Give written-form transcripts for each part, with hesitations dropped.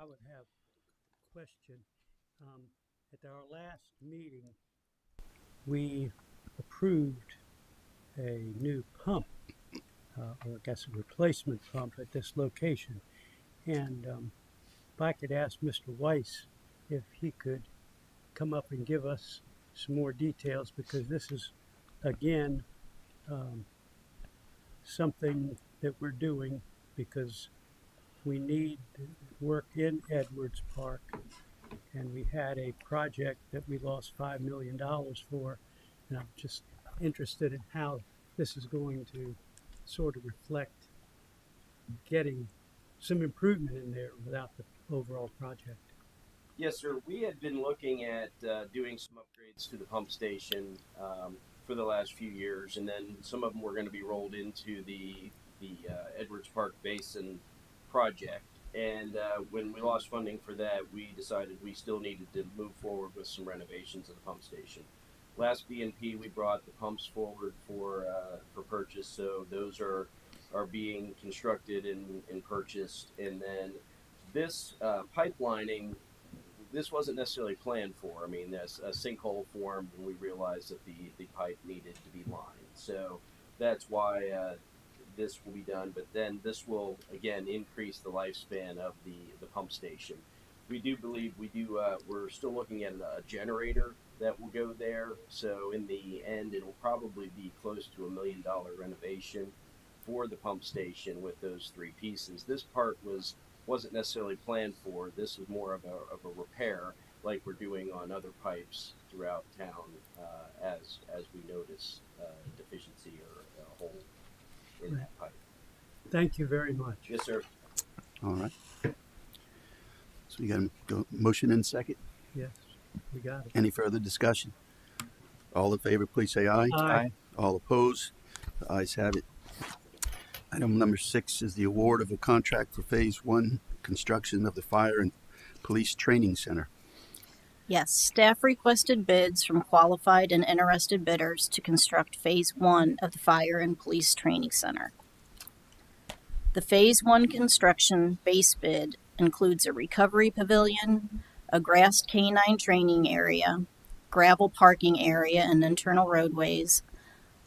I would have a question. At our last meeting, we approved a new pump, or I guess a replacement pump at this location. And if I could ask Mr. Weiss if he could come up and give us some more details, because this is, again, um, something that we're doing because we need work in Edwards Park, and we had a project that we lost $5 million for, and I'm just interested in how this is going to sort of reflect getting some improvement in there without the overall project. Yes, sir. We had been looking at doing some upgrades to the pump station for the last few years, and then some of them were going to be rolled into the Edwards Park Basin project. And when we lost funding for that, we decided we still needed to move forward with some renovations of the pump station. Last BNP, we brought the pumps forward for purchase, so those are being constructed and purchased, and then this pipelining, this wasn't necessarily planned for. I mean, as a sinkhole formed, and we realized that the pipe needed to be lined. So that's why this will be done. But then this will again increase the lifespan of the pump station. We do believe we're still looking at a generator that will go there. So in the end, it'll probably be close to $1 million renovation for the pump station with those three pieces. This part wasn't necessarily planned for. This was more of a repair, like we're doing on other pipes throughout town, as we notice deficiency or a hole in that pipe. Thank you very much. Yes, sir. All right. So we got a motion and second. Yes, we got it. Any further discussion? All in favor, please say aye. Aye. All opposed? The ayes have it. Item number 6 is the award of a contract for Phase 1 construction of the Fire and Police Training Center. Yes, staff requested bids from qualified and interested bidders to construct Phase 1 of the Fire and Police Training Center. The Phase 1 construction base bid includes a recovery pavilion, a grassed canine training area, gravel parking area and internal roadways,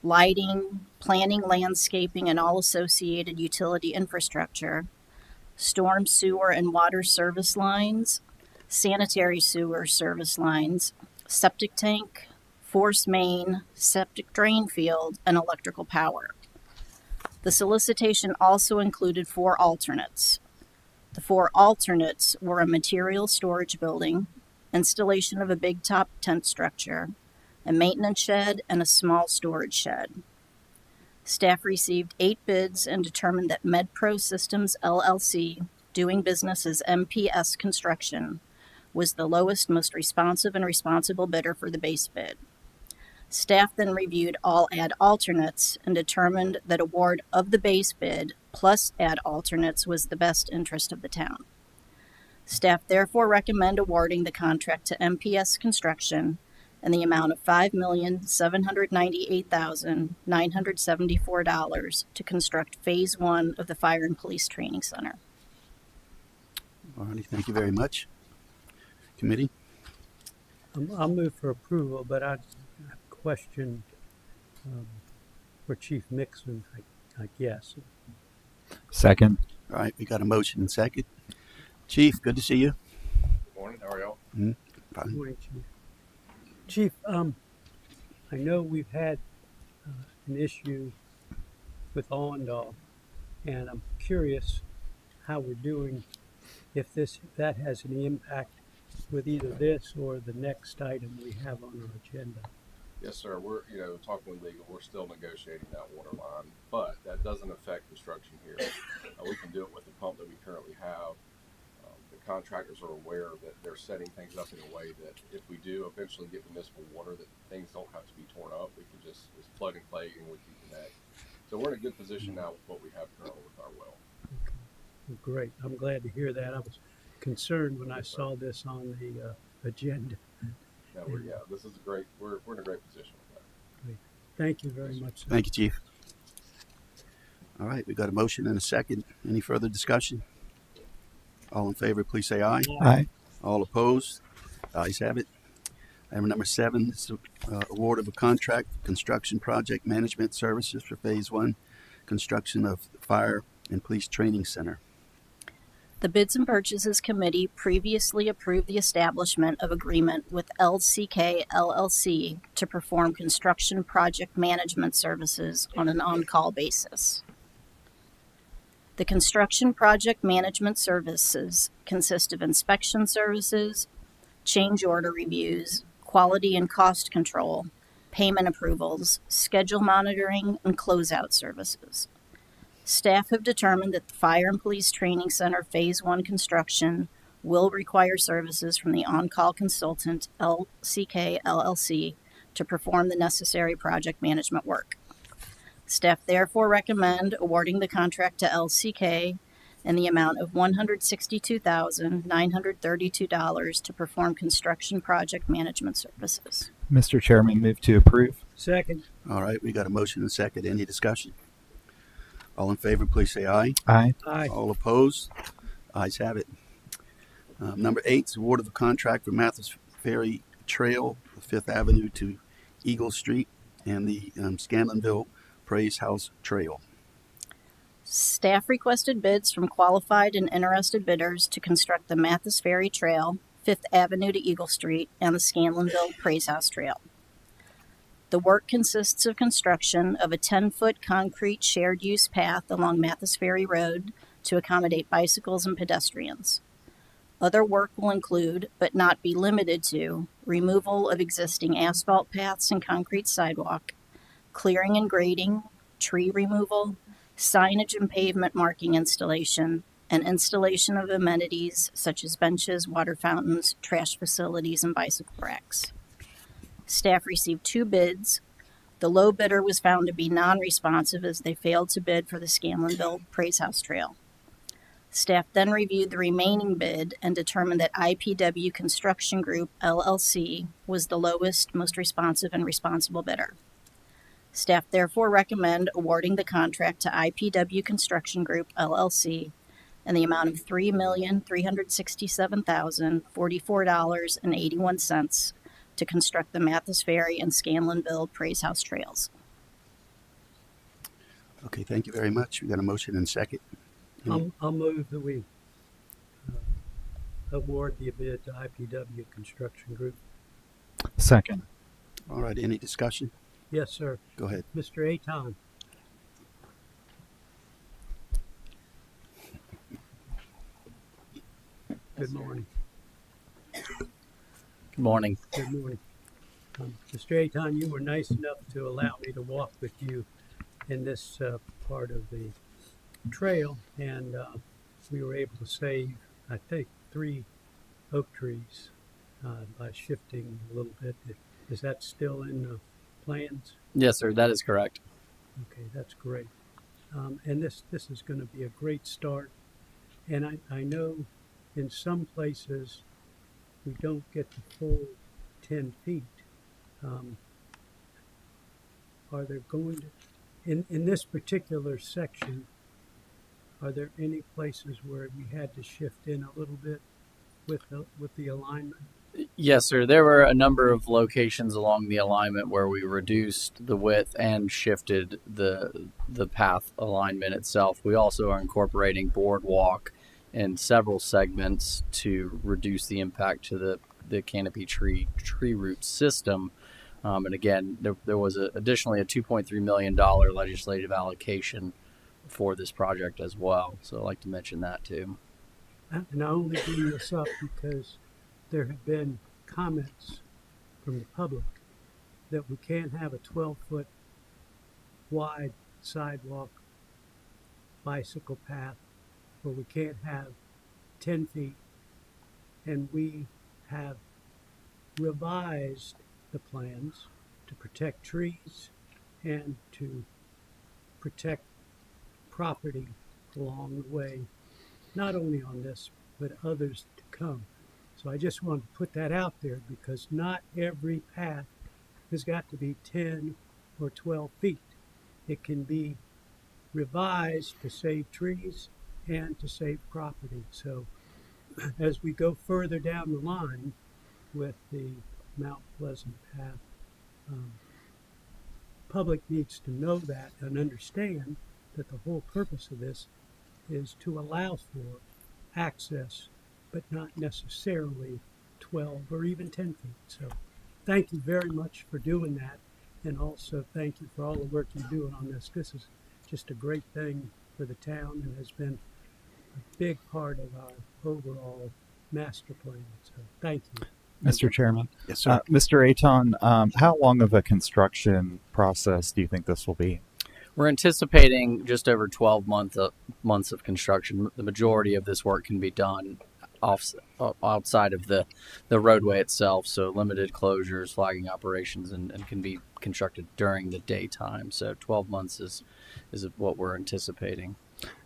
lighting, planning, landscaping, and all associated utility infrastructure, storm sewer and water service lines, sanitary sewer service lines, septic tank, force main, septic drain field, and electrical power. The solicitation also included 4 alternates. The 4 alternates were a material storage building, installation of a big top tent structure, a maintenance shed, and a small storage shed. Staff received 8 bids and determined that MedPro Systems LLC, doing business as MPS Construction, was the lowest, most responsive and responsible bidder for the base bid. Staff then reviewed all add alternates and determined that award of the base bid plus add alternates was the best interest of the town. Staff therefore recommend awarding the contract to MPS Construction in the amount of $5,798,974 to construct Phase 1 of the Fire and Police Training Center. All righty, thank you very much. Committee? I'll move for approval, but I have a question for Chief Mixon, I guess. Second. All right, we got a motion and second. Chief, good to see you. Good morning. How are y'all? Fine. Morning, Chief. Chief, I know we've had an issue with Allendale, and I'm curious how we're doing, if that has any impact with either this or the next item we have on our agenda. Yes, sir. We're, talking with legal. We're still negotiating that water line, but that doesn't affect construction here. We can do it with the pump that we currently have. The contractors are aware that they're setting things up in a way that if we do eventually get municipal water, that things don't have to be torn up. We can just plug and play and we can connect. So we're in a good position now with what we have currently with our well. Okay. Well, great. I'm glad to hear that. I was concerned when I saw this on the agenda. Now this is we're in a great position with that. Great. Thank you very much, sir. Thank you, Chief. All right, we got a motion and a second. Any further discussion? All in favor, please say aye. Aye. All opposed? Ayes have it. Item number 7 is award of a contract for construction project management services for Phase 1, construction of Fire and Police Training Center. The Bids and Purchases Committee previously approved the establishment of agreement with LCK LLC to perform construction project management services on an on-call basis. The construction project management services consist of inspection services, change order reviews, quality and cost control, payment approvals, schedule monitoring, and closeout services. Staff have determined that the Fire and Police Training Center Phase 1 construction will require services from the on-call consultant LCK LLC to perform the necessary project management work. Staff therefore recommend awarding the contract to LCK in the amount of $162,932 to perform construction project management services. Mr. Chairman, move to approve. Second. All right, we got a motion and a second. Any discussion? All in favor, please say aye. Aye. Aye. All opposed? Ayes have it. Number 8 is award of a contract for Mathis Ferry Trail, 5th Avenue to Eagle Street, and the Scanlonville Praise House Trail. Staff requested bids from qualified and interested bidders to construct the Mathis Ferry Trail, 5th Avenue to Eagle Street, and the Scanlonville Praise House Trail. The work consists of construction of a 10-foot concrete shared use path along Mathis Ferry Road to accommodate bicycles and pedestrians. Other work will include, but not be limited to, removal of existing asphalt paths and concrete sidewalk, clearing and grading, tree removal, signage and pavement marking installation, and installation of amenities such as benches, water fountains, trash facilities, and bicycle racks. Staff received 2 bids. The low bidder was found to be non-responsive as they failed to bid for the Scanlonville Praise House Trail. Staff then reviewed the remaining bid and determined that IPW Construction Group, LLC, was the lowest, most responsive, and responsible bidder. Staff therefore recommend awarding the contract to IPW Construction Group, LLC, in the amount of $3,367,044.81 to construct the Mathis Ferry and Scanlonville Praise House Trails. Okay, thank you very much. We got a motion and a second. I'll move that we award the bid to IPW Construction Group. Second. All right, any discussion? Yes, sir. Go ahead. Mr. Aton. Good morning. Good morning. Good morning. Mr. Aton, you were nice enough to allow me to walk with you in this part of the trail, and we were able to save, I think, 3 oak trees by shifting a little bit. Is that still in the plans? Yes, sir. That is correct. Okay, that's great. And this is going to be a great start. And I know in some places we don't get the full 10 feet. Are there going to, in this particular section, are there any places where we had to shift in a little bit with the alignment? Yes, sir. There were a number of locations along the alignment where we reduced the width and shifted the path alignment itself. We also are incorporating boardwalk in several segments to reduce the impact to the canopy tree root system. And again, there was additionally a $2.3 million legislative allocation for this project as well. So I'd like to mention that too. And I only bring this up because there have been comments from the public that we can't have a 12-foot wide sidewalk bicycle path, or we can't have 10 feet. And we have revised the plans to protect trees and to protect property along the way, not only on this, but others to come. So I just wanted to put that out there because not every path has got to be 10 or 12 feet. It can be revised to save trees and to save property. So as we go further down the line with the Mount Pleasant path, public needs to know that and understand that the whole purpose of this is to allow for access, but not necessarily 12 or even 10 feet. So thank you very much for doing that. And also thank you for all the work you're doing on this. This is just a great thing for the town and has been a big part of our overall master plan. So thank you. Mr. Chairman. Yes, sir. Mr. Aton, how long of a construction process do you think this will be? We're anticipating just over 12 months of construction. The majority of this work can be done outside of the roadway itself, so limited closures, flagging operations, and can be constructed during the daytime. So 12 months is what we're anticipating.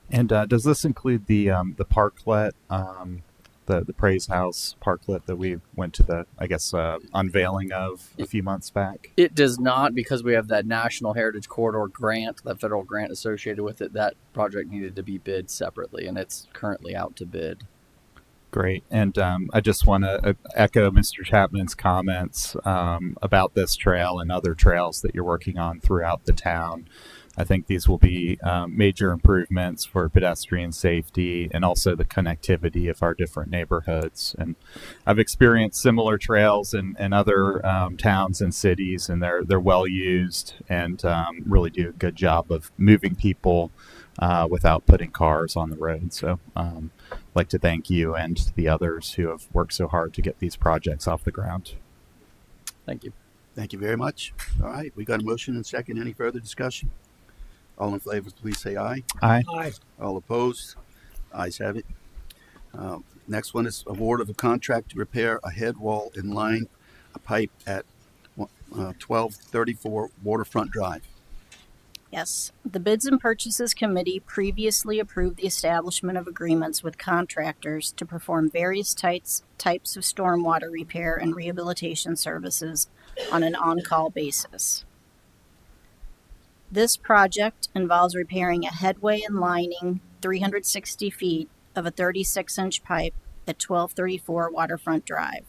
And does this include the parklet, the Praise House parklet that we went to the, I guess, unveiling of a few months back? It does not, because we have that National Heritage Corridor grant, that federal grant associated with it. That project needed to be bid separately, and it's currently out to bid. Great. And I just want to echo Mr. Chapman's comments about this trail and other trails that you're working on throughout the town. I think these will be major improvements for pedestrian safety and also the connectivity of our different neighborhoods. And I've experienced similar trails in other towns and cities, and they're well used and really do a good job of moving people without putting cars on the road. So I'd like to thank you and the others who have worked so hard to get these projects off the ground. Thank you. Thank you very much. All right, we got a motion and second. Any further discussion? All in favor, please say aye. Aye. Aye. All opposed? Ayes have it. Next one is award of a contract to repair a head wall and line a pipe at 1234 Waterfront Drive. Yes, the Bids and Purchases Committee previously approved the establishment of agreements with contractors to perform various types of stormwater repair and rehabilitation services on an on-call basis. This project involves repairing a headway and lining 360 feet of a 36-inch pipe at 1234 Waterfront Drive.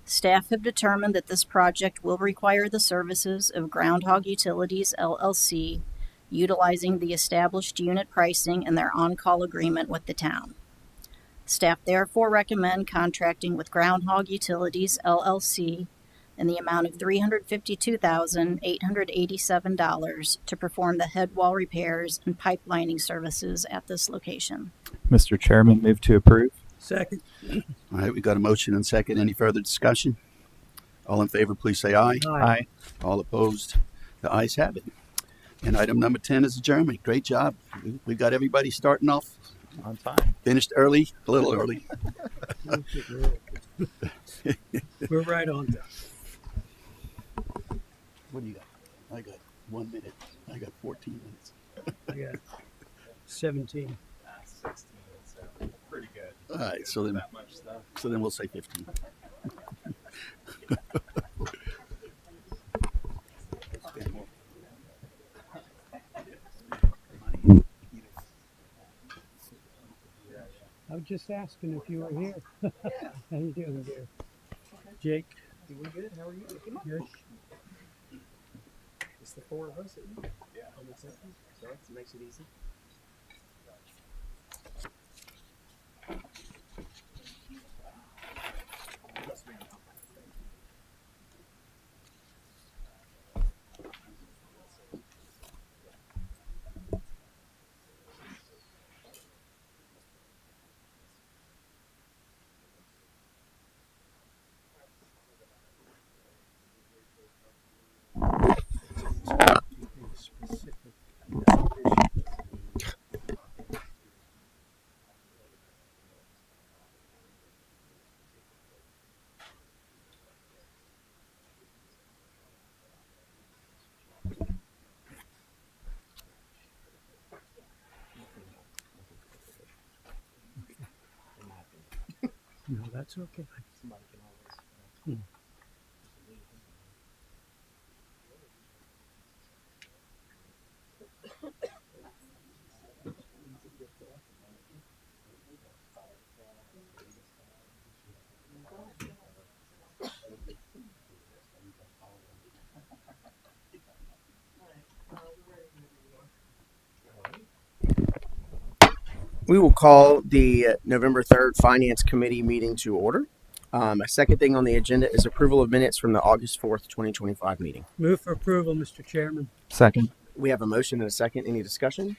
Staff have determined that this project will require the services of Groundhog Utilities, LLC, utilizing the established unit pricing and their on-call agreement with the town. Staff therefore recommend contracting with Groundhog Utilities, LLC, in the amount of $352,887 to perform the head wall repairs and pipelining services at this location. Mr. Chairman, move to approve. Second. All right, we got a motion and second. Any further discussion? All in favor, please say aye. Aye. All opposed? The ayes have it. And item number 10 is adjournment. Great job. We got everybody starting off, On time. finished early, a little early. We're right on that. What do you got? I got 1 minute. I got 14 minutes. I got 17. 16, so pretty good. All right, so then That much stuff. we'll say 15. I was just asking if you were here. How you doing, dear? Jake? Doing good. How are you? Good. It's the four of us, isn't it? Yeah. Public safety. So that makes it easy. Specific. No, that's okay. Somebody can always. We will call the November 3rd Finance Committee meeting to order. A second thing on the agenda is approval of minutes from the August 4th, 2025 meeting. Move for approval, Mr. Chairman. Second. We have a motion and a second. Any discussion?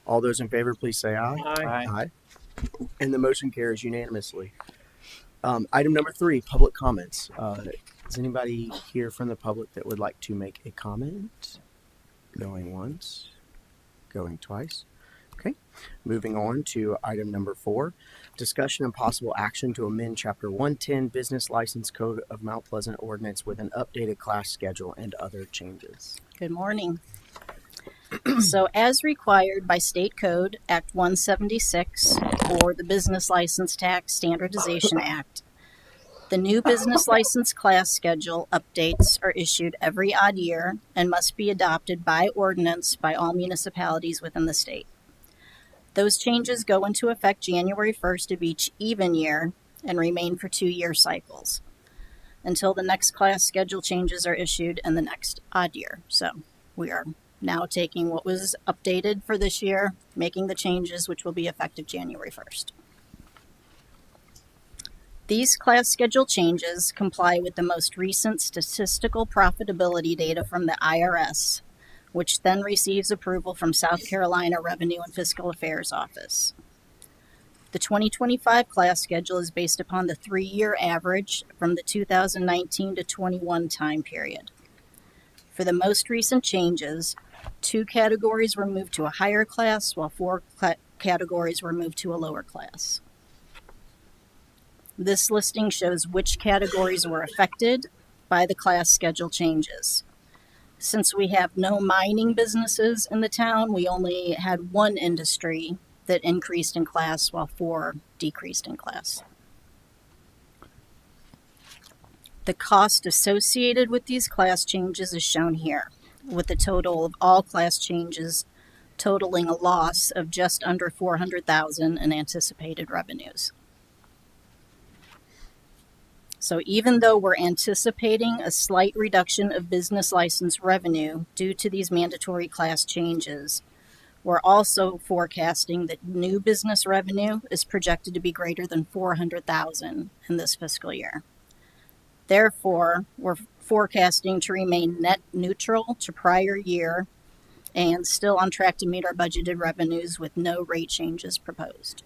All those in favor, please say aye. Aye. And the motion carries unanimously. Item number 3, public comments. Is anybody here from the public that would like to make a comment? Going once, going twice. Okay. Moving on to item number 4, discussion and possible action to amend Chapter 110 Business License Code of Mount Pleasant Ordinance with an updated class schedule and other changes. Good morning. So, as required by State Code Act 176 or the Business License Tax Standardization Act, the new business license class schedule updates are issued every odd year and must be adopted by ordinance by all municipalities within the state. Those changes go into effect January 1st of each even year and remain for 2-year cycles until the next class schedule changes are issued in the next odd year. So, we are now taking what was updated for this year, making the changes which will be effective January 1st. These class schedule changes comply with the most recent statistical profitability data from the IRS, which then receives approval from South Carolina Revenue and Fiscal Affairs Office. The 2025 class schedule is based upon the 3-year average from the 2019 to 21 time period. For the most recent changes, 2 categories were moved to a higher class, while 4 categories were moved to a lower class. This listing shows which categories were affected by the class schedule changes. Since we have no mining businesses in the town, we only had 1 industry that increased in class while 4 decreased in class. The cost associated with these class changes is shown here, with the total of all class changes totaling a loss of just under $400,000 in anticipated revenues. So even though we're anticipating a slight reduction of business license revenue due to these mandatory class changes, we're also forecasting that new business revenue is projected to be greater than $400,000 in this fiscal year. Therefore, we're forecasting to remain net neutral to prior year and still on track to meet our budgeted revenues with no rate changes proposed.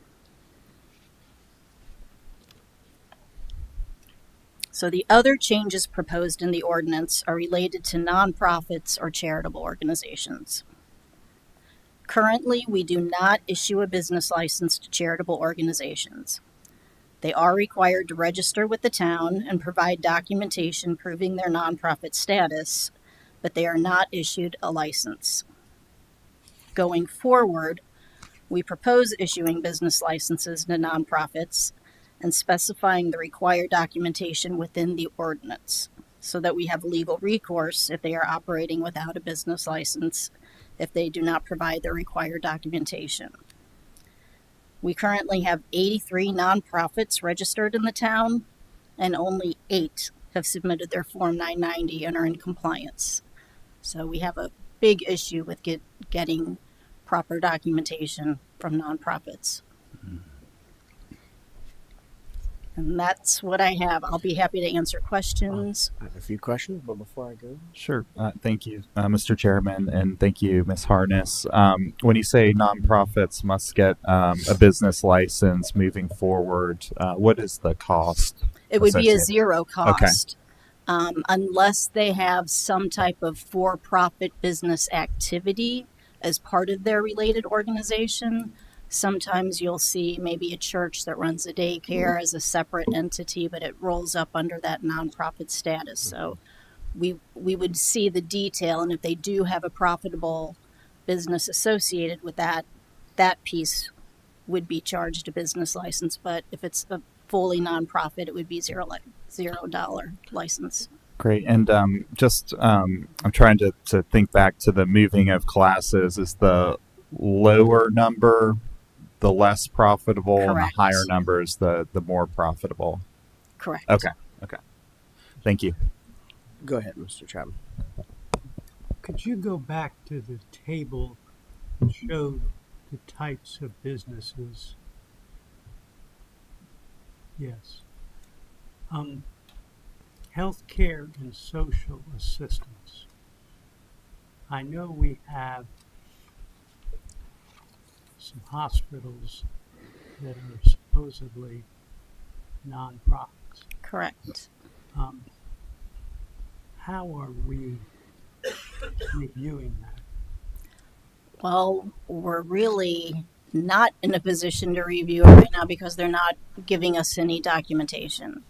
So the other changes proposed in the ordinance are related to nonprofits or charitable organizations. Currently, we do not issue a business license to charitable organizations. They are required to register with the town and provide documentation proving their nonprofit status, but they are not issued a license. Going forward, we propose issuing business licenses to nonprofits and specifying the required documentation within the ordinance so that we have legal recourse if they are operating without a business license if they do not provide the required documentation. We currently have 83 nonprofits registered in the town, and only 8 have submitted their Form 990 and are in compliance. So we have a big issue with getting proper documentation from nonprofits. And that's what I have. I'll be happy to answer questions. I have a few questions, but before I go, Sure. Thank you, Mr. Chairman, and thank you, Ms. Harness. When you say nonprofits must get a business license moving forward, what is the cost? It would be a associated? zero cost. Unless they have some type of for-profit business activity as part of their related organization. Sometimes you'll see maybe a church that runs a daycare as a separate entity, but it rolls up under that nonprofit status. So we would see the detail, and if they do have a profitable business associated with that, that piece would be charged a business license. But if it's a fully nonprofit, it would be $0 license. Great. And I'm trying to think back to the moving of classes. Is the lower number the less profitable, and the Correct. higher number is the more profitable? Correct. Okay. Thank you. go ahead, Mr. Chapman. Could you go back to the table that showed the types of businesses. Yes. Healthcare and social assistance. I know we have some hospitals that are supposedly nonprofits. Correct. How are we reviewing that? Well, we're really not in a position to review it right now because they're not giving us any documentation.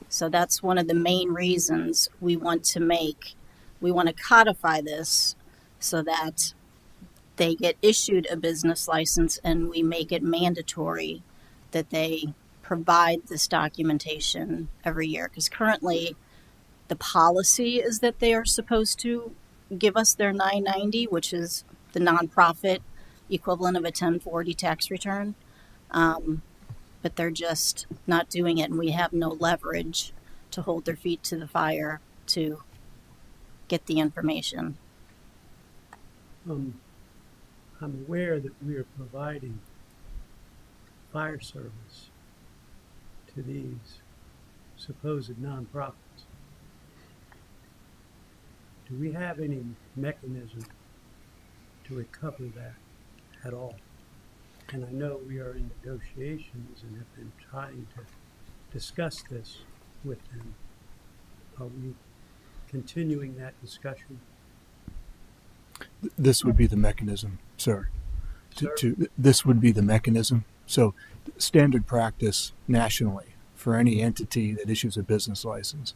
So that's one of the main reasons we want to codify this so that they get issued a business license and we make it mandatory that they provide this documentation every year. Because currently the policy is that they are supposed to give us their 990, which is the nonprofit equivalent of a 1040 tax return. But they're just not doing it, and we have no leverage to hold their feet to the fire to get the information. I'm aware that we are providing fire service to these supposed nonprofits. Do we have any mechanism to recover that at all? And I know we are in negotiations and have been trying to discuss this with them. Are we continuing that discussion? This would be the mechanism, sir. Sir? This would be the mechanism. So, standard practice nationally for any entity that issues a business license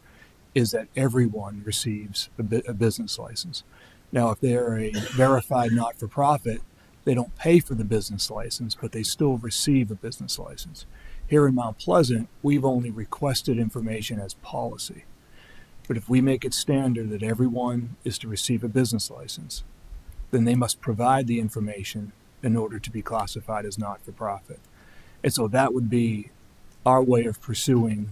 is that everyone receives a business license. Now, if they're a verified not-for-profit, they don't pay for the business license, but they still receive a business license. Here in Mount Pleasant, we've only requested information as policy. But if we make it standard that everyone is to receive a business license, then they must provide the information in order to be classified as not-for-profit. And so that would be our way of pursuing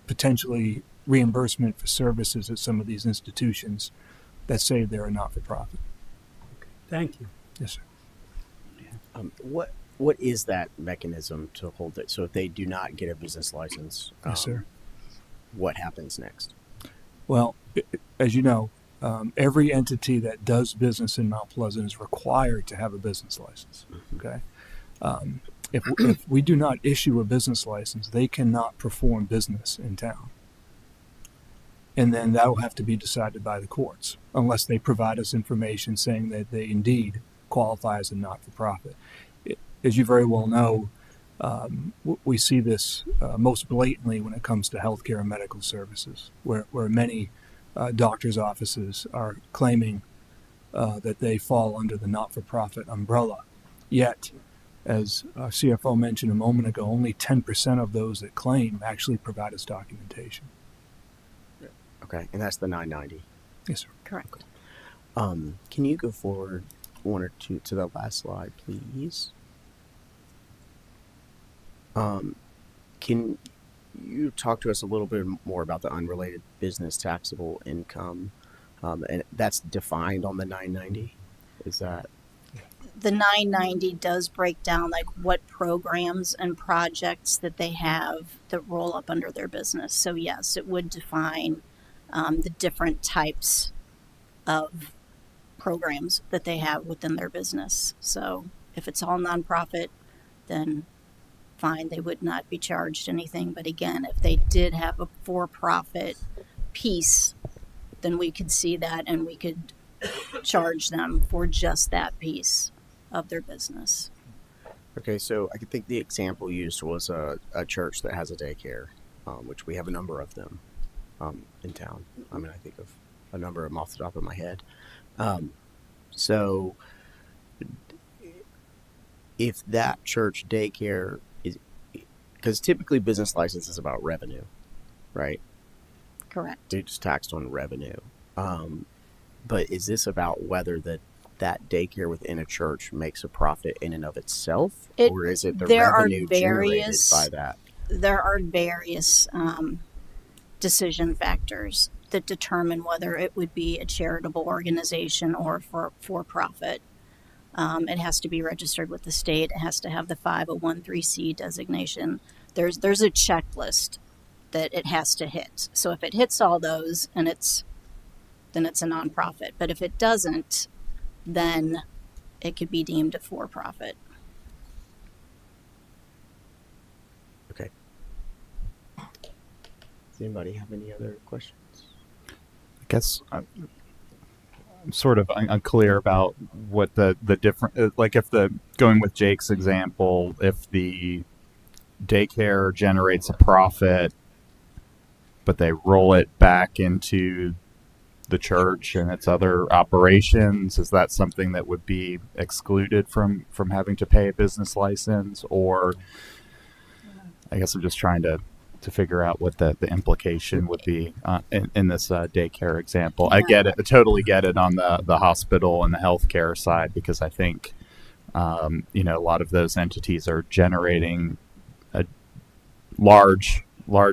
potentially reimbursement for services at some of these institutions that say they're a not-for-profit. Thank you. Yes, sir. What is that mechanism to hold it? So if they do not get a business license, Yes, sir. what happens next? Well, as you know, every entity that does business in Mount Pleasant is required to have a business license. Okay. If we do not issue a business license, they cannot perform business in town. And then that will have to be decided by the courts, unless they provide us information saying that they indeed qualify as a not-for-profit. As you very well know, we see this most blatantly when it comes to healthcare and medical services, where many doctors' offices are claiming that they fall under the not-for-profit umbrella. Yet, as our CFO mentioned a moment ago, only 10% of those that claim actually provide us documentation. Okay, and that's the 990. Yes, sir. Correct. Can you go forward one or two to the last slide, please? Can you talk to us a little bit more about the unrelated business taxable income? And that's defined on the 990? Is that? The 990 does break down like what programs and projects that they have that roll up under their business. So yes, it would define the different types of programs that they have within their business. So if it's all nonprofit, then fine, they would not be charged anything. But again, if they did have a for-profit piece, then we could see that and we could charge them for just that piece of their business. Okay, so I think the example used was a church that has a daycare, which we have a number of them in town. I mean, I think of a number of them off the top of my head. So if that church daycare is, because typically business license is about revenue, right? Correct. It's taxed on revenue. But is this about whether that daycare within a church makes a profit in and of itself, or is it the revenue generated by that? There are various decision factors that determine whether it would be a charitable organization or for profit. It has to be registered with the state. It has to have the 501(c) designation. There's a checklist that it has to hit. So if it hits all those, then it's a nonprofit. But if it doesn't, then it could be deemed a for-profit. Okay. Does anybody have any other questions? I guess I'm sort of unclear about what the different, like if going with Jake's example, if the daycare generates a profit, but they roll it back into the church and its other operations, is that something that would be excluded from having to pay a business license? Or I guess I'm just trying to figure out what the implication would be in this daycare example. I get it. I totally get it on the hospital and the healthcare side, because I think, a lot of those entities are generating a large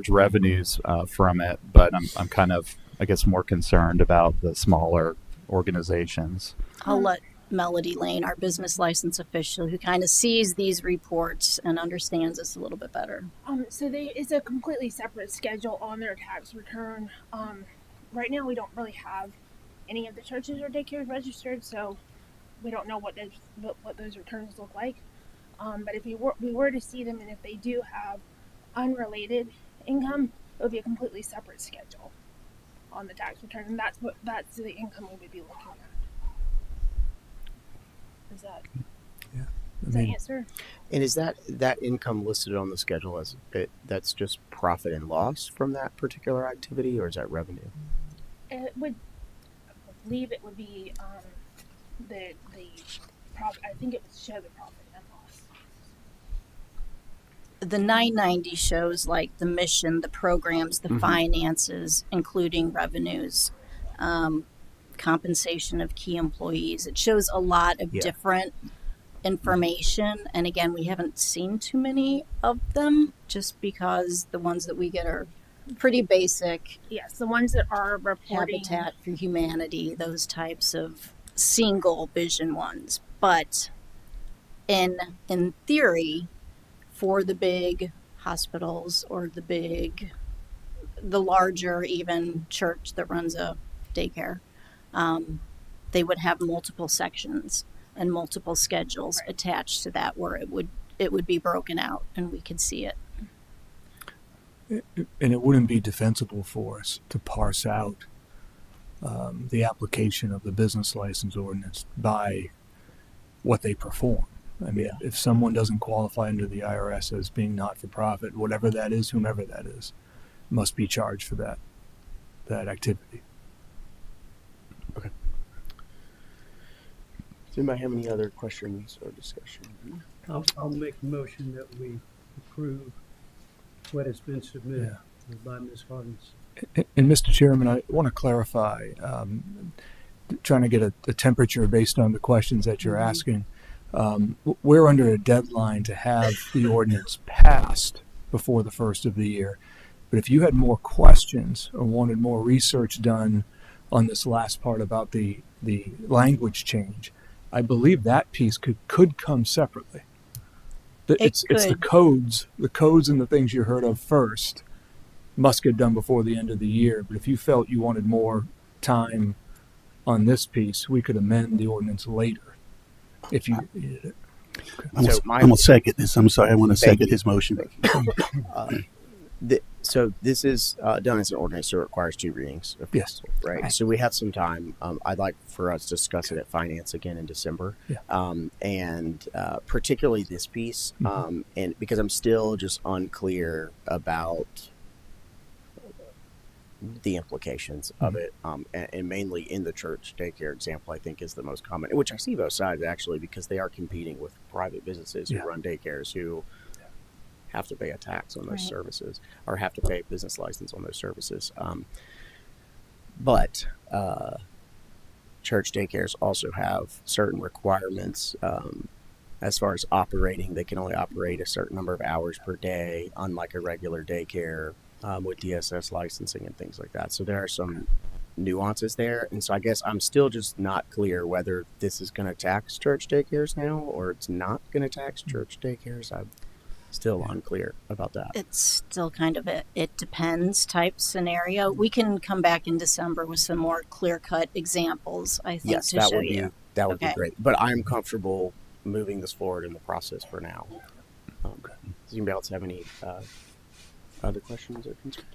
revenues from it. But I'm kind of, I guess, more concerned about the smaller organizations. I'll let Melody Lane, our business license official, who kind of sees these reports and understands us a little bit better. So it's a completely separate schedule on their tax return. Right now we don't really have any of the churches or daycares registered, so we don't know what those returns look like. But if we were to see them, and if they do have unrelated income, it would be a completely separate schedule on the tax return, and that's the income we would be looking at. Is that does that answer? And is that income listed on the schedule as that's just profit and loss from that particular activity, or is that revenue? It would, I believe it would be the profit. I think it would show the profit and loss. The 990 shows like the mission, the programs, the finances, including revenues, compensation of key employees. It shows a lot of different information. And again, we haven't seen too many of them, just because the ones that we get are pretty basic. Yes, the ones that are reporting Habitat for Humanity, those types of single vision ones. But in theory, for the big hospitals or the larger even church that runs a daycare, they would have multiple sections and multiple schedules attached to that, where it would be broken out and we could see it. And it wouldn't be defensible for us to parse out the application of the business license ordinance by what they perform. I mean, if someone doesn't qualify under the IRS as being not-for-profit, whatever that is, whomever that is, must be charged for that activity. Okay. Does anybody have any other questions or discussion? I'll make a motion that we approve what has been submitted by Ms. Hardens. And Mr. Chairman, I want to clarify, trying to get a temperature based on the questions that you're asking. We're under a deadline to have the ordinance passed before the first of the year. But if you had more questions or wanted more research done on this last part about the language change, I believe that piece could come separately. It's the codes and the things you heard of first must get done before the end of the year. But if you felt you wanted more time on this piece, we could amend the ordinance later if you needed it. Okay. I'm going to second this. I'm sorry. I want to second his motion. So this is done as an ordinance, so it requires 2 readings. Yes. Right. So we have some time. I'd like for us to discuss it at finance again in December. Yeah. And particularly this piece, and because I'm still just unclear about the implications of it, and mainly in the church daycare example, I think is the most common, which I see both sides actually, because they are competing with private businesses who run daycares who have to pay a tax on those services, or have to pay a business license on those services. But church daycares also have certain requirements as far as operating. They can only operate a certain number of hours per day, unlike a regular daycare with DSS licensing and things like that. So there are some nuances there, and so I guess I'm still just not clear whether this is going to tax church daycares now or it's not going to tax church daycares. I'm still unclear about that. It's still kind of it depends type scenario. We can come back in December with some more clear cut examples, I think, Yes, to that show would be you. that would Okay. be great. But I'm comfortable moving this forward in the process for now. Does anybody else have any other questions or concerns?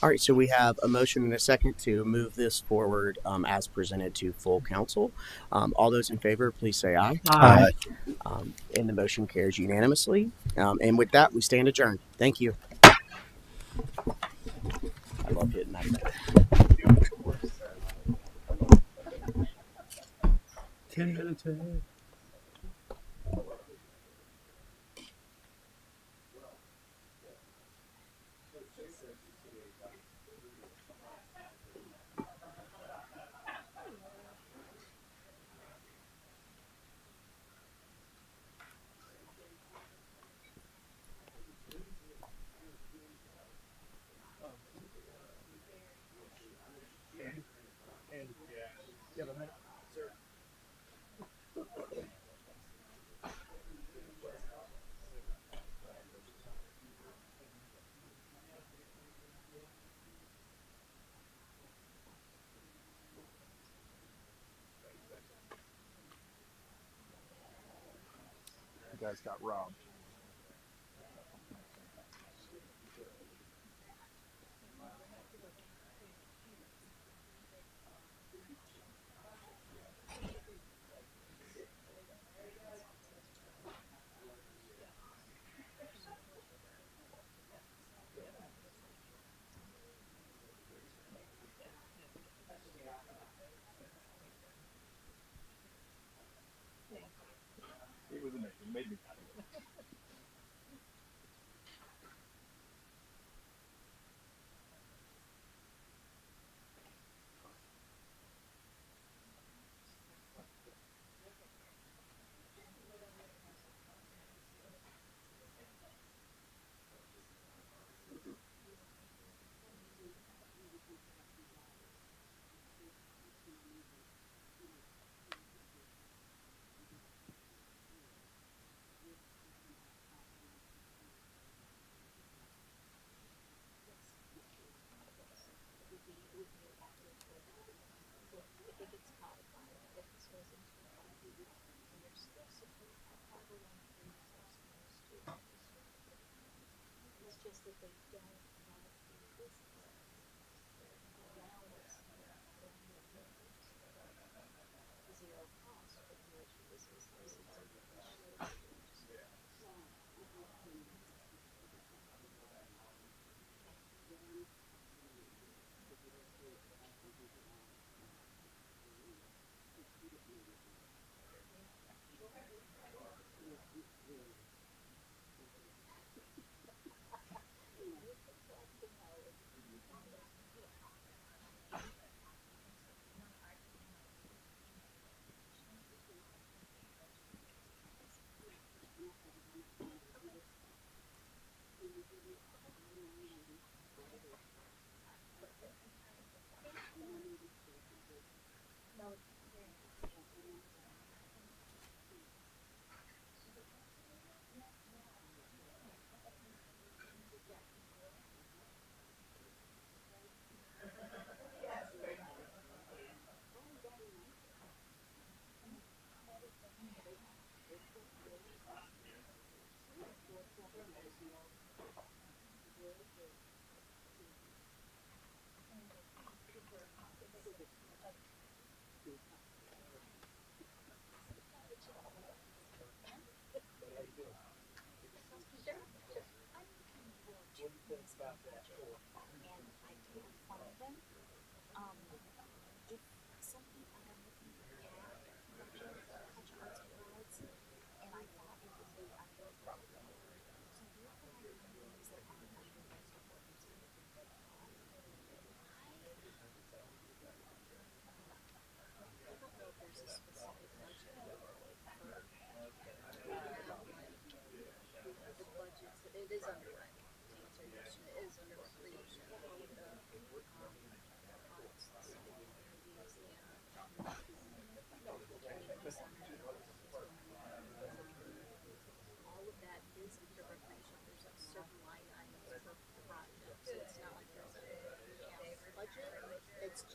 All right, so we have a motion and a second to move this forward as presented to full council. All those in favor, please say aye. Aye. And the motion carries unanimously. And with that, we stand adjourned. Thank you. I love hitting that. 10 minutes ahead. You guys got robbed. It was amazing. It made me happy.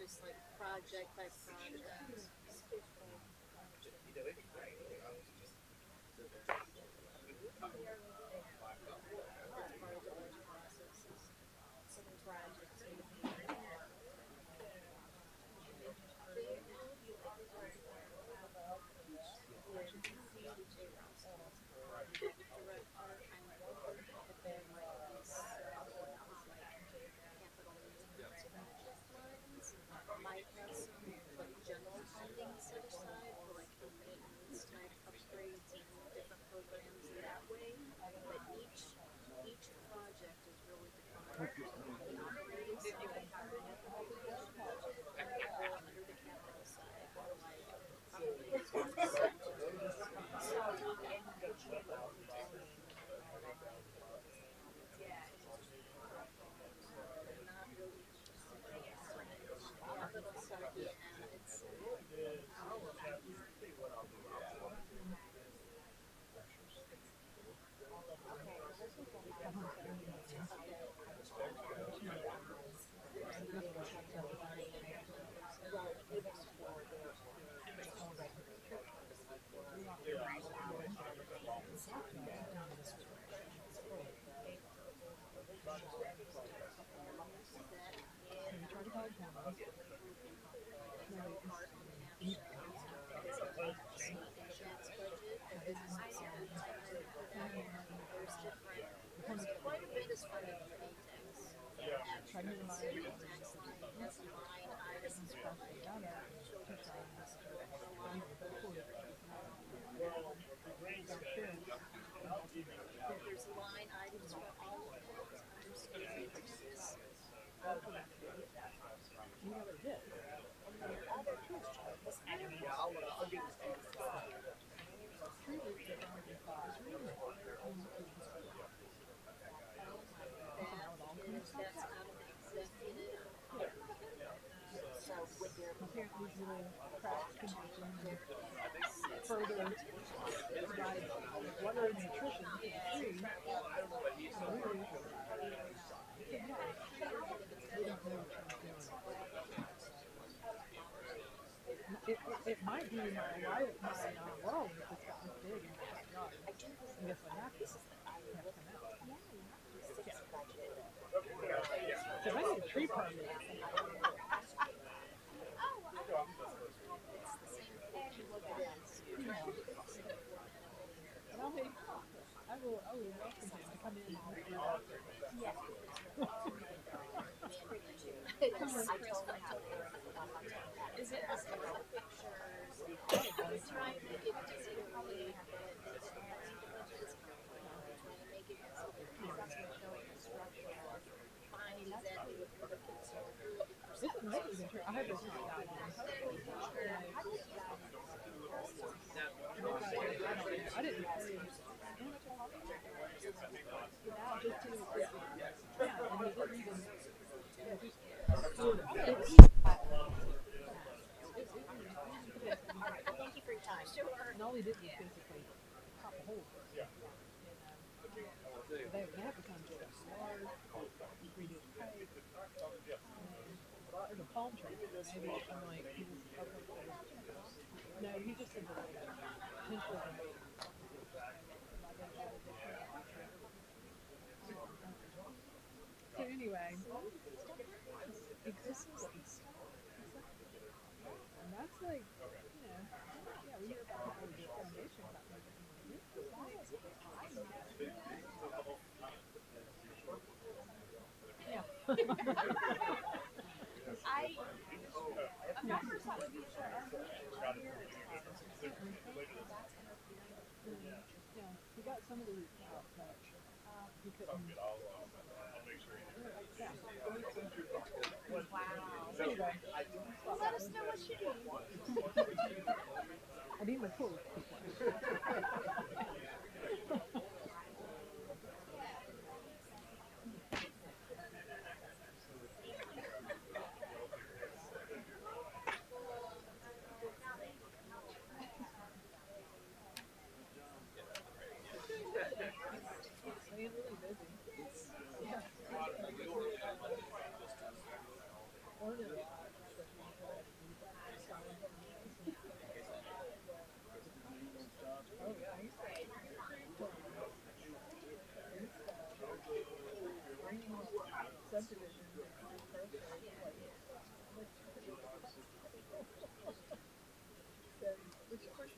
just like project by project. Might have some like general funding set aside for like the maintenance type upgrades and different programs that way. But each project is really defined on the operating side under the budget or under the capital side or like not really capital side, yeah, it's there's quite a bit is funded for ATEX. Actually, that's a line item. There's line items for all of that under ATEX. That's out of the executive. So with your further provide water and nutrition to the tree. It might be my world if it's got this big in my backyard. I guess what happens is that I have to come out. So I need a tree permit. I will welcome him to come in and help you out. Is it pictures? Trying to make it easily make it so that it's showing the structure, find exactly what you're looking for. This is amazing. I have this one out. I didn't know. Just to, yeah, and he didn't even, Thank you for your time. Sure. and all he did was basically pop a hole. And, they have to come to us. Redo the pipe. There's a palm tree. Maybe I'm like, okay. No, he just said that potentially. So anyway, existence. And that's like, yeah, we hear about people with foundation companies. Yeah. Yeah, he got some of the roots out, but he couldn't. Yeah. Wow. Anyway, Let us know what you need. I need my tools. Staying really busy. Yeah. Learning a lot.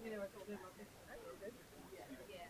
you know, I told him, okay, I know this. Then, you know, yeah.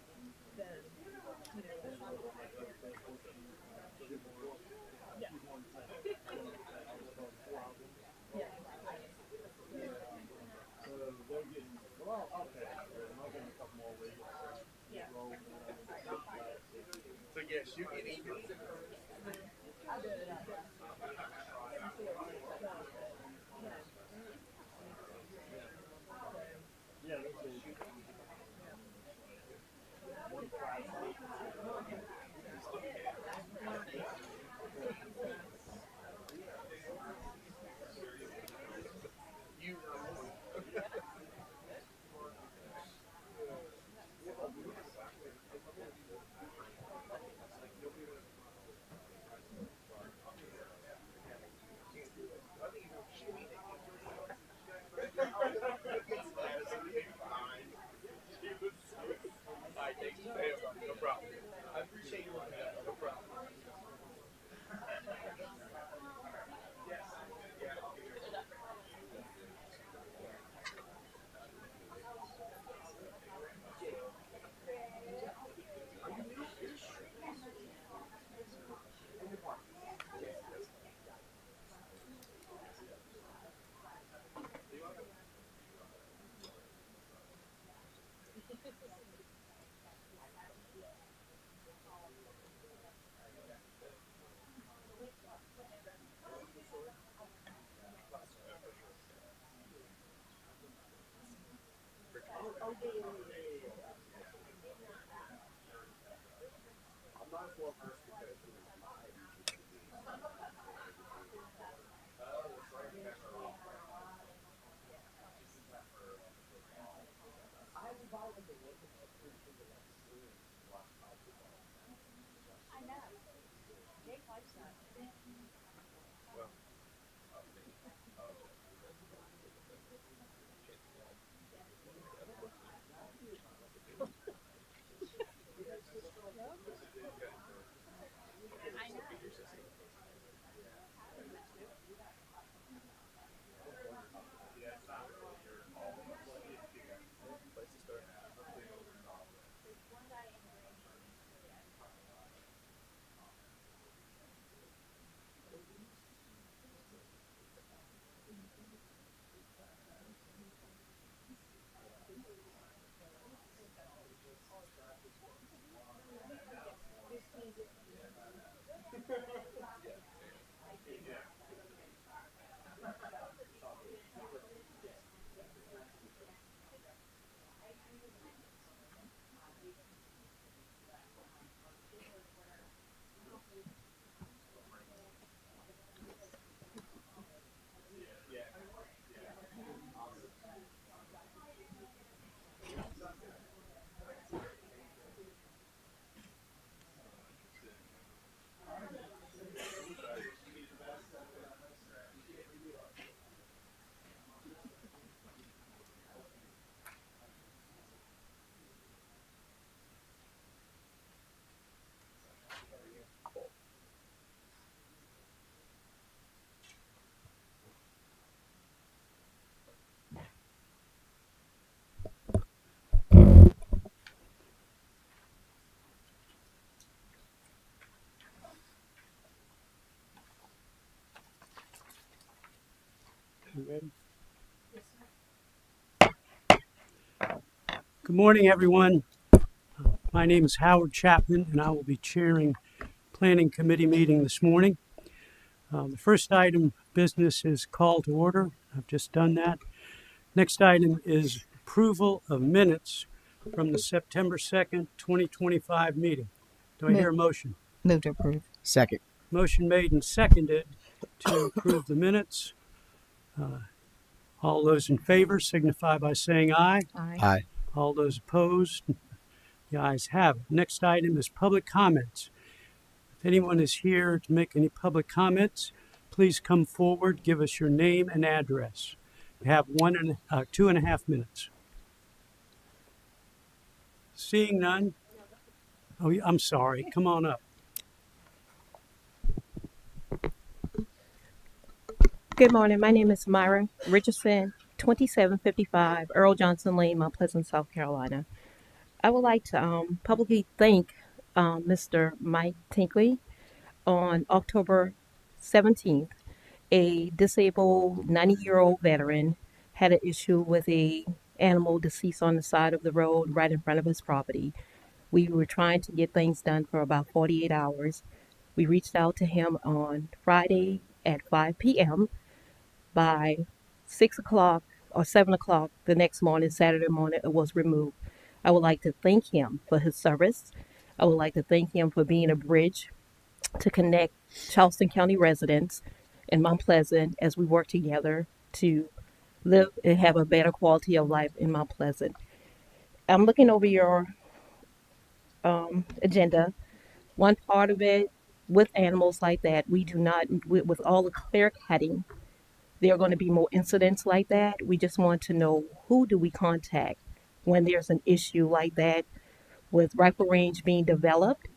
You ready? Good morning, everyone. My name is Howard Chapman, and I will be chairing Planning Committee meeting this morning. The first item of business is call to order. I've just done that. Next item is approval of minutes from the September 2nd, 2025 meeting. Do I hear a motion? Move to approve. Second. Motion made and seconded to approve the minutes. All those in favor signify by saying aye. Aye. Aye. All those opposed, the ayes have it. Next item is public comments. If anyone is here to make any public comments, please come forward, give us your name and address. You have 2.5 minutes. Seeing none. Oh, I'm sorry. Come on up. Good morning. My name is Myra Richardson, 2755 Earl Johnson Lane, Mount Pleasant, South Carolina. I would like to publicly thank Mr. Mike Tinkley. On October 17th, a disabled 90-year-old veteran had an issue with a animal deceased on the side of the road right in front of his property. We were trying to get things done for about 48 hours. We reached out to him on Friday at 5 p.m. By 6 o'clock or 7 o'clock the next morning, Saturday morning, it was removed. I would like to thank him for his service. I would like to thank him for being a bridge to connect Charleston County residents and Mount Pleasant as we work together to live and have a better quality of life in Mount Pleasant. I'm looking over your agenda. One part of it, with animals like that, we do not, with all the clear cutting, there are going to be more incidents like that. We just want to know, who do we contact when there's an issue like that, with rifle range being developed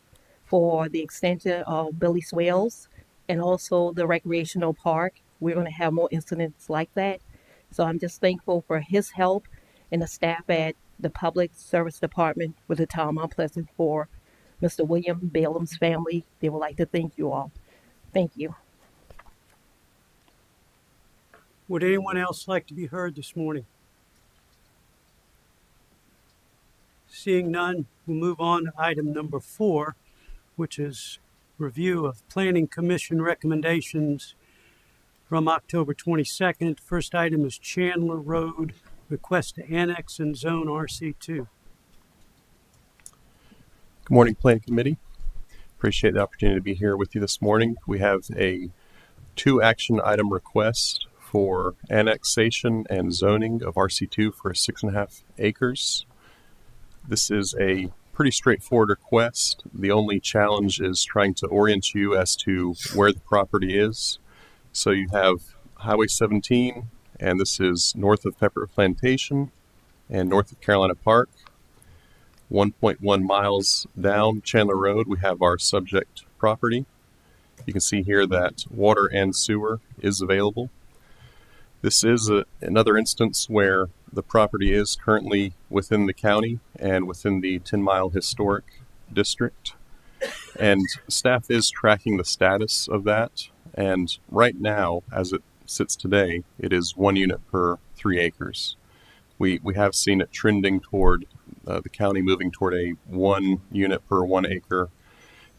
for the extension of Billy Swales and also the recreational park. We're going to have more incidents like that. So I'm just thankful for his help and the staff at the Public Service Department with the town of Mount Pleasant, for Mr. William Balaam's family. They would like to thank you all. Thank you. Would anyone else like to be heard this morning? Seeing none, we'll move on to item number 4, which is review of Planning Commission recommendations from October 22nd. First item is Chandler Road, request to annex and zone RC2. Good morning, Planning Committee. Appreciate the opportunity to be here with you this morning. We have a 2 action item request for annexation and zoning of RC2 for 6.5 acres. This is a pretty straightforward request. The only challenge is trying to orient you as to where the property is. So you have Highway 17, and this is north of Pepper Plantation and north of Carolina Park. 1.1 miles down Chandler Road, we have our subject property. You can see here that water and sewer is available. This is another instance where the property is currently within the county and within the 10-mile historic district. And staff is tracking the status of that. And right now, as it sits today, it is 1 unit per 3 acres. We have seen it trending toward the county moving toward a 1 unit per 1 acre.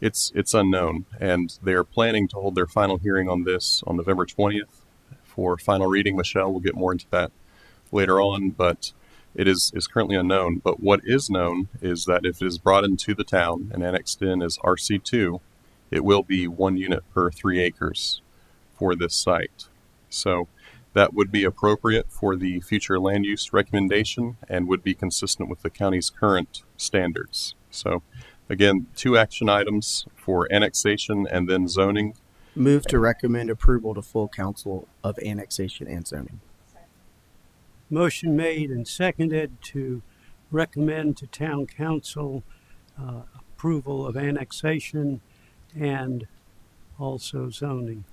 It's unknown, and they are planning to hold their final hearing on this on November 20th for final reading. Michelle will get more into that later on, but it is currently unknown. But what is known is that if it is brought into the town and annexed in as RC2, it will be 1 unit per 3 acres for this site. So that would be appropriate for the future land use recommendation and would be consistent with the county's current standards. So again, 2 action items for annexation and then zoning. Move to recommend approval to full council of annexation and zoning. Motion made and seconded to recommend to town council approval of annexation and also zoning.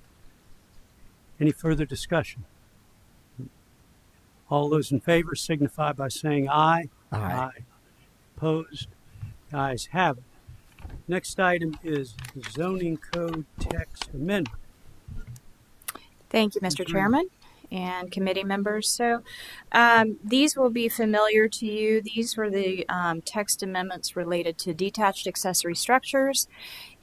Any further discussion? All those in favor signify by saying aye. Aye. Opposed? The ayes have it. Next item is zoning code text amendment. Thank you, Mr. Chairman and committee members. So these will be familiar to you. These were the text amendments related to detached accessory structures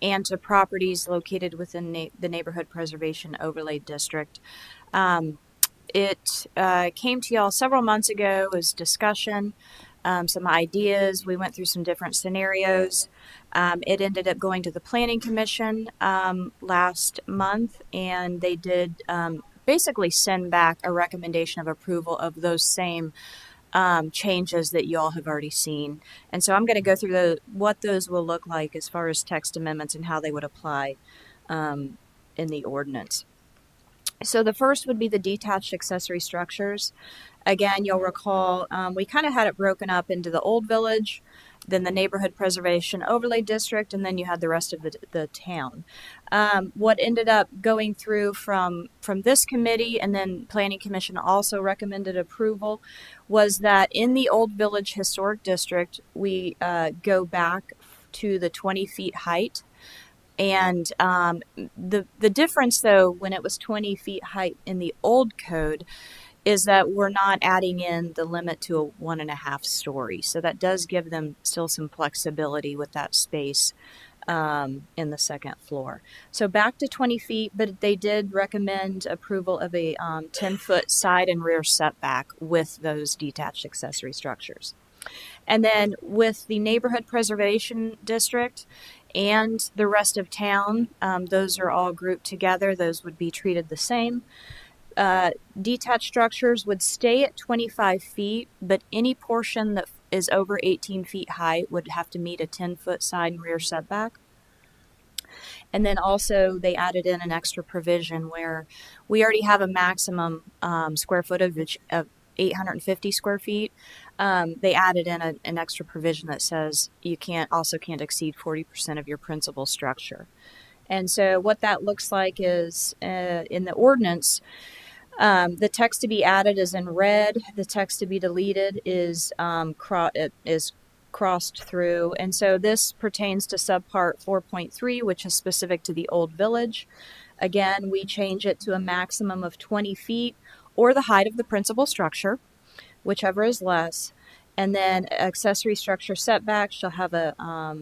and to properties located within the Neighborhood Preservation Overlay District. It came to y'all several months ago as discussion, some ideas. We went through some different scenarios. It ended up going to the Planning Commission last month, and they did basically send back a recommendation of approval of those same changes that y'all have already seen. And so I'm going to go through what those will look like as far as text amendments and how they would apply in the ordinance. So the first would be the detached accessory structures. Again, you'll recall we kind of had it broken up into the Old Village then the neighborhood preservation overlay district, and then you had the rest of the town. What ended up going through from this committee, and then planning commission also recommended approval, was that in the Old Village Historic District, we go back to the 20 feet height. And the difference, though, when it was 20 feet height in the old code, is that we're not adding in the limit to a 1.5 story. So that does give them still some flexibility with that space in the second floor. So back to 20 feet, but they did recommend approval of a 10-foot side and rear setback with those detached accessory structures. And then with the neighborhood preservation district and the rest of town, those are all grouped together. Those would be treated the same. Detached structures would stay at 25 feet, but any portion that is over 18 feet high would have to meet a 10-foot side and rear setback. And then also they added in an extra provision where we already have a maximum square footage of 850 square feet. They added in an extra provision that says you can't exceed 40% of your principal structure. And so what that looks like is in the ordinance, the text to be added is in red. The text to be deleted is crossed through. And so this pertains to subpart 4.3, which is specific to the Old Village. Again, we change it to a maximum of 20 feet or the height of the principal structure, whichever is less. And then accessory structure setback shall have a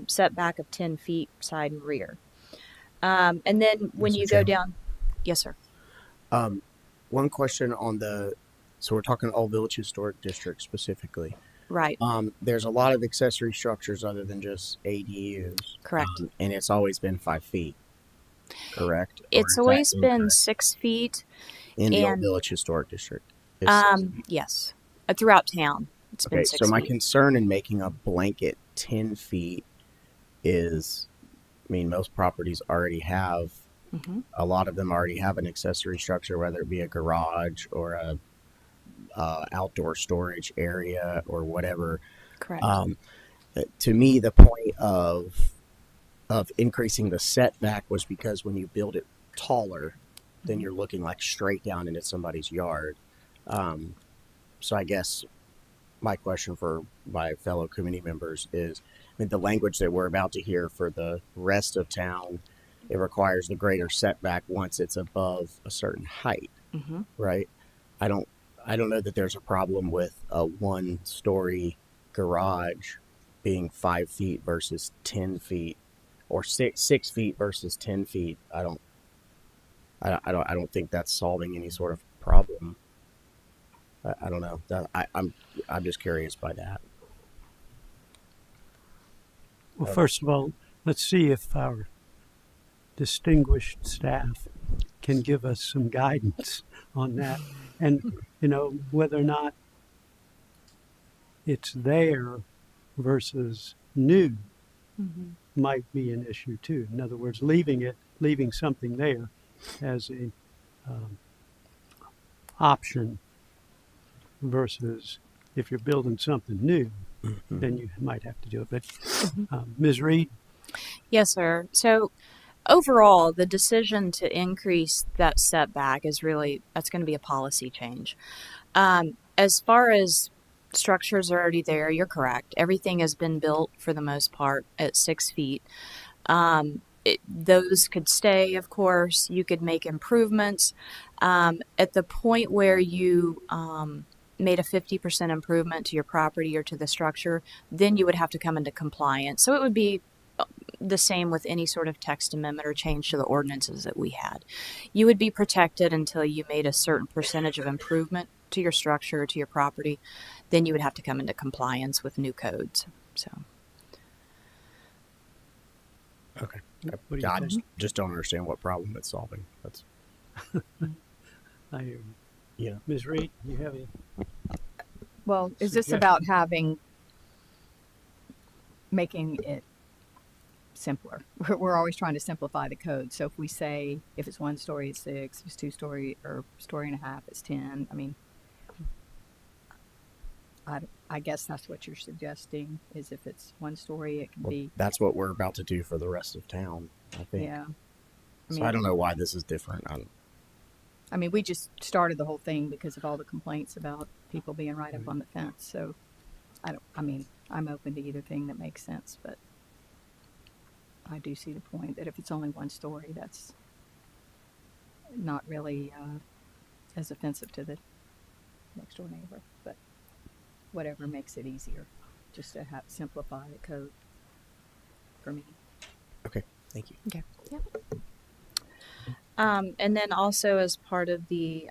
setback of 10 feet side and rear. And then when you go down, yes, sir. One question on so we're talking Old Village Historic District specifically. Right. There's a lot of accessory structures other than just ADUs. Correct. And it's always been 5 feet. Correct. It's always been 6 feet in the Old Village Historic District. Yes, throughout town. It's been 6 feet. So my concern in making a blanket 10 feet is, I mean, most properties already have, a lot of them already have an accessory structure, whether it be a garage or a outdoor storage area or whatever. Correct. To me, the point of increasing the setback was because when you build it taller, then you're looking like straight down into somebody's yard. So I guess my question for my fellow committee members is, I mean, the language that we're about to hear for the rest of town, it requires the greater setback once it's above a certain height, right? I don't know that there's a problem with a 1-story garage being 5 feet versus 10 feet, or 6 feet versus 10 feet. I don't think that's solving any sort of problem. I don't know. I'm just curious by that. Well, first of all, let's see if our distinguished staff can give us some guidance on that. And, whether or not it's there versus new might be an issue too. In other words, leaving something there as a option versus if you're building something new, then you might have to do it. But Ms. Reed? Yes, sir. So overall, the decision to increase that setback is that's going to be a policy change. As far as structures are already there, you're correct. Everything has been built for the most part at 6 feet. Those could stay, of course. You could make improvements. At the point where you made a 50% improvement to your property or to the structure, then you would have to come into compliance. So it would be the same with any sort of text amendment or change to the ordinances that we had. You would be protected until you made a certain percentage of improvement to your structure or to your property. Then you would have to come into compliance with new codes. So. Okay. I just don't understand what problem it's solving. That's. I hear you. Yeah. Ms. Reed, you have any? Well, is this about making it simpler? We're always trying to simplify the code. So if we say if it's 1 story, it's 6. If it's 2 story or 1.5 stories, it's 10. I mean, I guess that's what you're suggesting, is if it's one story, it can Well, be, that's what we're about to do for the rest of town, I think. yeah. So I don't know why this is different. I mean, we just started the whole thing because of all the complaints about people being right up on the fence. So I'm open to either thing that makes sense, but I do see the point that if it's only one story, that's not really as offensive to the next door neighbor, but whatever makes it easier, just to simplify the code for me. Okay, thank you. Okay. Yep. And then also as part of the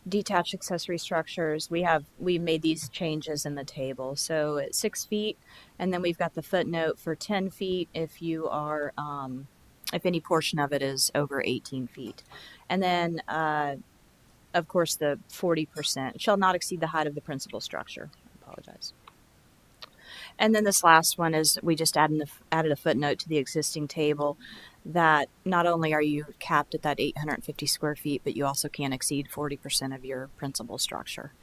detached accessory structures, we made these changes in the table. So at 6 feet, and then we've got the footnote for 10 feet if you are, if any portion of it is over 18 feet. And then, of course, the 40% shall not exceed the height of the principal structure. I apologize. And then this last one is we just added a footnote to the existing table that not only are you capped at that 850 square feet, but you also can't exceed 40% of your principal structure.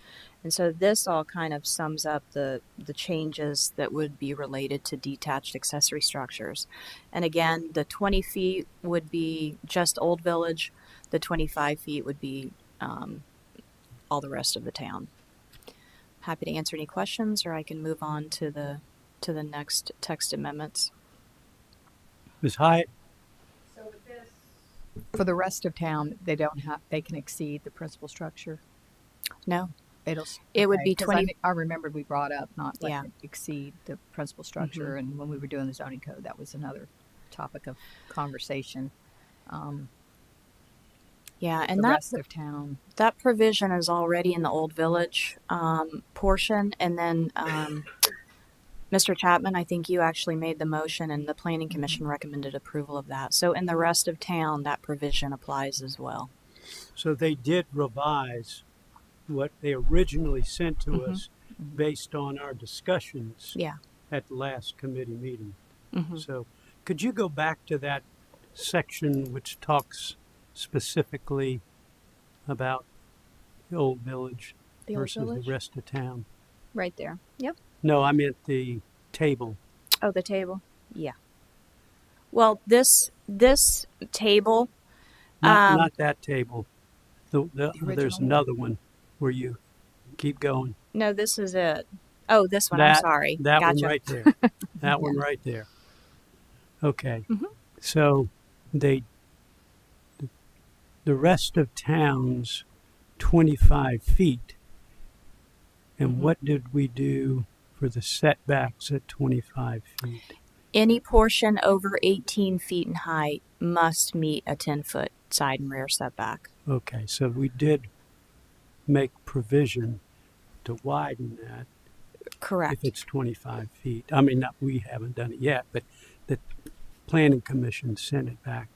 And so this all kind of sums up the changes that would be related to detached accessory structures. And again, the 20 feet would be just Old Village. The 25 feet would be all the rest of the town. Happy to answer any questions, or I can move on to the next text amendments. Ms. Hyatt? For the rest of town, they can exceed the principal structure. No. It would be 'cause 20. I remembered we brought up not letting Yeah. it exceed the principal structure, and when we were doing the zoning code, that was another topic of conversation. Yeah, and the that rest of town. that provision is already in the Old Village portion, and then Mr. Chapman, I think you actually made the motion, and the Planning Commission recommended approval of that. So in the rest of town, that provision applies as well. So they did revise what they originally sent to us based on our discussions Yeah. at the last committee meeting. Mhm. So could you go back to that section which talks specifically about the Old Village The Old versus Village? the rest of town? Right there. Yep. No, I meant the table. Oh, the table. Yeah. Well, this table. Not that table. There's original one? another one where you keep going. No, this is it. Oh, this one. I'm sorry. That Gotcha. one right there. That one right there. Okay. Mhm. So the rest of town's 25 feet. And what did we do for the setbacks at 25 feet? Any portion over 18 feet in height must meet a 10-foot side and rear setback. Okay, so we did make provision to widen that. Correct. If it's 25 feet. I mean, we haven't done it yet, but the Planning Commission sent it back.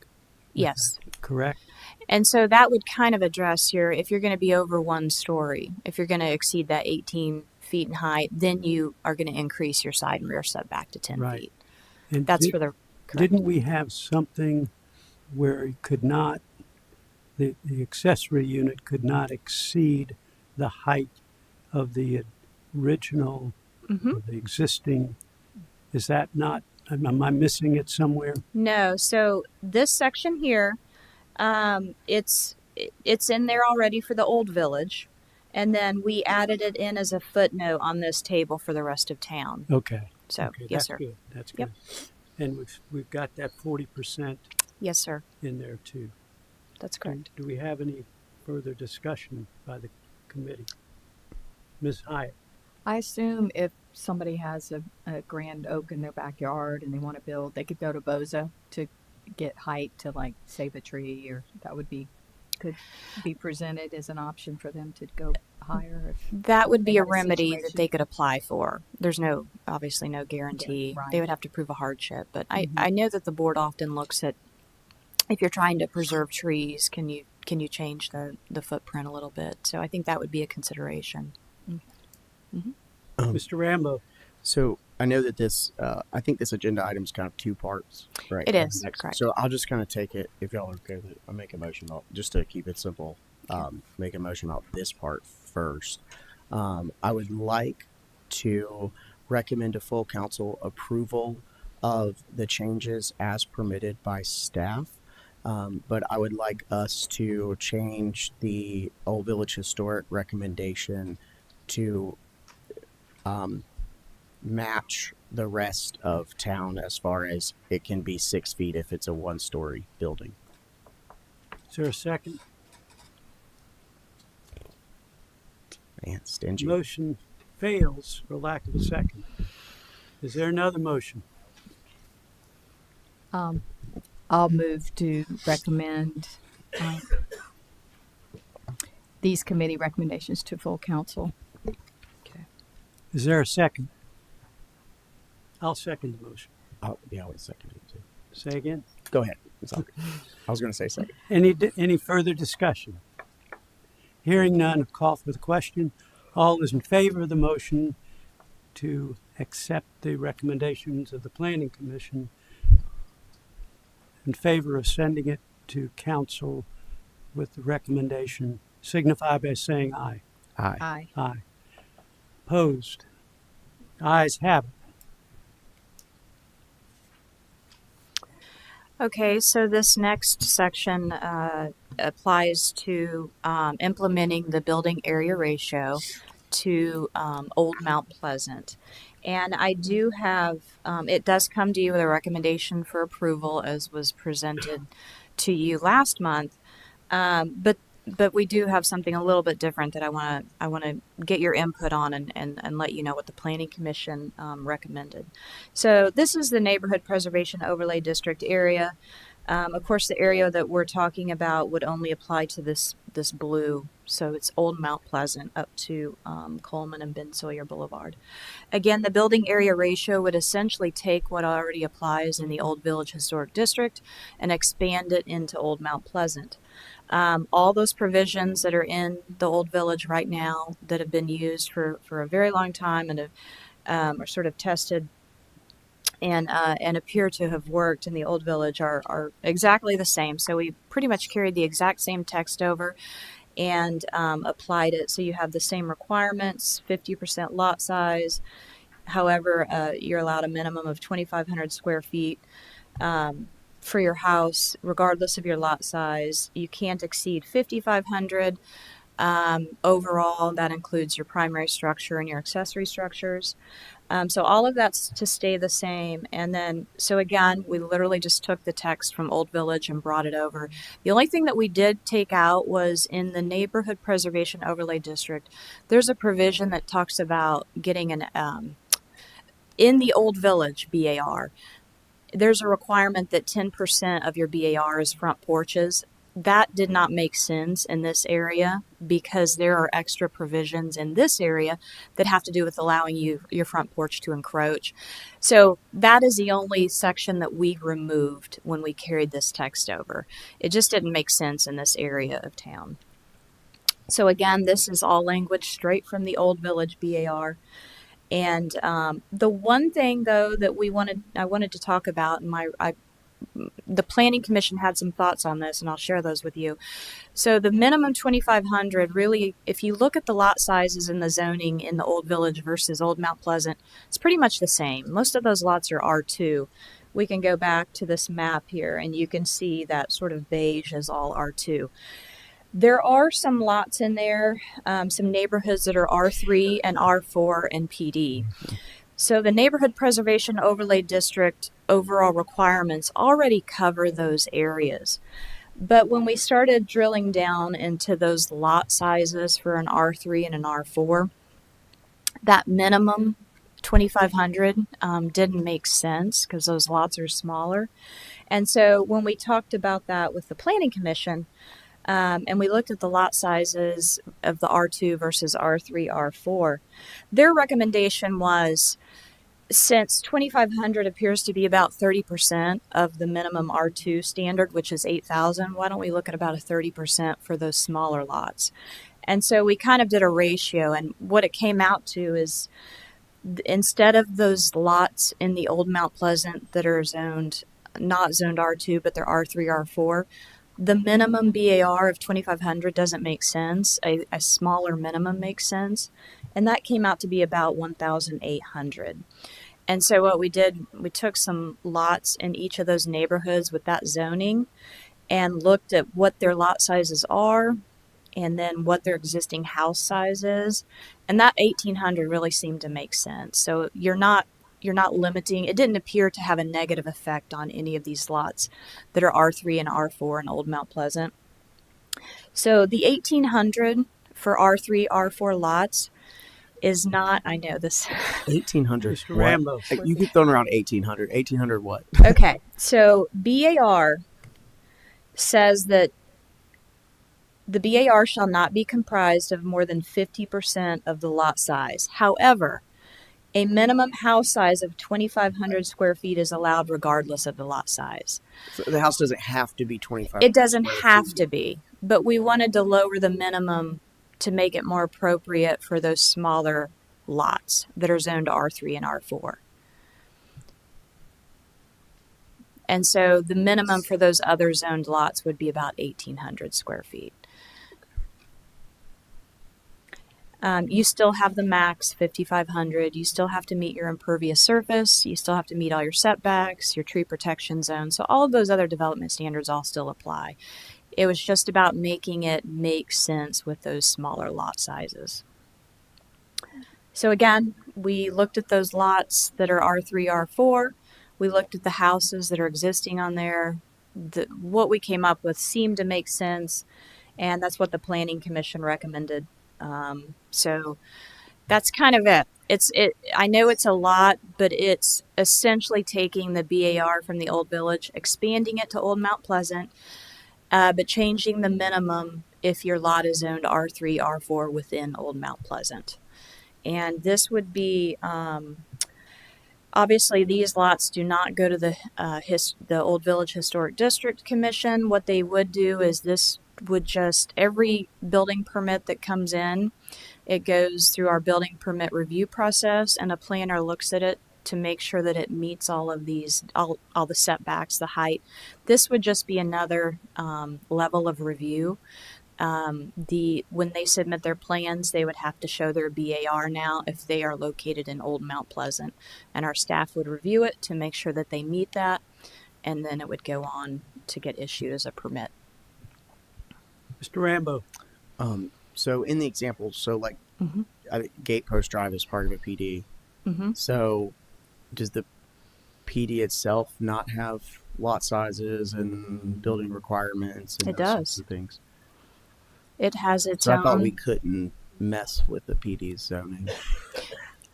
with Yes. that, correct? And so that would kind of address if you're going to be over one story, if you're going to exceed that 18 feet in height, then you are going to increase your side and rear setback to 10 Right. feet. And That's for the. Correct. Didn't we have something where it could not, the accessory unit could not exceed the height of the original, of the existing? Is that not, am I missing it somewhere? No, so this section here, it's in there already for the Old Village, and then we added it in as a footnote on this table for the rest of town. Okay. So Okay, yes, that's sir. good. That's Yep. good. And we've got that 40% Yes, sir. in there too. That's correct. Do we have any further discussion by the committee? Ms. Hyatt? I assume if somebody has a grand oak in their backyard and they want to build, they could go to BOZA to get height to like save a tree, or that could be presented as an option for them to go higher. That would they be a had a remedy that situation. they could apply for. There's obviously no guarantee. right. They would have to prove a hardship. But I know that the board often looks at, if you're trying to preserve trees, can you change the footprint a little bit? So I think that would be a consideration. Mr. Rambo? So I know that I think this agenda item is kind of two parts, right? It is, correct. So I'll just kind of take it, if y'all are okay with it, I'll make a motion, just to keep it simple, make a motion about this part first. I would like to recommend to full council approval of the changes as permitted by staff. But I would like us to change the Old Village Historic recommendation to match the rest of town as far as it can be 6 feet if it's a 1-story building. Is there a second? Man, stingy. Motion fails for lack of a second. Is there another motion? I'll move to recommend these committee recommendations to full council. Is there a second? I'll second the motion. Yeah, I would second it too. Say again? Go ahead. I was going to say second. Any further discussion? Hearing none, call for the question. All those in favor of the motion to accept the recommendations of the Planning Commission, in favor of sending it to council with the recommendation, signify by saying aye. Aye. Aye. Aye. Opposed? Ayes have it. Okay, so this next section applies to implementing the building area ratio to Old Mount Pleasant. And I do have, it does come to you with a recommendation for approval as was presented to you last month. But we do have something a little bit different that I want to get your input on and let you know what the Planning Commission recommended. So this is the Neighborhood Preservation Overlay District area. Of course, the area that we're talking about would only apply to this blue. So it's Old Mount Pleasant up to Coleman and Ben Sawyer Boulevard. Again, the building area ratio would essentially take what already applies in the Old Village Historic District and expand it into Old Mount Pleasant. All those provisions that are in the Old Village right now that have been used for a very long time and are sort of tested and appear to have worked in the Old Village are exactly the same. So we pretty much carried the exact same text over and applied it. So you have the same requirements, 50% lot size. However, you're allowed a minimum of 2,500 square feet for your house, regardless of your lot size. You can't exceed 5,500 overall. That includes your primary structure and your accessory structures. So all of that's to stay the same. And then, so again, we literally just took the text from Old Village and brought it over. The only thing that we did take out was in the Neighborhood Preservation Overlay District, there's a provision that talks about getting an, in the Old Village BAR, there's a requirement that 10% of your BAR is front porches. That did not make sense in this area because there are extra provisions in this area that have to do with allowing your front porch to encroach. So that is the only section that we removed when we carried this text over. It just didn't make sense in this area of town. So again, this is all language straight from the Old Village BAR. And the one thing, though, that I wanted to talk about, and the Planning Commission had some thoughts on this, and I'll share those with you. So the minimum 2,500, really, if you look at the lot sizes in the zoning in the Old Village versus Old Mount Pleasant, it's pretty much the same. Most of those lots are R2. We can go back to this map here, and you can see that sort of beige is all R2. There are some lots in there, some neighborhoods that are R3 and R4 and PD. So the Neighborhood Preservation Overlay District overall requirements already cover those areas. But when we started drilling down into those lot sizes for an R3 and an R4, that minimum 2,500 didn't make sense because those lots are smaller. And so when we talked about that with the Planning Commission, and we looked at the lot sizes of the R2 versus R3, R4. Their recommendation was, since 2,500 appears to be about 30% of the minimum R2 standard, which is 8,000, why don't we look at about a 30% for those smaller lots? And so we kind of did a ratio, and what it came out to is instead of those lots in the Old Mount Pleasant that are not zoned R2, but they're R3, R4, The minimum BAR of 2,500 doesn't make sense. A smaller minimum makes sense. And that came out to be about 1,800. And so what we did, we took some lots in each of those neighborhoods with that zoning and looked at what their lot sizes are and then what their existing house size is. And that 1,800 really seemed to make sense. So you're not limiting. It didn't appear to have a negative effect on any of these lots that are R3 and R4 in Old Mount Pleasant. So the 1,800 for R3, R4 lots is not, I know this. 1,800. Mr. Rambo. You keep throwing around 1,800. 1,800 what? Okay, so BAR says that the BAR shall not be comprised of more than 50% of the lot size. However, a minimum house size of 2,500 square feet is allowed regardless of the lot size. So the house doesn't have to be 25. It doesn't have to be, but we wanted to lower the minimum to make it more appropriate for those smaller lots that are zoned R3 and R4. And so the minimum for those other zoned lots would be about 1,800 square feet. You still have the max 5,500. You still have to meet your impervious surface. You still have to meet all your setbacks, your tree protection zone. So all of those other development standards all still apply. It was just about making it make sense with those smaller lot sizes. So again, we looked at those lots that are R3, R4. We looked at the houses that are existing on there. What we came up with seemed to make sense, and that's what the Planning Commission recommended. So that's kind of it. I know it's a lot, but it's essentially taking the BAR from the Old Village, expanding it to Old Mount Pleasant, but changing the minimum if your lot is zoned R3, R4 within Old Mount Pleasant. And this would be, obviously these lots do not go to the Old Village Historic District Commission. What they would do is this would just, every building permit that comes in, it goes through our building permit review process, and a planner looks at it to make sure that it meets all of these, all the setbacks, the height. This would just be another level of review. When they submit their plans, they would have to show their BAR now if they are located in Old Mount Pleasant, and our staff would review it to make sure that they meet that, and then it would go on to get issued as a permit. Mr. Rambo. So in the example, Gate Post Drive is part of a PD. Mm-hmm. So does the PD itself not have lot sizes and building requirements and It those does. sorts of things? It has its So own. I thought we couldn't mess with the PD's zoning,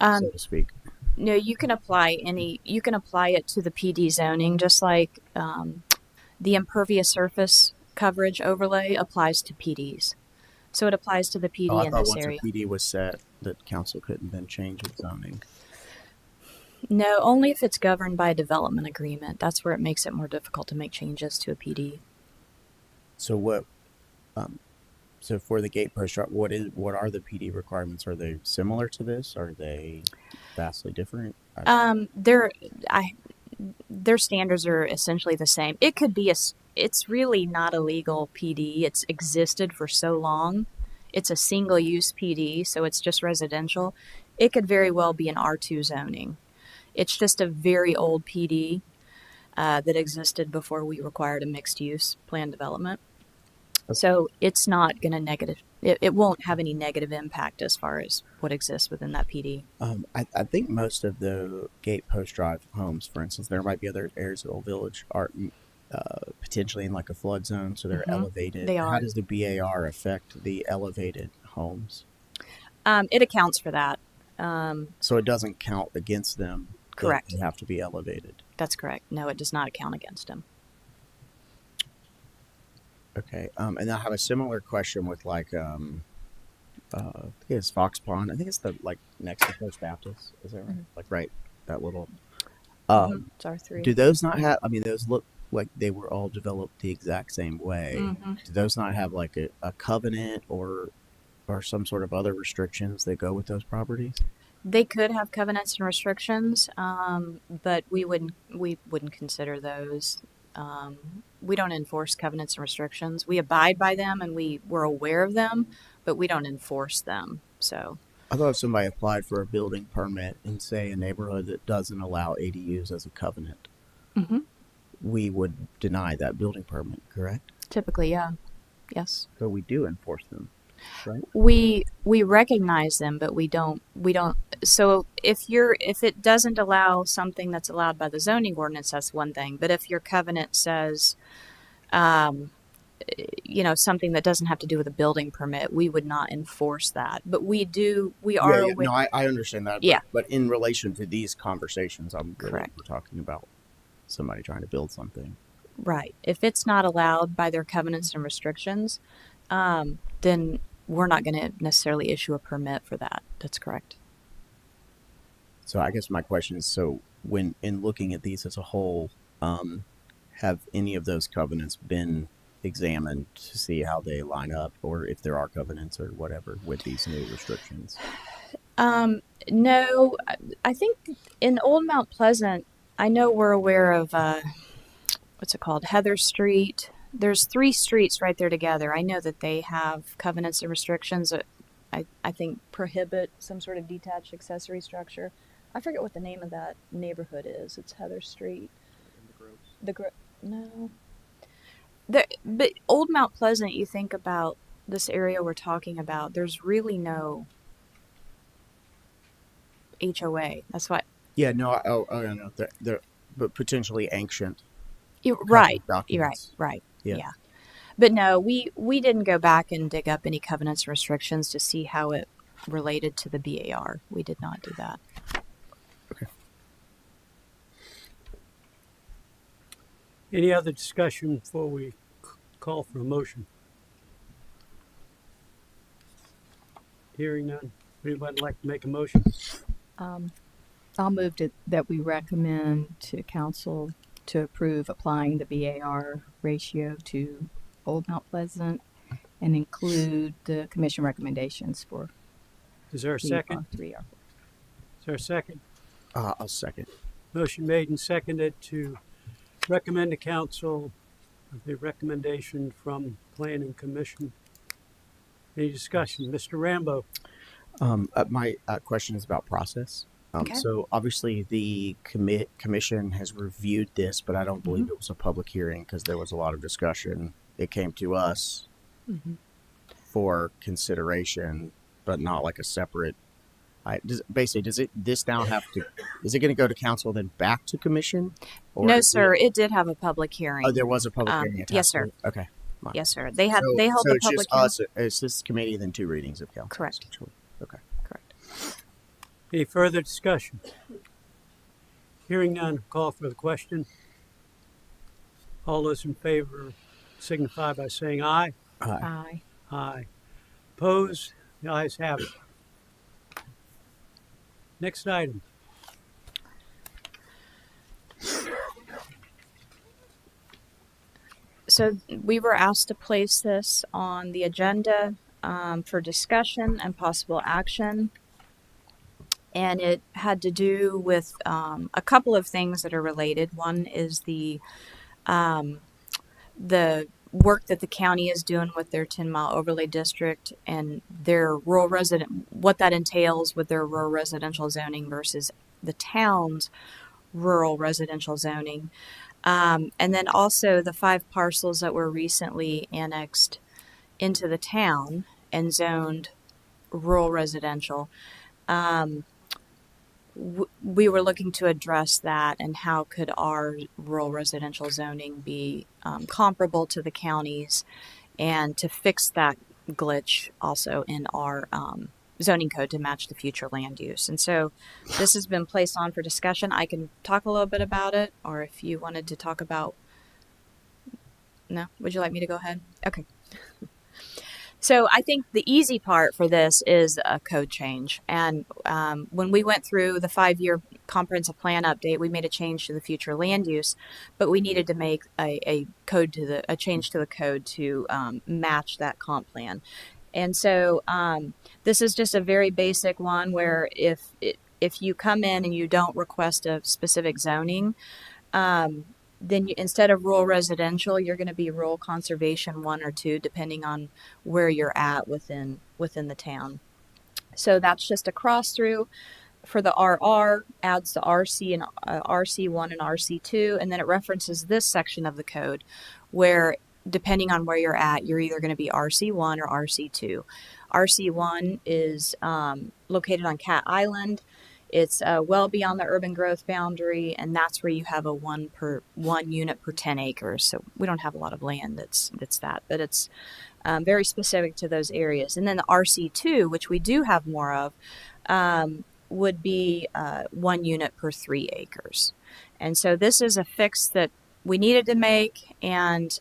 so to speak. No, you can apply it to the PD zoning, just like the impervious surface coverage overlay applies to PDs. So it applies to the PD I in thought this once area. a PD was set, that council couldn't then change its zoning. No, only if it's governed by a development agreement. That's where it makes it more difficult to make changes to a PD. So what? So for the Gate Post Drive, what are the PD requirements? Are they similar to this? Are they vastly different? Their standards are essentially the same. It could be it's really not a legal PD. It's existed for so long. It's a single use PD, so it's just residential. It could very well be an R2 zoning. It's just a very old PD that existed before we required a mixed use plan development. So it's not going to it won't have any negative impact as far as what exists within that PD. I think most of the Gate Post Drive homes, for instance, there might be other areas of Old Village are potentially in like a flood zone, so they're elevated. They are. How does the BAR affect the elevated homes? It accounts for that. So it doesn't count against them. Correct. They have to be elevated. That's correct. No, it does not count against them. Okay. And I have a similar question with I think it's Fox Pond. I think it's next to First Baptist. Is that right? Mm-hmm. Like right, that little. It's R3. Do those not have? I mean, those look like they were all developed the exact same way. Mm-hmm. Do those not have like a covenant or some sort of other restrictions that go with those properties? They could have covenants and restrictions, but we wouldn't consider those. we don't enforce covenants and restrictions. We abide by them and we're aware of them, but we don't enforce them. So I thought if somebody applied for a building permit in, say, a neighborhood that doesn't allow ADUs as a covenant, mm-hmm. we would deny that building permit, correct? Typically, yeah. Yes. So we do enforce them, right? We recognize them, but we don't. So if it doesn't allow something that's allowed by the zoning ordinance, that's one thing. But if your covenant says, something that doesn't have to do with a building permit, we would not enforce that. But we do. We are. Yeah. No, I understand that. Yeah. But in relation to these conversations, I'm really, Correct. we're talking about somebody trying to build something. Right. If it's not allowed by their covenants and restrictions, then we're not going to necessarily issue a permit for that. That's correct. So I guess my question is, so when in looking at these as a whole, have any of those covenants been examined to see how they line up, or if there are covenants or whatever with these new restrictions? No, I think in Old Mount Pleasant, I know we're aware of, what's it called? Heather Street. There's 3 streets right there together. I know that they have covenants and restrictions that I think prohibit some sort of detached accessory structure. I forget what the name of that neighborhood is. It's Heather Street. No. But Old Mount Pleasant, you think about this area we're talking about, there's really no HOA. That's why. Yeah, no, no, they're but potentially ancient. Right. Documents. Right. Yeah. Yeah. But no, we didn't go back and dig up any covenants and restrictions to see how it related to the BAR. We did not do that. Okay. Any other discussion before we call for a motion? Hearing none. Anybody like to make a motion? I'll move that we recommend to council to approve applying the BAR ratio to Old Mount Pleasant and include the commission recommendations for. Is there a second? 3R. Is there a second? I'll second. Motion made and seconded to recommend to council the recommendation from Planning Commission. Any discussion? Mr. Rambo? My question is about process. Okay. So obviously the commission has reviewed this, but I don't believe it was a public hearing because there was a lot of discussion. It came to us for consideration, but not like a separate. Does this now have to? Is it going to go to council then back to commission? Or No, sir. It did have a public hearing. Oh, there was a public hearing. attached yes, to sir. it? Okay. Fine. Yes, sir. They held So the it's public just hearing. us. It's this committee and then 2 readings of council. Correct. essentially. Okay. Correct. Any further discussion? Hearing none, call for the question. All those in favor signify by saying aye. Aye. Aye. Opposed? The ayes have it. Next item. So we were asked to place this on the agenda for discussion and possible action. And it had to do with a couple of things that are related. One is the work that the county is doing with their 10-mile overlay district and their rural resident, what that entails with their rural residential zoning versus the town's rural residential zoning. And then also the 5 parcels that were recently annexed into the town and zoned rural residential. We were looking to address that and how could our rural residential zoning be comparable to the counties and to fix that glitch also in our zoning code to match the future land use. And so this has been placed on for discussion. I can talk a little bit about it, or if you wanted to talk about... No? Would you like me to go ahead? Okay. So I think the easy part for this is a code change. And when we went through the 5-year comprehensive plan update, we made a change to the future land use, but we needed to make a change to the code to match that comp plan. And so this is just a very basic one where if you come in and you don't request a specific zoning, then instead of rural residential, you're going to be rural conservation 1 or 2, depending on where you're at within the town. So that's just a cross through. For the RR, adds the RC and RC1 and RC2, and then it references this section of the code where, depending on where you're at, you're either going to be RC1 or RC2. RC1 is located on Cat Island. It's well beyond the urban growth boundary, and that's where you have a one unit per 10 acres. So we don't have a lot of land that's that, but it's very specific to those areas. And then the RC2, which we do have more of, would be 1 unit per 3 acres. And so this is a fix that we needed to make, and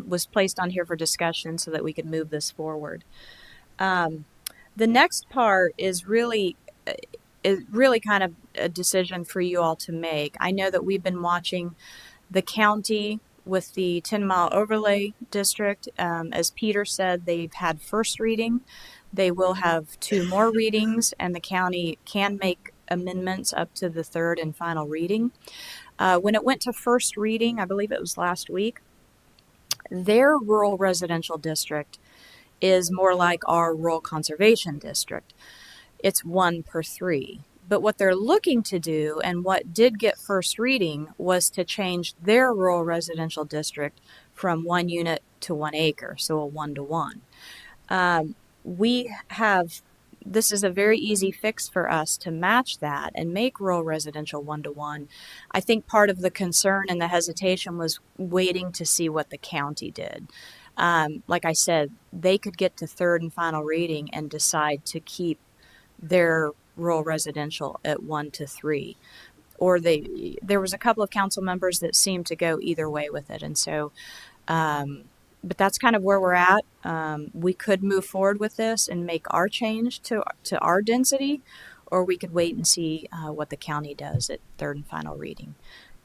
was placed on here for discussion so that we could move this forward. The next part is really kind of a decision for you all to make. I know that we've been watching the county with the 10-mile overlay district. As Peter said, they've had first reading. They will have 2 more readings, and the county can make amendments up to the 3rd and final reading. When it went to first reading, I believe it was last week, their rural residential district is more like our rural conservation district. It's 1 per 3. But what they're looking to do, and what did get first reading, was to change their rural residential district from 1 unit to 1 acre, so a 1 to 1. This is a very easy fix for us to match that and make rural residential 1 to 1. I think part of the concern and the hesitation was waiting to see what the county did. Like I said, they could get to 3rd and final reading and decide to keep their rural residential at 1 to 3. Or there was a couple of council members that seemed to go either way with it. And so, but that's kind of where we're at. We could move forward with this and make our change to our density, or we could wait and see what the county does at 3rd and final reading.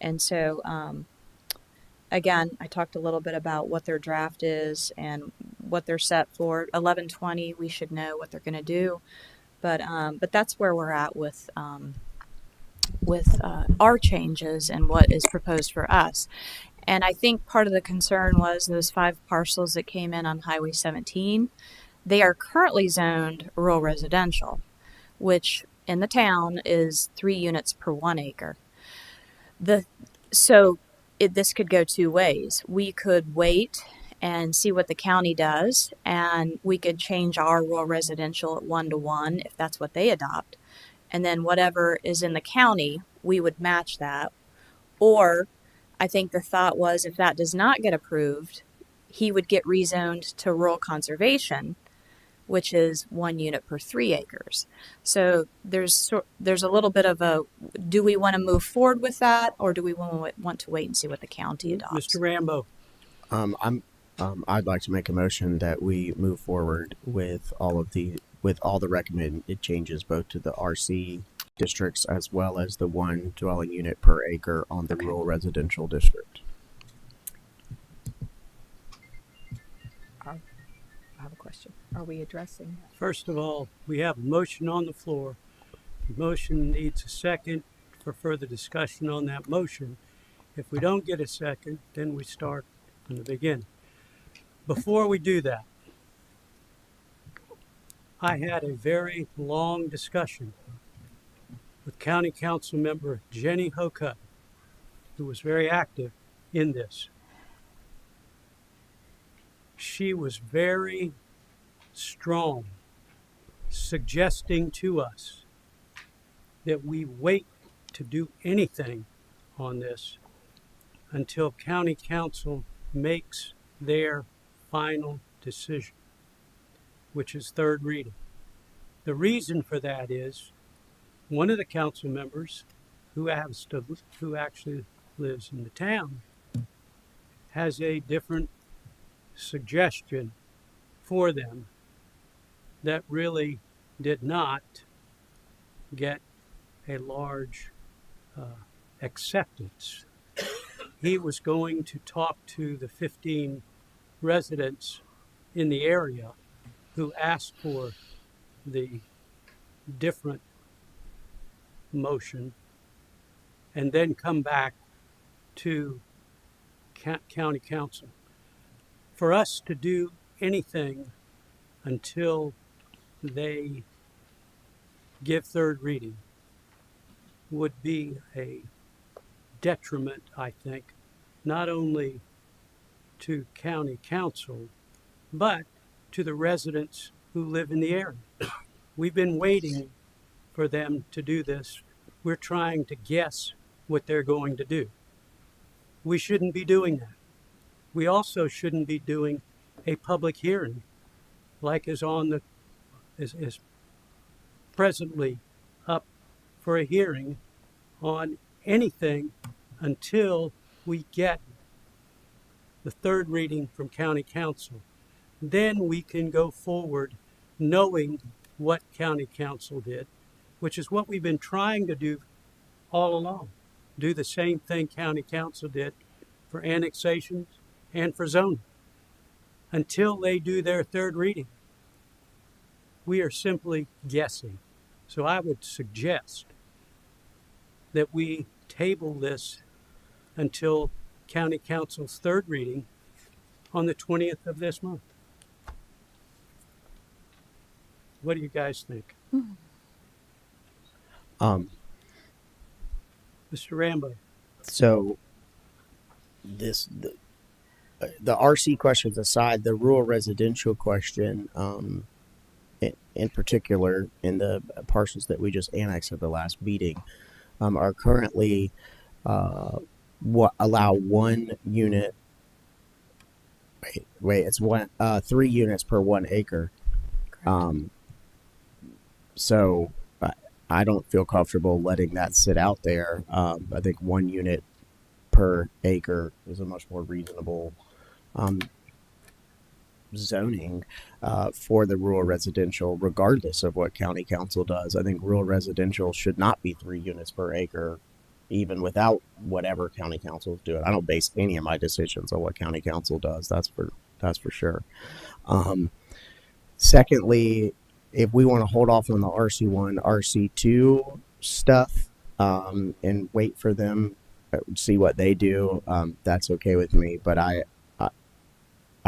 And so, again, I talked a little bit about what their draft is and what they're set for. 11/20, we should know what they're going to do. But that's where we're at with our changes and what is proposed for us. And I think part of the concern was those 5 parcels that came in on Highway 17. They are currently zoned rural residential, which in the town is 3 units per 1 acre. This could go 2 ways. We could wait and see what the county does, and we could change our rural residential at 1 to 1 if that's what they adopt. And then whatever is in the county, we would match that. Or I think the thought was, if that does not get approved, he would get rezoned to rural conservation, which is 1 unit per 3 acres. So there's a little bit of a, do we want to move forward with that, or do we want to wait and see what the county adopts? Mr. Rambo. I'd like to make a motion that we move forward with all the recommended changes, both to the RC districts as well as the 1 dwelling unit per acre on the rural residential district. I have a question. Are we addressing that? First of all, we have a motion on the floor. The motion needs a second for further discussion on that motion. If we don't get a second, then we start from the beginning. Before we do that, I had a very long discussion with County Council member Jenny Hocutt, who was very active in this. She was very strong, suggesting to us that we wait to do anything on this until County Council makes their final decision, which is 3rd reading. The reason for that is one of the council members who actually lives in the town has a different suggestion for them that really did not get a large acceptance. He was going to talk to the 15 residents in the area who asked for the different motion, and then come back to county council. For us to do anything until they give third reading would be a detriment, I think, not only to county council, but to the residents who live in the area. We've been waiting for them to do this. We're trying to guess what they're going to do. We shouldn't be doing that. We also shouldn't be doing a public hearing like is presently up for a hearing on anything until we get the third reading from county council. Then we can go forward knowing what county council did, which is what we've been trying to do all along. Do the same thing county council did for annexations and for zoning. Until they do their third reading, we are simply guessing. So I would suggest that we table this until county council's third reading on the 20th of this month. What do you guys think? Mr. Rambo. So the RC questions aside, the rural residential question, in particular, in the parcels that we just annexed at the last meeting, are currently allow 1 unit. Wait, it's 3 units per 1 acre. So I don't feel comfortable letting that sit out there. I think 1 unit per acre is a much more reasonable zoning for the rural residential, regardless of what county council does. I think rural residential should not be 3 units per acre, even without whatever county council is doing. I don't base any of my decisions on what county council does. That's for sure. Secondly, if we want to hold off on the RC1, RC2 stuff and wait for them, see what they do, that's okay with me. But I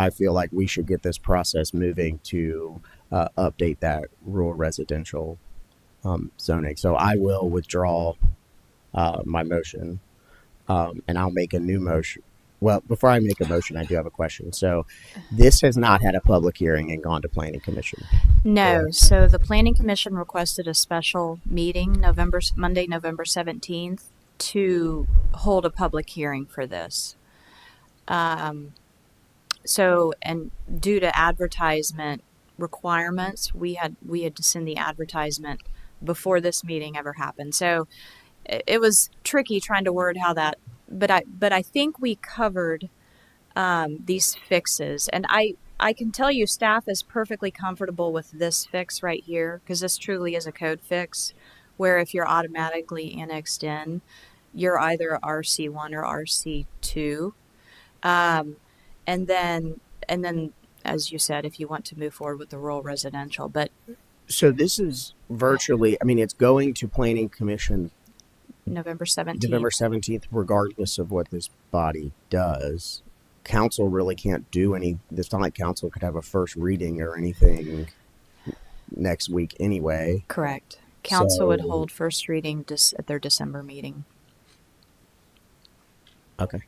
feel like we should get this process moving to update that rural residential zoning. So I will withdraw my motion, and I'll make a new motion. Well, before I make a motion, I do have a question. So this has not had a public hearing and gone to planning commission. No. So the planning commission requested a special meeting Monday, November 17th to hold a public hearing for this. So, and due to advertisement requirements, we had to send the advertisement before this meeting ever happened. So it was tricky trying to word how that, but I think we covered these fixes, and I can tell you staff is perfectly comfortable with this fix right here, because this truly is a code fix where if you're automatically annexed in, you're either RC1 or RC2. And then, as you said, if you want to move forward with the rural residential, but so this is virtually, I mean, it's going to planning commission November 17th. November 17th, regardless of what this body does. Council really can't do any. It's not like council could have a first reading or anything next week anyway. Correct. Council would hold first reading at their December meeting. Okay.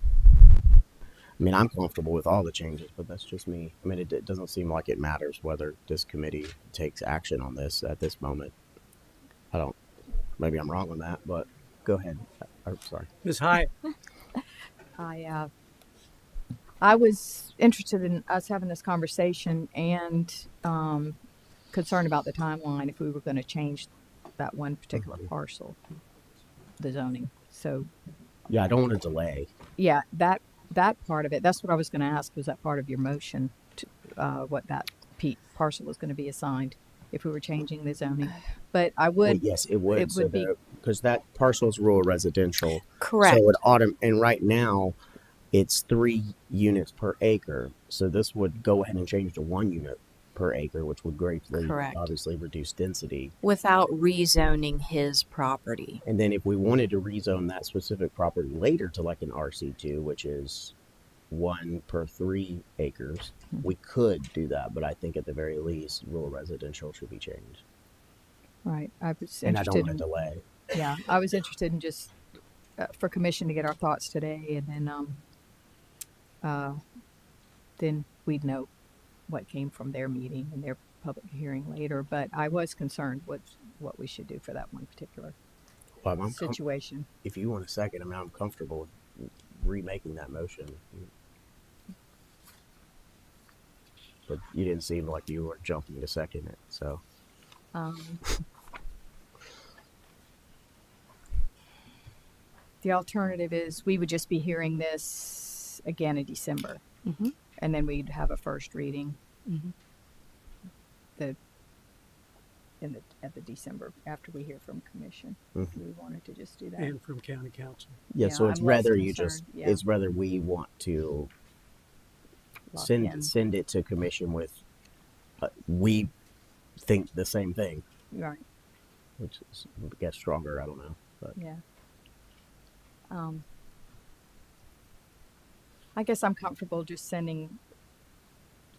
I mean, I'm comfortable with all the changes, but that's just me. I mean, it doesn't seem like it matters whether this committee takes action on this at this moment. I don't. Maybe I'm wrong on that, but go ahead. I'm sorry. Ms. Hyatt. I was interested in us having this conversation and concerned about the timeline if we were going to change that one particular parcel, the zoning. So, yeah, I don't want to delay. Yeah, that part of it. That's what I was going to ask. Was that part of your motion? What that parcel was going to be assigned if we were changing the zoning? But I would. Well, yes, it would. It would be because that parcel is rural residential. Correct. So and right now, it's 3 units per acre. So this would go ahead and change to 1 unit per acre, which would greatly Correct. obviously reduce density. Without rezoning his property. And then if we wanted to rezone that specific property later to like an RC2, which is 1 per 3 acres, we could do that. But I think at the very least, rural residential should be changed. Right. I was And I don't interested want in, to delay. yeah, I was interested in just for commission to get our thoughts today, and then we'd know what came from their meeting and their public hearing later. But I was concerned with what we should do for that one particular Well, situation. if you want a second, I mean, I'm comfortable with remaking that motion. But you didn't seem like you were jumping to second it, so. The alternative is we would just be hearing this again in December, Mhm. and then we'd have a first reading Mhm. at the December after we hear from commission. Mhm. We wanted to just do that. And from county council. Yeah, so it's I'm less rather you just, concerned, yeah. it's rather we want to Lock in. send it to commission with, we think the same thing, Right. which is, gets stronger, I don't know. But Yeah. I guess I'm comfortable just sending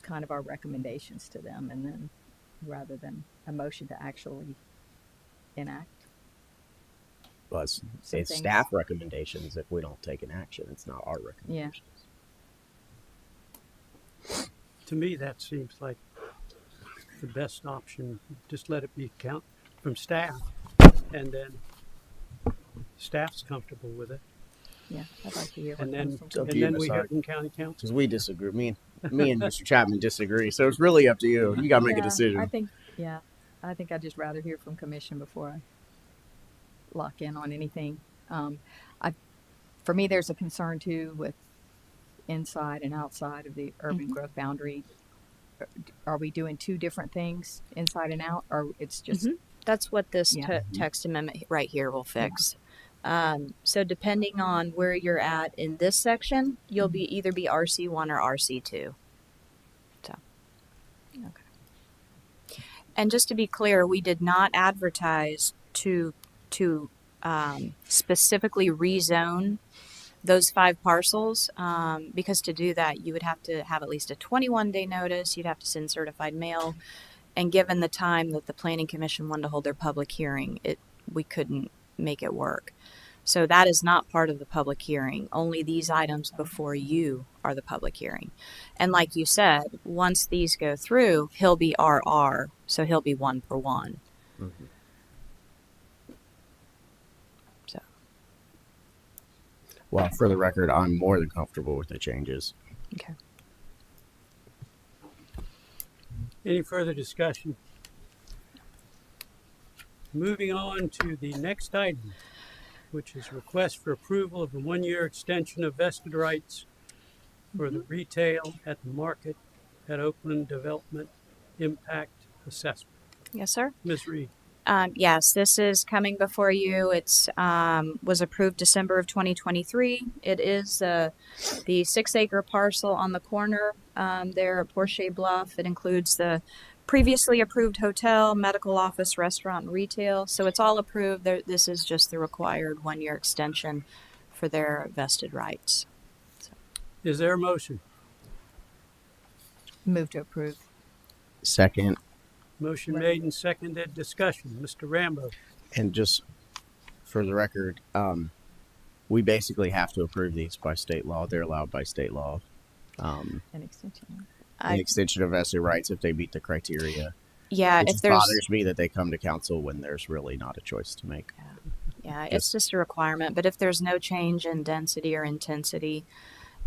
kind of our recommendations to them, and then rather than a motion to actually enact. well, it's Some it's things. staff recommendations. If we don't take an action, it's not our Yeah. recommendations. To me, that seems like the best option. Just let it be count from staff, and then staff's comfortable with it, Yeah, I'd like to hear what and then comes from It's up to and you, then Ms. we hear Hart. it from county council. Because we disagree. Me and Mr. Chapman disagree. So it's really up to you. You got to make a Yeah, decision. I think I'd just rather hear from commission before I lock in on anything. For me, there's a concern too with inside and outside of the urban growth boundary. Are we doing two different things, inside and out, or it's just That's what this Yeah. text amendment right here will fix. So depending on where you're at in this section, you'll be either be RC1 or RC2. So, okay. And just to be clear, we did not advertise to specifically rezone those 5 parcels, because to do that, you would have to have at least a 21-day notice. You'd have to send certified mail. And given the time that the Planning Commission wanted to hold their public hearing, we couldn't make it work. So that is not part of the public hearing. Only these items before you are the public hearing. And like you said, once these go through, he'll be RR, so he'll be 1 per 1. Mhm. So Well, for the record, I'm more than comfortable with the changes. okay. Any further discussion? Moving on to the next item, which is request for approval of a 1-year extension of vested rights for the retail at the market at Oakland Development Impact Assessment. Yes, sir. Ms. Reed. Yes, this is coming before you. It's was approved December of 2023. It is the 6-acre parcel on the corner there at Porsche Bluff. It includes the previously approved hotel, medical office, restaurant, and retail. So it's all approved. This is just the required 1-year extension for their vested rights. Is there a motion? move to approve? Second, Motion made and seconded. Discussion. Mr. Rambo. and just for the record, we basically have to approve these by state law. They're allowed by state law. An extension. An extension of vested rights if they meet the criteria. Yeah, It if just there's bothers me that they come to council when there's really not a choice to make. Yeah, it's just a requirement. But if there's no change in density or intensity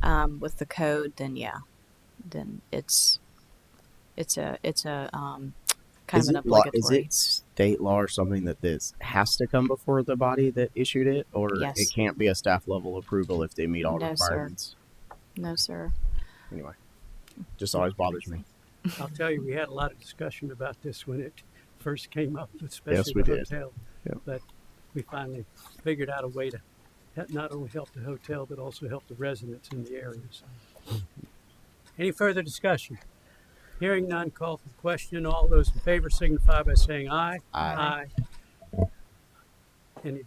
with the code, then then it's a kind Is of an it law, obligatory. is it state law or something that this has to come before the body that issued it, or Yes. it can't be a staff level approval if they meet all No, sir. requirements? No, sir. Anyway, just always bothers me. I'll tell you, we had a lot of discussion about this when it first came up, especially Yes, we the did. hotel. Yep. But we finally figured out a way to not only help the hotel, but also help the residents in the area. So. Any further discussion? Hearing none, call for the question. All those in favor signify by saying aye. Aye. Any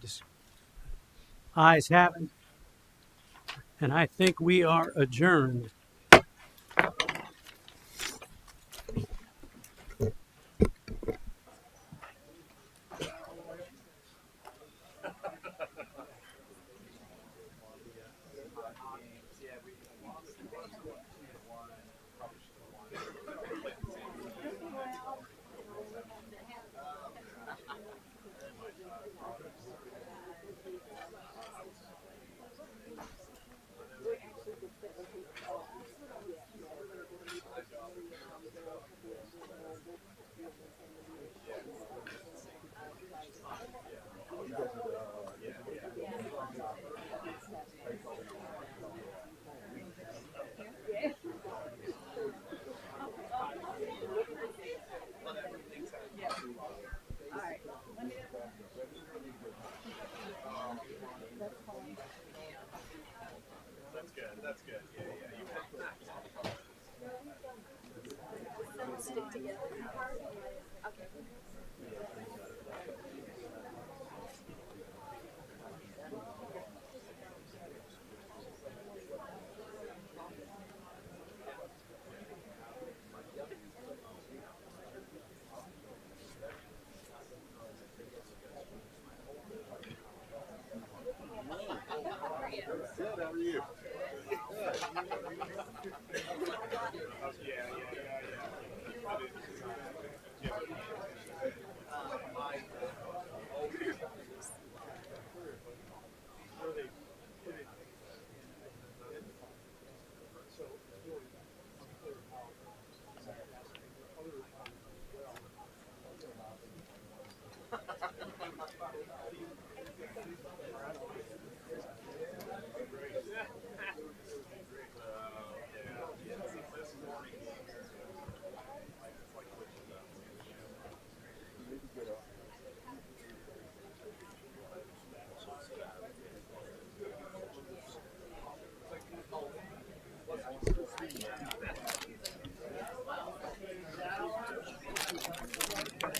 ayes have it. And I think we are adjourned.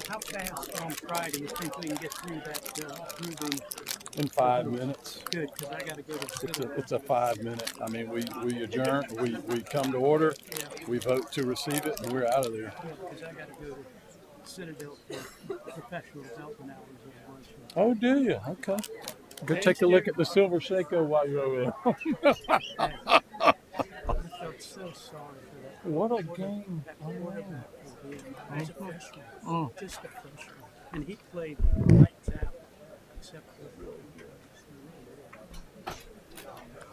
How fast on Friday you think we can get through that approving? In 5 minutes. Good, because I got to go to It's a 5 minute. I mean, we adjourn, we come to order, we vote to receive it, and we're out of there. Yeah, because I got to go to Citadel for professional development hours on lunch. Oh, do you? Okay. Go take a look at the Silver Seiko while you're over there. I felt so sorry for that. What a game. That quarterback was a freshman, Mm. just a freshman. And he played lights out, except for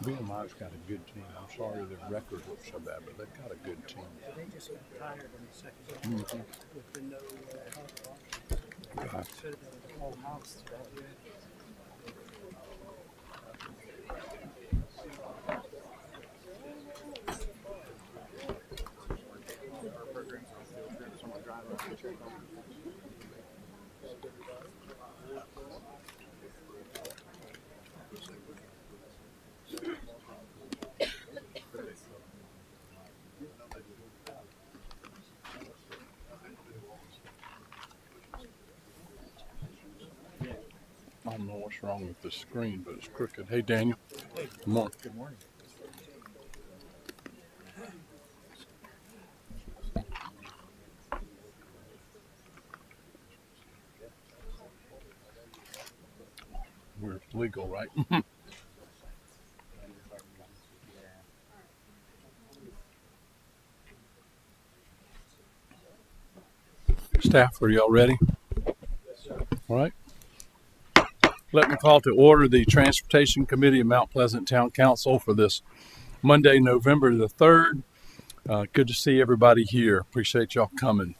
BMI's got a good team. I'm sorry their record looks so bad, but they've got a good team. they just got tired in the second half with the no God. Citadel the whole house today. I don't know what's wrong with the screen, but it's crooked. Hey, Daniel. Hey. Good morning. Good morning. We're legal, right? Staff, are y'all ready? All right. Let me call to order the Transportation Committee of Mount Pleasant Town Council for this Monday, November the 3rd. Good to see everybody here. Appreciate y'all coming.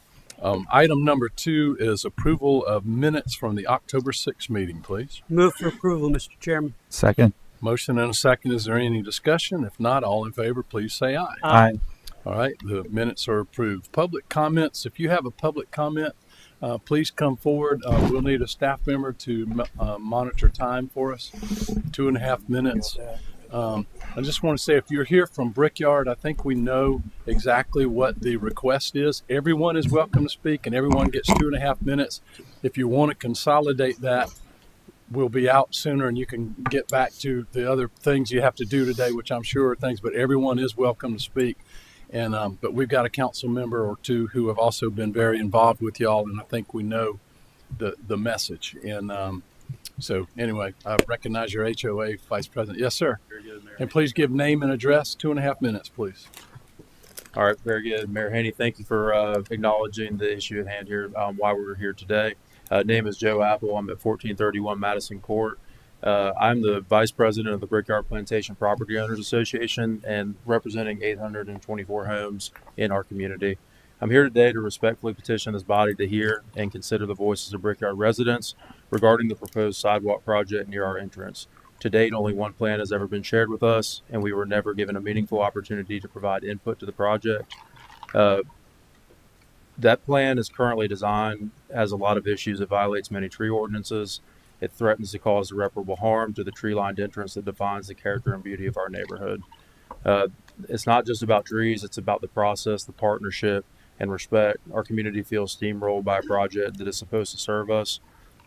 Item number 2 is approval of minutes from the October 6th meeting, please. Move for approval, Mr. Chairman. Second. Motion and a second. Is there any discussion? If not, all in favor, please say aye. Aye. All right, the minutes are approved. Public comments. If you have a public comment, please come forward. We'll need a staff member to monitor time for us. 2.5 minutes. I just want to say, if you're here from Brickyard, I think we know exactly what the request is. Everyone is welcome to speak, and everyone gets 2.5 minutes. If you want to consolidate that, we'll be out sooner, and you can get back to the other things you have to do today, which I'm sure are things. But everyone is welcome to speak. And but we've got a council member or two who have also been very involved with y'all, and I think we know the message. And so anyway, I recognize your HOA Vice President. Yes, sir. Very good, Mayor. And please give name and address. 2.5 minutes, please. All right, very good. Mayor Haney, thank you for acknowledging the issue at hand here, why we're here today. Name is Joe Apple. I'm at 1431 Madison Court. I'm the Vice President of the Brickyard Plantation Property Owners Association and representing 824 homes in our community. I'm here today to respectfully petition this body to hear and consider the voices of Brickyard residents regarding the proposed sidewalk project near our entrance. To date, only one plan has ever been shared with us, and we were never given a meaningful opportunity to provide input to the project. That plan is currently designed, has a lot of issues. It violates many tree ordinances. It threatens to cause irreparable harm to the tree-lined entrance that defines the character and beauty of our neighborhood. It's not just about trees, it's about the process, the partnership, and respect. Our community feels steamrolled by a project that is supposed to serve us.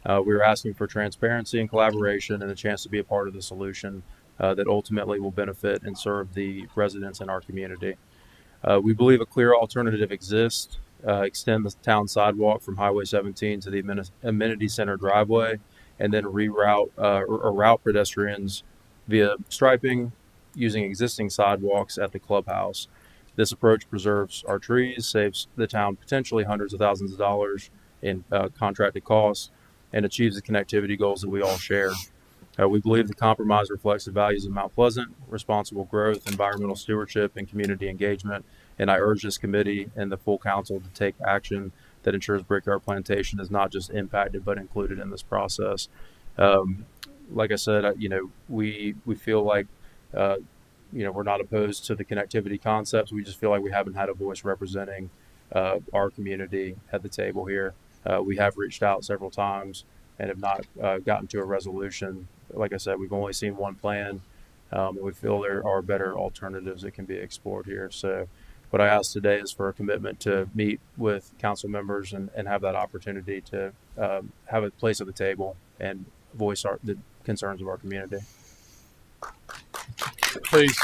We're asking for transparency and collaboration and a chance to be a part of the solution that ultimately will benefit and serve the residents in our community. We believe a clear alternative exists. Extend the town sidewalk from Highway 17 to the amenity center driveway, and then reroute or route pedestrians via striping using existing sidewalks at the clubhouse. This approach preserves our trees, saves the town potentially hundreds of thousands of dollars in contracted costs, and achieves the connectivity goals that we all share. We believe the compromise reflects the values of Mount Pleasant: responsible growth, environmental stewardship, and community engagement. And I urge this committee and the full council to take action that ensures Brickyard Plantation is not just impacted but included in this process. Like I said, we feel like we're not opposed to the connectivity concepts. We just feel like we haven't had a voice representing our community at the table here. We have reached out several times and have not gotten to a resolution. Like I said, we've only seen one plan. We feel there are better alternatives that can be explored here. So what I ask today is for a commitment to meet with council members and have that opportunity to have a place at the table and voice the concerns of our community. Please,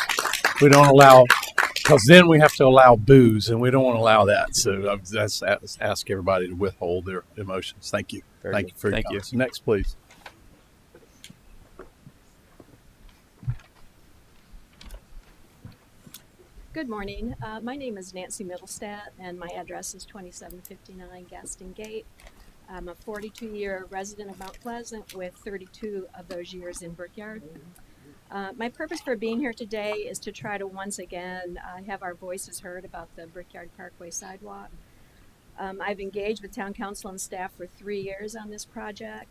we don't allow, because then we have to allow booze, and we don't want to allow that. So that's ask everybody to withhold their emotions. Thank you. Thank you for your comments. Next, please. Good morning. My name is Nancy Middlestat, and my address is 2759 Gaston Gate. I'm a 42-year resident of Mount Pleasant with 32 of those years in Brickyard. My purpose for being here today is to try to once again have our voices heard about the Brickyard Parkway sidewalk. I've engaged with Town Council and staff for 3 years on this project.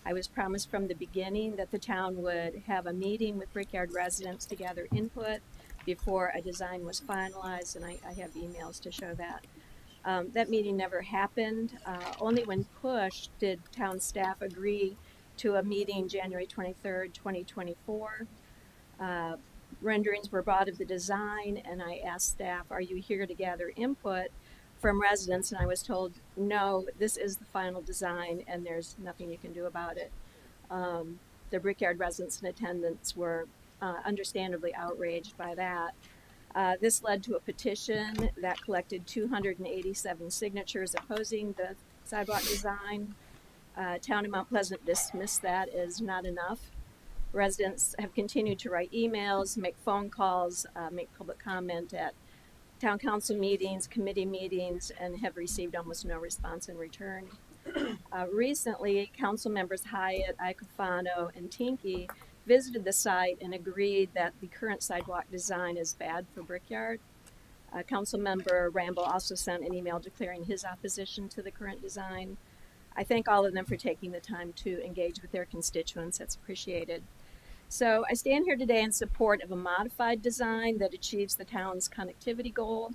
I was promised from the beginning that the town would have a meeting with Brickyard residents to gather input before a design was finalized, and I have emails to show that. That meeting never happened. Only when pushed did town staff agree to a meeting January 23rd, 2024. Renderings were brought of the design, and I asked staff, are you here to gather input from residents? And I was told, no, this is the final design, and there's nothing you can do about it. The Brickyard residents in attendance were understandably outraged by that. This led to a petition that collected 287 signatures opposing the sidewalk design. Town of Mount Pleasant dismissed that as not enough. Residents have continued to write emails, make phone calls, make public comment at town council meetings, committee meetings, and have received almost no response in return. Recently, council members Hyatt, Icofano, and Tinky visited the site and agreed that the current sidewalk design is bad for Brickyard. Council member Rambo also sent an email declaring his opposition to the current design. I thank all of them for taking the time to engage with their constituents. That's appreciated. So I stand here today in support of a modified design that achieves the town's connectivity goal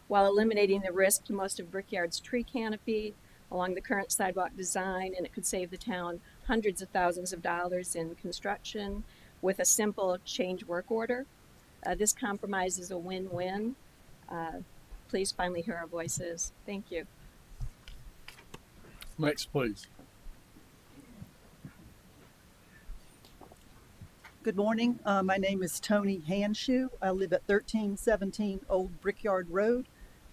while eliminating the risk to most of Brickyard's tree canopy along the current sidewalk design, and it could save the town hundreds of thousands of dollars in construction with a simple change work order. This compromise is a win-win. Please finally hear our voices. Thank you. Next, please. Good morning. My name is Tony Hanshoe. I live at 1317 Old Brickyard Road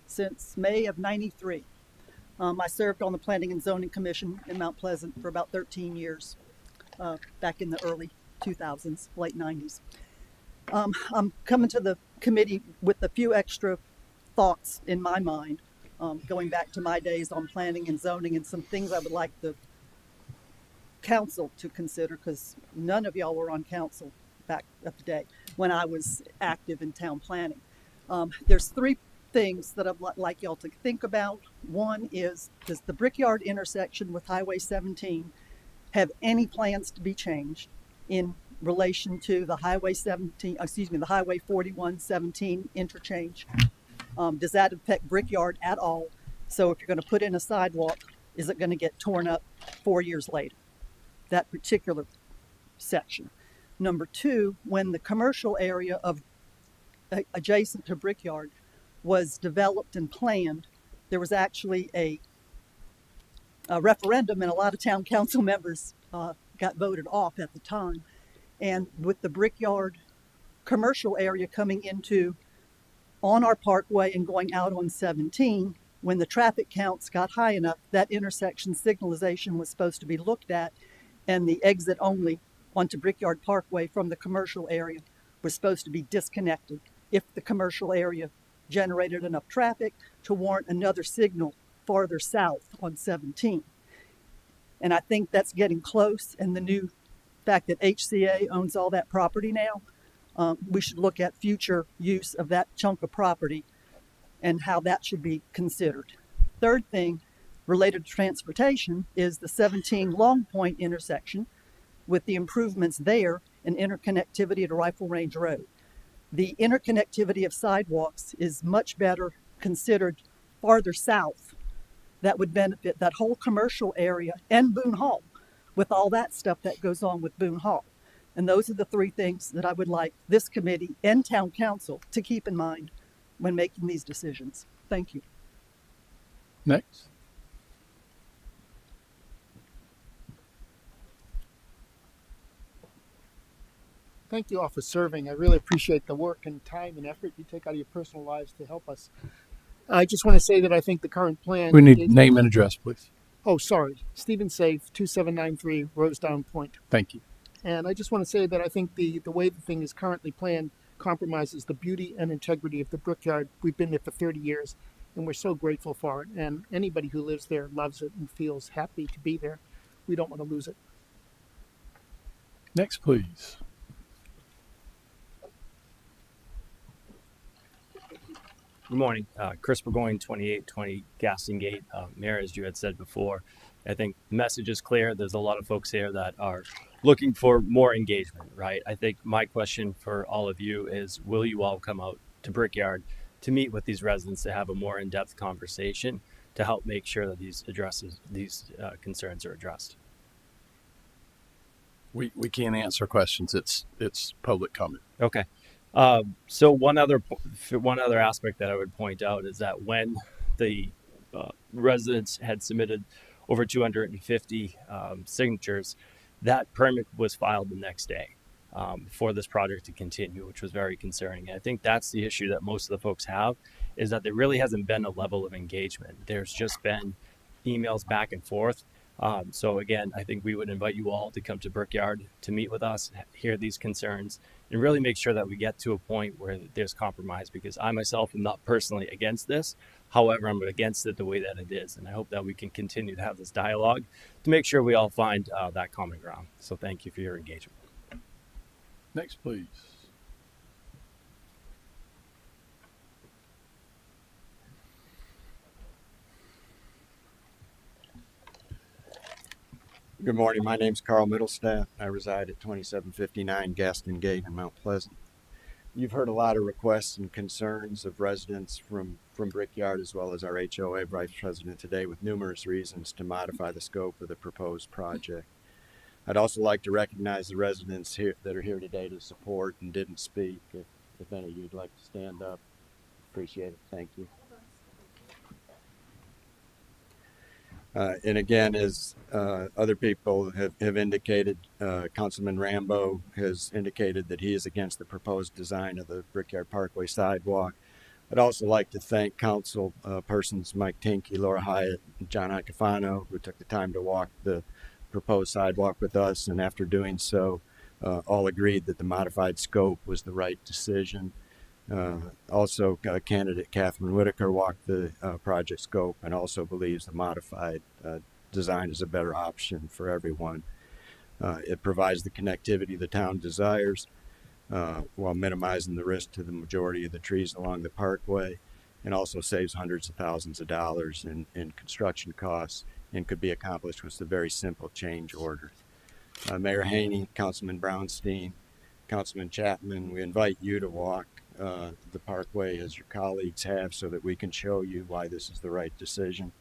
since May of '93. I served on the Planning and Zoning Commission in Mount Pleasant for about 13 years, back in the early 2000s, late 90s. I'm coming to the committee with a few extra thoughts in my mind, going back to my days on planning and zoning, and some things I would like the council to consider, because none of y'all were on council back up to date when I was active in town planning. There's three things that I'd like y'all to think about. One is, does the Brickyard intersection with Highway 17 have any plans to be changed in relation to the Highway 4117 interchange? Does that affect Brickyard at all? So if you're going to put in a sidewalk, is it going to get torn up 4 years later? That particular section. Number two, when the commercial area of adjacent to Brickyard was developed and planned, there was actually a referendum, and a lot of town council members got voted off at the time. And with the Brickyard commercial area coming into on our parkway and going out on 17, when the traffic counts got high enough, that intersection signalization was supposed to be looked at, and the exit only onto Brickyard Parkway from the commercial area was supposed to be disconnected if the commercial area generated enough traffic to warrant another signal farther south on 17. And I think that's getting close, and the new fact that HCA owns all that property now, we should look at future use of that chunk of property and how that should be considered. Third thing related to transportation is the 17 Long Point intersection with the improvements there and interconnectivity to Rifle Range Road. The interconnectivity of sidewalks is much better considered farther south. That would benefit that whole commercial area and Boone Hall with all that stuff that goes on with Boone Hall. And those are the three things that I would like this committee and town council to keep in mind when making these decisions. Thank you. Next. Thank you all for serving. I really appreciate the work and time and effort you take out of your personal lives to help us. I just want to say that I think the current plan... We need name and address, please. Oh, sorry. Stephen Safe, 2793 Rosedown Point. Thank you. And I just want to say that I think the way the thing is currently planned compromises the beauty and integrity of the Brickyard. We've been there for 30 years, and we're so grateful for it. And anybody who lives there loves it and feels happy to be there. We don't want to lose it. Next, please. Good morning. Chris Burgoyne, 2820 Gaston Gate. Mayor, as you had said before, I think the message is clear. There's a lot of folks here that are looking for more engagement, right? I think my question for all of you is, will you all come out to Brickyard to meet with these residents to have a more in-depth conversation to help make sure that these concerns are addressed? We can't answer questions. It's public comment. Okay. So one other aspect that I would point out is that when the residents had submitted over 250 signatures, that permit was filed the next day for this project to continue, which was very concerning. And I think that's the issue that most of the folks have, is that there really hasn't been a level of engagement. There's just been emails back and forth. So again, I think we would invite you all to come to Brickyard to meet with us, hear these concerns, and really make sure that we get to a point where there's compromise, because I myself am not personally against this. However, I'm against it the way that it is. And I hope that we can continue to have this dialogue to make sure we all find that common ground. So thank you for your engagement. Next, please. Good morning. My name's Carl Middlestaff. I reside at 2759 Gaston Gate in Mount Pleasant. You've heard a lot of requests and concerns of residents from Brickyard, as well as our HOA Vice President today, with numerous reasons to modify the scope of the proposed project. I'd also like to recognize the residents here that are here today to support and didn't speak. If any of you'd like to stand up, appreciate it. Thank you. And again, as other people have indicated, Councilman Rambo has indicated that he is against the proposed design of the Brickyard Parkway sidewalk. I'd also like to thank council persons Mike Tinky, Laura Hyatt, and John Acafano, who took the time to walk the proposed sidewalk with us, and after doing so, all agreed that the modified scope was the right decision. Also, candidate Catherine Whitaker walked the project scope and also believes the modified design is a better option for everyone. It provides the connectivity the town desires while minimizing the risk to the majority of the trees along the parkway, and also saves hundreds of thousands of dollars in construction costs, and could be accomplished with a very simple change order. Mayor Haney, Councilman Brownstein, Councilman Chapman, we invite you to walk the parkway as your colleagues have, so that we can show you why this is the right decision.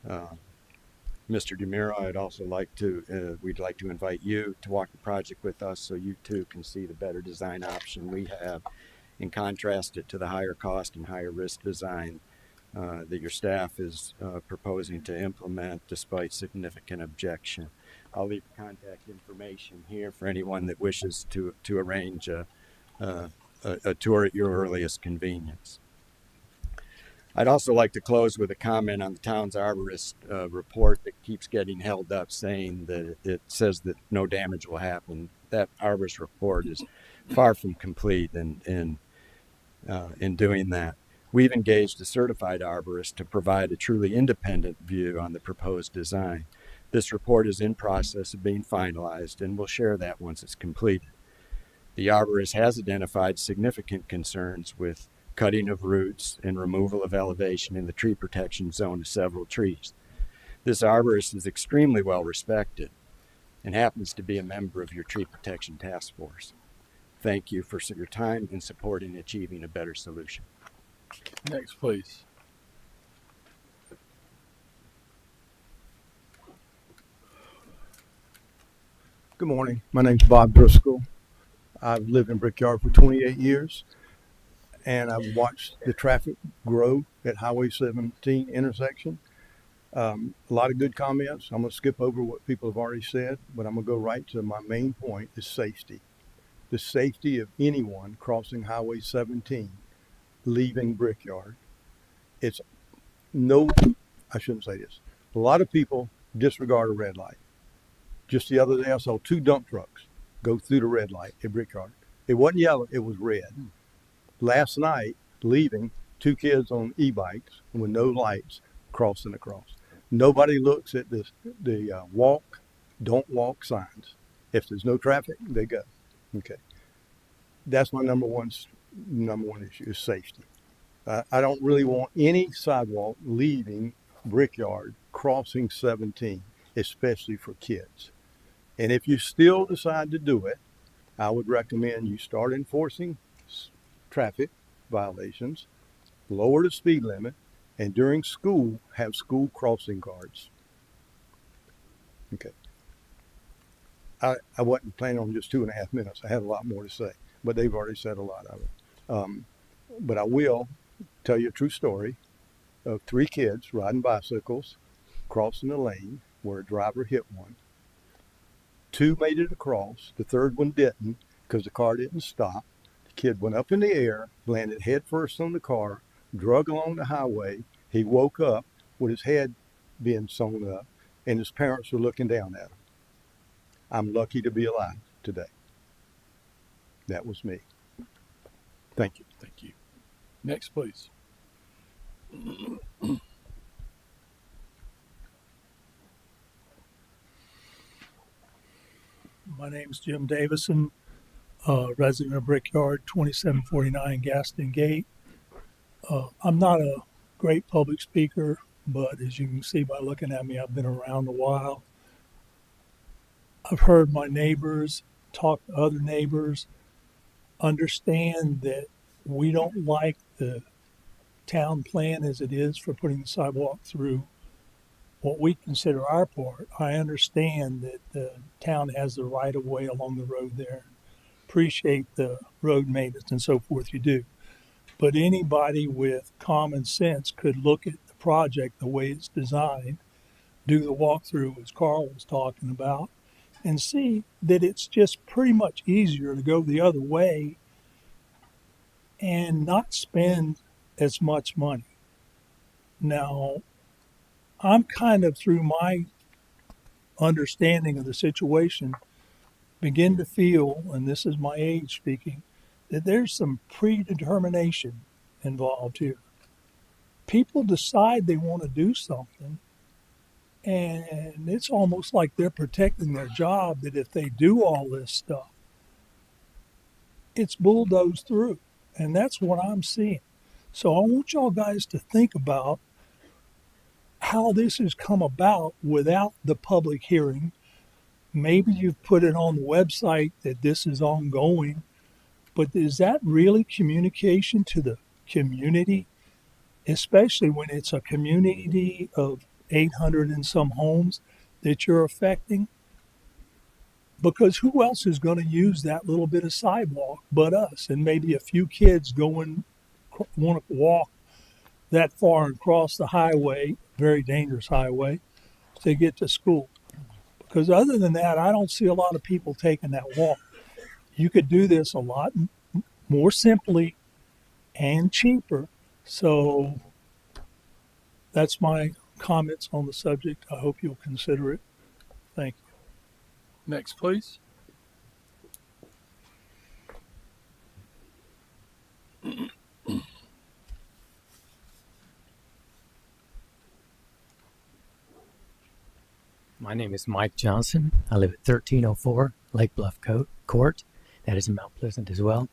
Mr. DeMuro, I'd also like to, we'd like to invite you to walk the project with us, so you too can see the better design option we have, and contrast it to the higher cost and higher risk design that your staff is proposing to implement despite significant objection. I'll leave contact information here for anyone that wishes to arrange a tour at your earliest convenience. I'd also like to close with a comment on the town's arborist report that keeps getting held up, saying that it says that no damage will happen. That arborist report is far from complete in doing that. We've engaged a certified arborist to provide a truly independent view on the proposed design. This report is in process of being finalized, and we'll share that once it's completed. The arborist has identified significant concerns with cutting of roots and removal of elevation in the tree protection zone of several trees. This arborist is extremely well respected and happens to be a member of your tree protection task force. Thank you for your time in supporting achieving a better solution. Next, please. Good morning. My name's Bob Driscoll. I've lived in Brickyard for 28 years, and I've watched the traffic grow at Highway 17 intersection. A lot of good comments. I'm going to skip over what people have already said, but I'm going to go right to my main point, is safety. The safety of anyone crossing Highway 17 leaving Brickyard. It's no, I shouldn't say this. A lot of people disregard a red light. Just the other day, I saw 2 dump trucks go through the red light at Brickyard. It wasn't yellow, it was red. Last night, leaving, 2 kids on e-bikes with no lights crossing across. Nobody looks at the walk, don't walk signs. If there's no traffic, they go. Okay. That's my number one issue, is safety. I don't really want any sidewalk leaving Brickyard crossing 17, especially for kids. And if you still decide to do it, I would recommend you start enforcing traffic violations, lower the speed limit, and during school, have school crossing guards. Okay. I wasn't planning on just 2.5 minutes. I had a lot more to say, but they've already said a lot of it. But I will tell you a true story of 3 kids riding bicycles, crossing the lane where a driver hit one. 2 made it across. The 3rd one didn't because the car didn't stop. The kid went up in the air, landed head first on the car, drug along the highway. He woke up with his head being sewn up, and his parents were looking down at him. I'm lucky to be alive today. That was me. Thank you. Thank you. Next, please. My name is Jim Davison, resident of Brickyard, 2749 Gaston Gate. I'm not a great public speaker, but as you can see by looking at me, I've been around a while. I've heard my neighbors talk to other neighbors, understand that we don't like the town plan as it is for putting the sidewalk through what we consider our part. I understand that the town has the right of way along the road there. Appreciate the road maintenance and so forth you do. But anybody with common sense could look at the project the way it's designed, do the walkthrough as Carl was talking about, and see that it's just pretty much easier to go the other way and not spend as much money. Now, I'm kind of, through my understanding of the situation, begin to feel, and this is my age speaking, that there's some predetermination involved here. People decide they want to do something, and it's almost like they're protecting their job, that if they do all this stuff, it's bulldozed through. And that's what I'm seeing. So I want y'all guys to think about how this has come about without the public hearing. Maybe you've put it on the website that this is ongoing, but is that really communication to the community? Especially when it's a community of 800 and some homes that you're affecting? Because who else is going to use that little bit of sidewalk but us, and maybe a few kids want to walk that far and cross the highway, very dangerous highway, to get to school. Because other than that, I don't see a lot of people taking that walk. You could do this a lot more simply and cheaper. So that's my comments on the subject. I hope you'll consider it. Thank you. Next, please. My name is Mike Johnson. I live at 1304 Lake Bluff Court. That is in Mount Pleasant as well.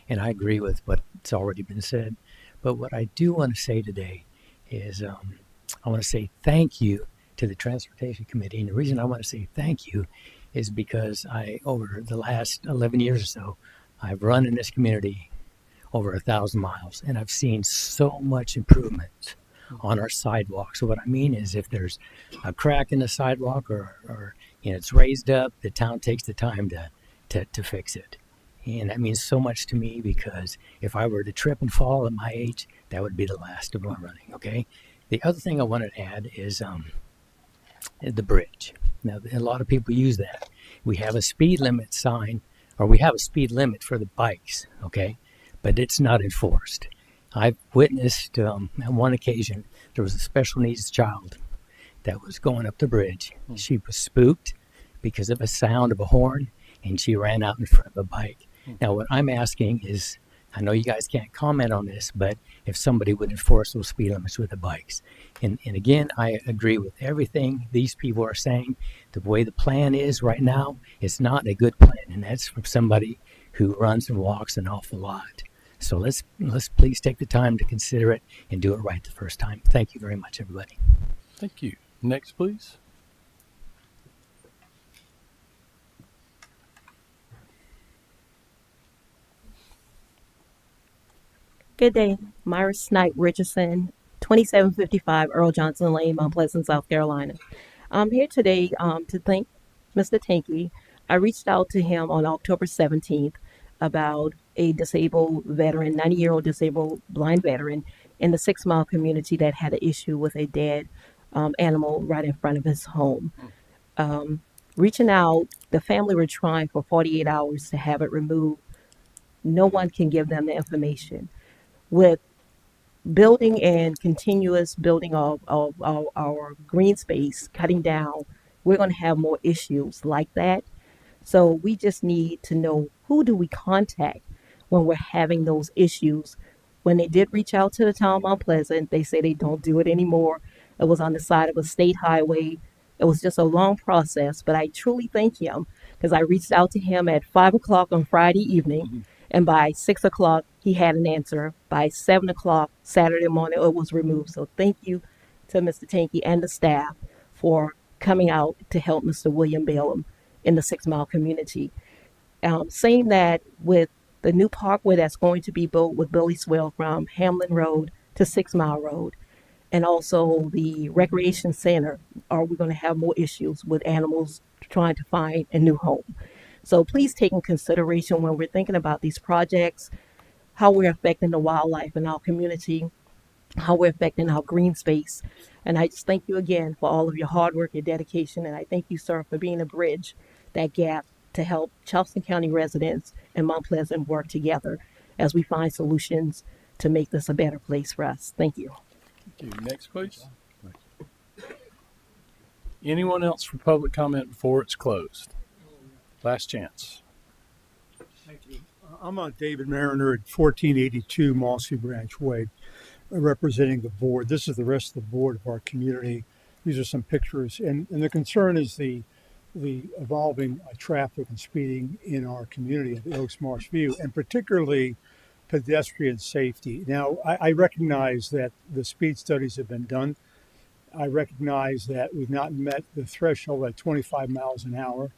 And I agree with what's already been said. But what I do want to say today is I want to say thank you to the Transportation Committee. And the reason I want to say thank you is because over the last 11 years or so, I've run in this community over 1,000 miles, and I've seen so much improvement on our sidewalk. So what I mean is, if there's a crack in the sidewalk or it's raised up, the town takes the time to fix it. And that means so much to me, because if I were to trip and fall at my age, that would be the last of my running, okay? The other thing I wanted to add is the bridge. Now, a lot of people use that. We have a speed limit sign, or we have a speed limit for the bikes, okay? But it's not enforced. I've witnessed on one occasion, there was a special needs child that was going up the bridge. She was spooked because of a sound of a horn, and she ran out in front of a bike. Now, what I'm asking is, I know you guys can't comment on this, but if somebody would enforce those speed limits with the bikes. And again, I agree with everything these people are saying. The way the plan is right now, it's not a good plan, and that's from somebody who runs and walks an awful lot. So let's please take the time to consider it and do it right the first time. Thank you very much, everybody. Thank you. Next, please. Good day. Myra Snipe Richardson, 2755 Earl Johnson Lane, Mount Pleasant, South Carolina. I'm here today to thank Mr. Tanky. I reached out to him on October 17th about a disabled veteran, 90-year-old disabled blind veteran in the 6 Mile community that had an issue with a dead animal right in front of his home. Reaching out, the family were trying for 48 hours to have it removed. No one can give them the information. With building and continuous building of our green space, cutting down, we're going to have more issues like that. So we just need to know, who do we contact when we're having those issues? When they did reach out to the town of Mount Pleasant, they say they don't do it anymore. It was on the side of a state highway. It was just a long process, but I truly thank him, because I reached out to him at 5 o'clock on Friday evening, and by 6 o'clock, he had an answer. By 7 o'clock Saturday morning, it was removed. So thank you to Mr. Tanky and the staff for coming out to help Mr. William Balaam in the 6 Mile community. Saying that with the new parkway that's going to be built with Billy Swell from Hamlin Road to 6 Mile Road, and also the recreation center. Are we going to have more issues with animals trying to find a new home? So please take in consideration when we're thinking about these projects, how we're affecting the wildlife in our community, how we're affecting our green space. And I just thank you again for all of your hard work, your dedication, and I thank you, sir, for being a bridge, that gap, to help Charleston County residents and Mount Pleasant work together as we find solutions to make this a better place for us. Thank you. Thank you. Next, please. Anyone else for public comment before it's closed? Last chance. Thank you. I'm David Mariner at 1482 Mossy Branch Way, representing the board. This is the rest of the board of our community. These are some pictures, and the concern is the evolving traffic and speeding in our community of Oaks Marsh View, and particularly pedestrian safety. Now, I recognize that the speed studies have been done. I recognize that we've not met the threshold at 25 miles an hour.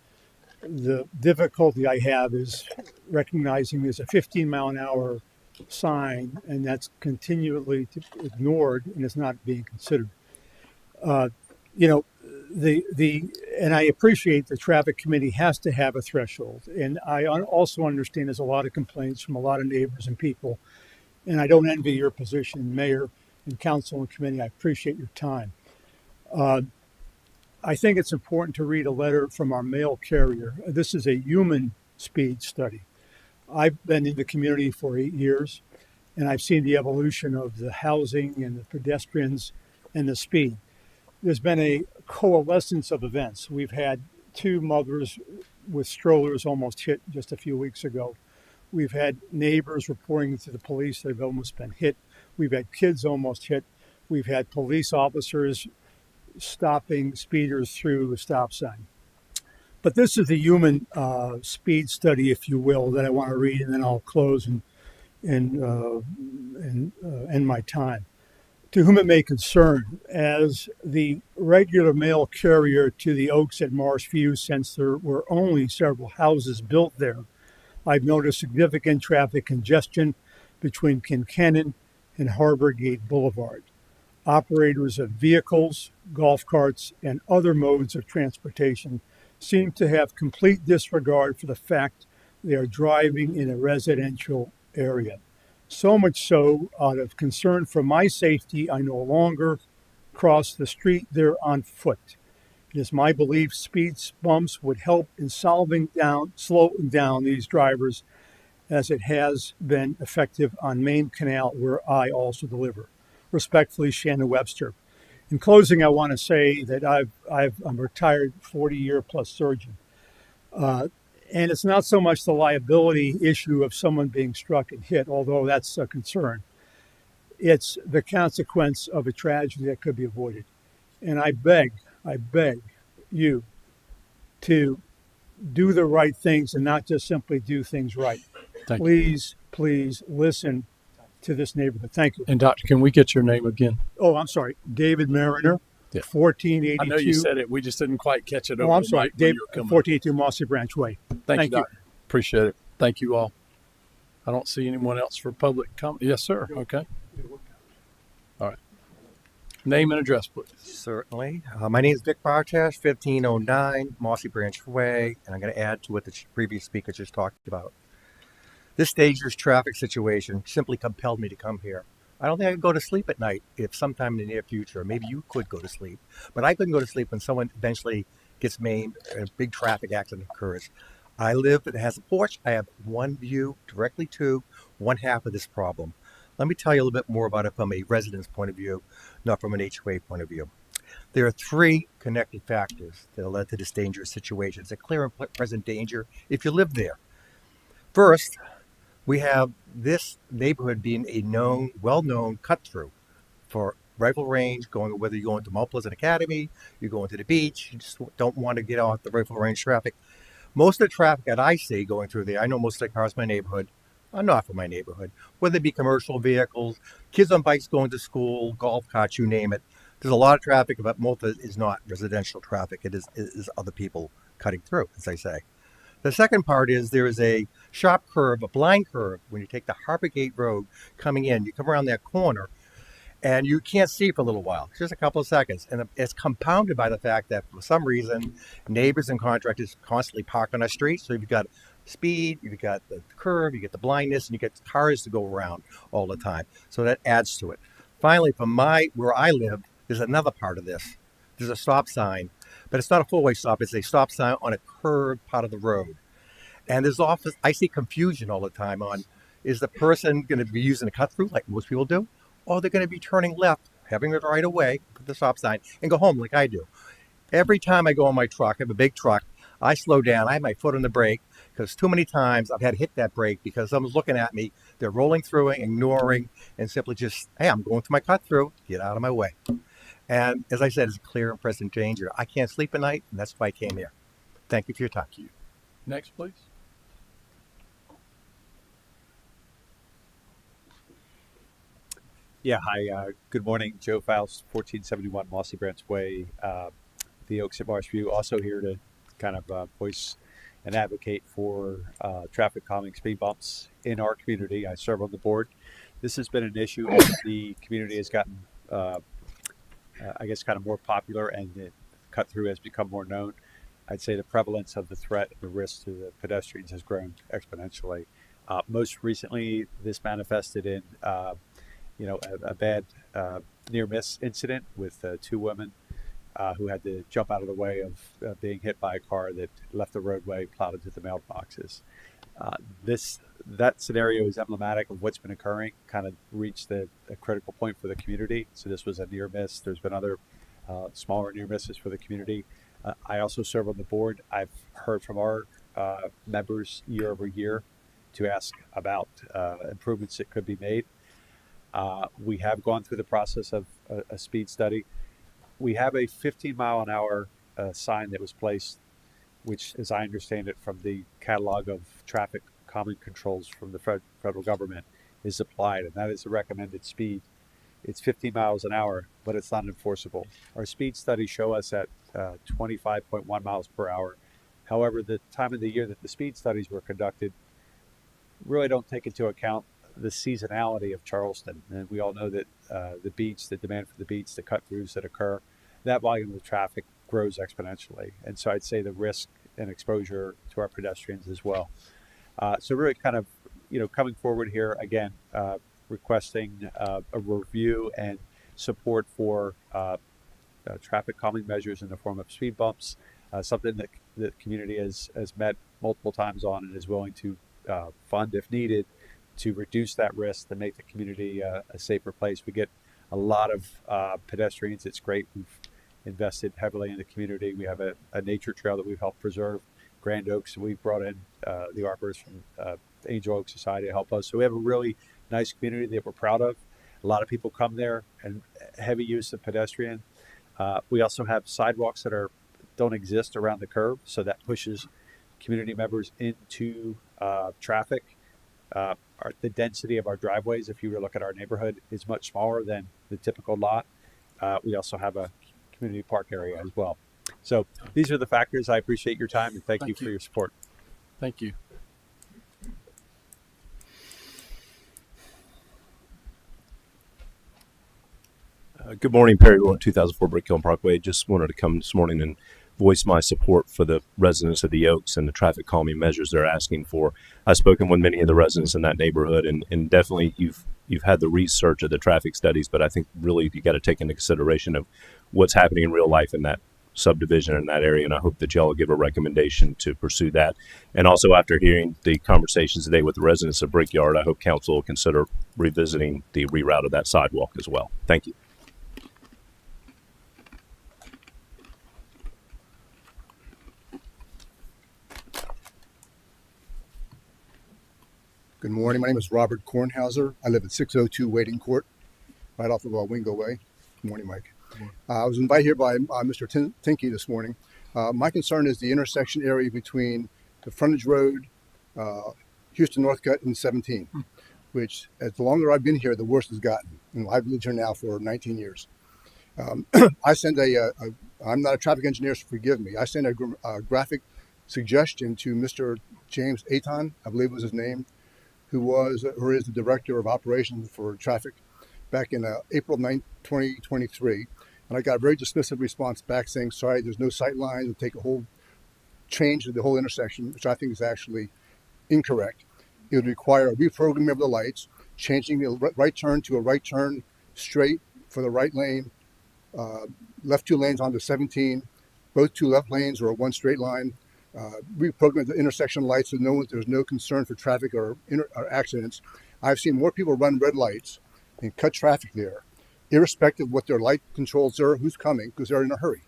The difficulty I have is recognizing there's a 15-mile-an-hour sign, and that's continually ignored, and it's not being considered. And I appreciate the traffic committee has to have a threshold, and I also understand there's a lot of complaints from a lot of neighbors and people, and I don't envy your position, Mayor and Council and Committee. I appreciate your time. I think it's important to read a letter from our mail carrier. This is a human speed study. I've been in the community for 8 years, and I've seen the evolution of the housing and the pedestrians and the speed. There's been a coalescence of events. We've had 2 mothers with strollers almost hit just a few weeks ago. We've had neighbors reporting to the police they've almost been hit. We've had kids almost hit. We've had police officers stopping speeders through a stop sign. But this is the human speed study, if you will, that I want to read, and then I'll close and end my time. To whom it may concern, as the regular mail carrier to the Oaks at Marsh View, since there were only several houses built there, I've noticed significant traffic congestion between Kincannon and Harbor Gate Boulevard. Operators of vehicles, golf carts, and other modes of transportation seem to have complete disregard for the fact they are driving in a residential area. So much so, out of concern for my safety, I no longer cross the street there on foot. It is my belief speed bumps would help in slowing down these drivers, as it has been effective on Main Canal, where I also deliver. Respectfully, Shannon Webster. In closing, I want to say that I'm a retired 40-year plus surgeon. And it's not so much the liability issue of someone being struck and hit, although that's a concern. It's the consequence of a tragedy that could be avoided. And I beg you to do the right things and not just simply do things right. Please listen to this neighborhood. Thank you. And Doctor, can we get your name again? Oh, I'm sorry. David Mariner, 1482. I know you said it. We just didn't quite catch it. Oh, I'm sorry. David, 1482 Mossy Branch Way. Thank you, Doctor. Appreciate it. Thank you all. I don't see anyone else for public comment. Yes, sir. Okay. All right. Name and address, please. Certainly. My name is Vic Bartash, 1509 Mossy Branch Way, and I'm going to add to what the previous speaker just talked about. This dangerous traffic situation simply compelled me to come here. I don't think I could go to sleep at night if sometime in the near future, maybe you could go to sleep, but I couldn't go to sleep when someone eventually gets maimed and a big traffic accident occurs. I live, it has a porch. I have one view directly to one half of this problem. Let me tell you a little bit more about it from a resident's point of view, not from an HOA point of view. There are 3 connected factors that led to this dangerous situation. It's a clear and present danger if you live there. First, we have this neighborhood being a known, well-known cut-through for rifle range, whether you're going to Mount Pleasant Academy, you're going to the beach, you just don't want to get off the rifle range traffic. Most of the traffic that I see going through there, I know most of the cars in my neighborhood are not from my neighborhood, whether it be commercial vehicles, kids on bikes going to school, golf carts, you name it. There's a lot of traffic, but most of it is not residential traffic. It is other people cutting through, as I say. The second part is there is a sharp curve, a blind curve, when you take the Harbor Gate Road coming in. You come around that corner, and you can't see for a little while, just a couple of seconds. And it's compounded by the fact that for some reason, neighbors and contractors constantly park on our street. So you've got speed, you've got the curve, you get the blindness, and you get cars to go around all the time. So that adds to it. Finally, from where I live, there's another part of this. There's a stop sign, but it's not a four-way stop. It's a stop sign on a curved part of the road. And there's often, I see confusion all the time on, is the person going to be using a cut through like most people do? Or they're going to be turning left, having it right away, put the stop sign, and go home like I do. Every time I go on my truck, I have a big truck, I slow down, I have my foot on the brake, because too many times I've had to hit that brake because someone's looking at me, they're rolling through it, ignoring, and simply just, hey, I'm going through my cut through, get out of my way. And as I said, it's a clear and present danger. I can't sleep at night, and that's why I came here. Thank you for your time. Next, please. Yeah, hi. Good morning. Joe Faust, 1471 Mossy Branch Way, the Oaks at Marsh View. Also here to kind of voice and advocate for traffic calming speed bumps in our community. I serve on the board. This has been an issue as the community has gotten, I guess, kind of more popular and the cut through has become more known. I'd say the prevalence of the threat and the risk to the pedestrians has grown exponentially. Most recently, this manifested in a bad near miss incident with two women who had to jump out of the way of being hit by a car that left the roadway, plowed into the mailboxes. That scenario is emblematic of what's been occurring, kind of reached a critical point for the community. So this was a near miss. There's been other smaller near misses for the community. I also serve on the board. I've heard from our members year over year to ask about improvements that could be made. We have gone through the process of a speed study. We have a 15 mile an hour sign that was placed, which, as I understand it from the catalog of traffic calming controls from the federal government, is applied, and that is the recommended speed. It's 15 miles an hour, but it's not enforceable. Our speed studies show us at 25.1 miles per hour. However, the time of the year that the speed studies were conducted really don't take into account the seasonality of Charleston. And we all know that the beats, the demand for the beats, the cut-throughs that occur, that volume of traffic grows exponentially. And so I'd say the risk and exposure to our pedestrians as well. So really kind of, coming forward here, again, requesting a review and support for traffic calming measures in the form of speed bumps, something that the community has met multiple times on and is willing to fund if needed to reduce that risk, to make the community a safer place. We get a lot of pedestrians. It's great. We've invested heavily in the community. We have a nature trail that we've helped preserve, Grand Oaks. We've brought in the arborists from Angel Oak Society to help us. So we have a really nice community that we're proud of. A lot of people come there and heavy use of pedestrian. We also have sidewalks that don't exist around the curve, so that pushes community members into traffic. The density of our driveways, if you were to look at our neighborhood, is much smaller than the typical lot. We also have a community park area as well. So these are the factors. I appreciate your time and thank you for your support. Thank you. Good morning, Perry Rowan, 2004 Brickhill Parkway. Just wanted to come this morning and voice my support for the residents of the Oaks and the traffic calming measures they're asking for. I've spoken with many of the residents in that neighborhood, and definitely you've had the research of the traffic studies, but I think really you got to take into consideration of what's happening in real life in that subdivision in that area, and I hope that y'all will give a recommendation to pursue that. And also, after hearing the conversations today with the residents of Brickyard, I hope council will consider revisiting the reroute of that sidewalk as well. Thank you. Good morning. My name is Robert Kornhauser. I live at 602 Wading Court, right off of Wingo Way. Good morning, Mike. I was invited here by Mr. Tinky this morning. My concern is the intersection area between the frontage road, Houston Northcutt, and 17, which, as the longer I've been here, the worse it's gotten. And I've lived here now for 19 years. I sent I'm not a traffic engineer, so forgive me. I sent a graphic suggestion to Mr. James Aton, I believe was his name, who is the director of operations for traffic back in April 9, 2023. And I got a very dismissive response back saying, sorry, there's no sight lines. It'll take a whole change of the whole intersection, which I think is actually incorrect. It would require a reprogramming of the lights, changing the right turn to a right turn straight for the right lane, left 2 lanes onto 17, both 2 left lanes or one straight line, reprogram the intersection lights so there's no concern for traffic or accidents. I've seen more people run red lights and cut traffic there, irrespective of what their light controls are, who's coming, because they're in a hurry.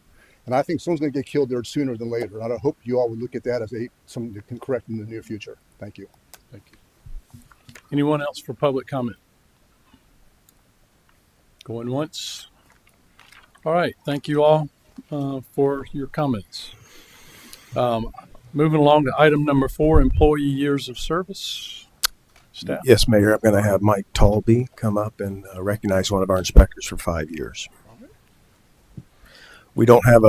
And I think someone's going to get killed there sooner than later. And I hope you all would look at that as something that can correct in the near future. Thank you. Thank you. Anyone else for public comment? Going once. All right. Thank you all for your comments. Moving along to item number 4, employee years of service. Staff. Yes, Mayor. I'm going to have Mike Talby come up and recognize one of our inspectors for 5 years. We don't have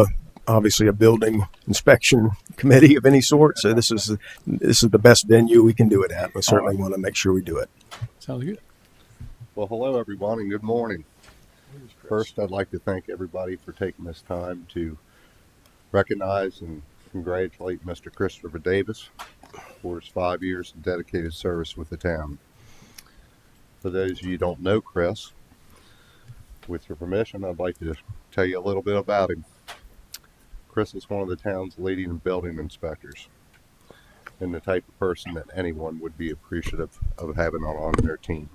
obviously a building inspection committee of any sort, so this is the best venue we can do it at. We certainly want to make sure we do it. Sounds good. Well, hello everyone and good morning. First, I'd like to thank everybody for taking this time to recognize and congratulate Mr. Christopher Davis for his 5 years of dedicated service with the town. For those of you who don't know Chris, with your permission, I'd like to tell you a little bit about him. Chris is one of the town's leading building inspectors and the type of person that anyone would be appreciative of having on their team.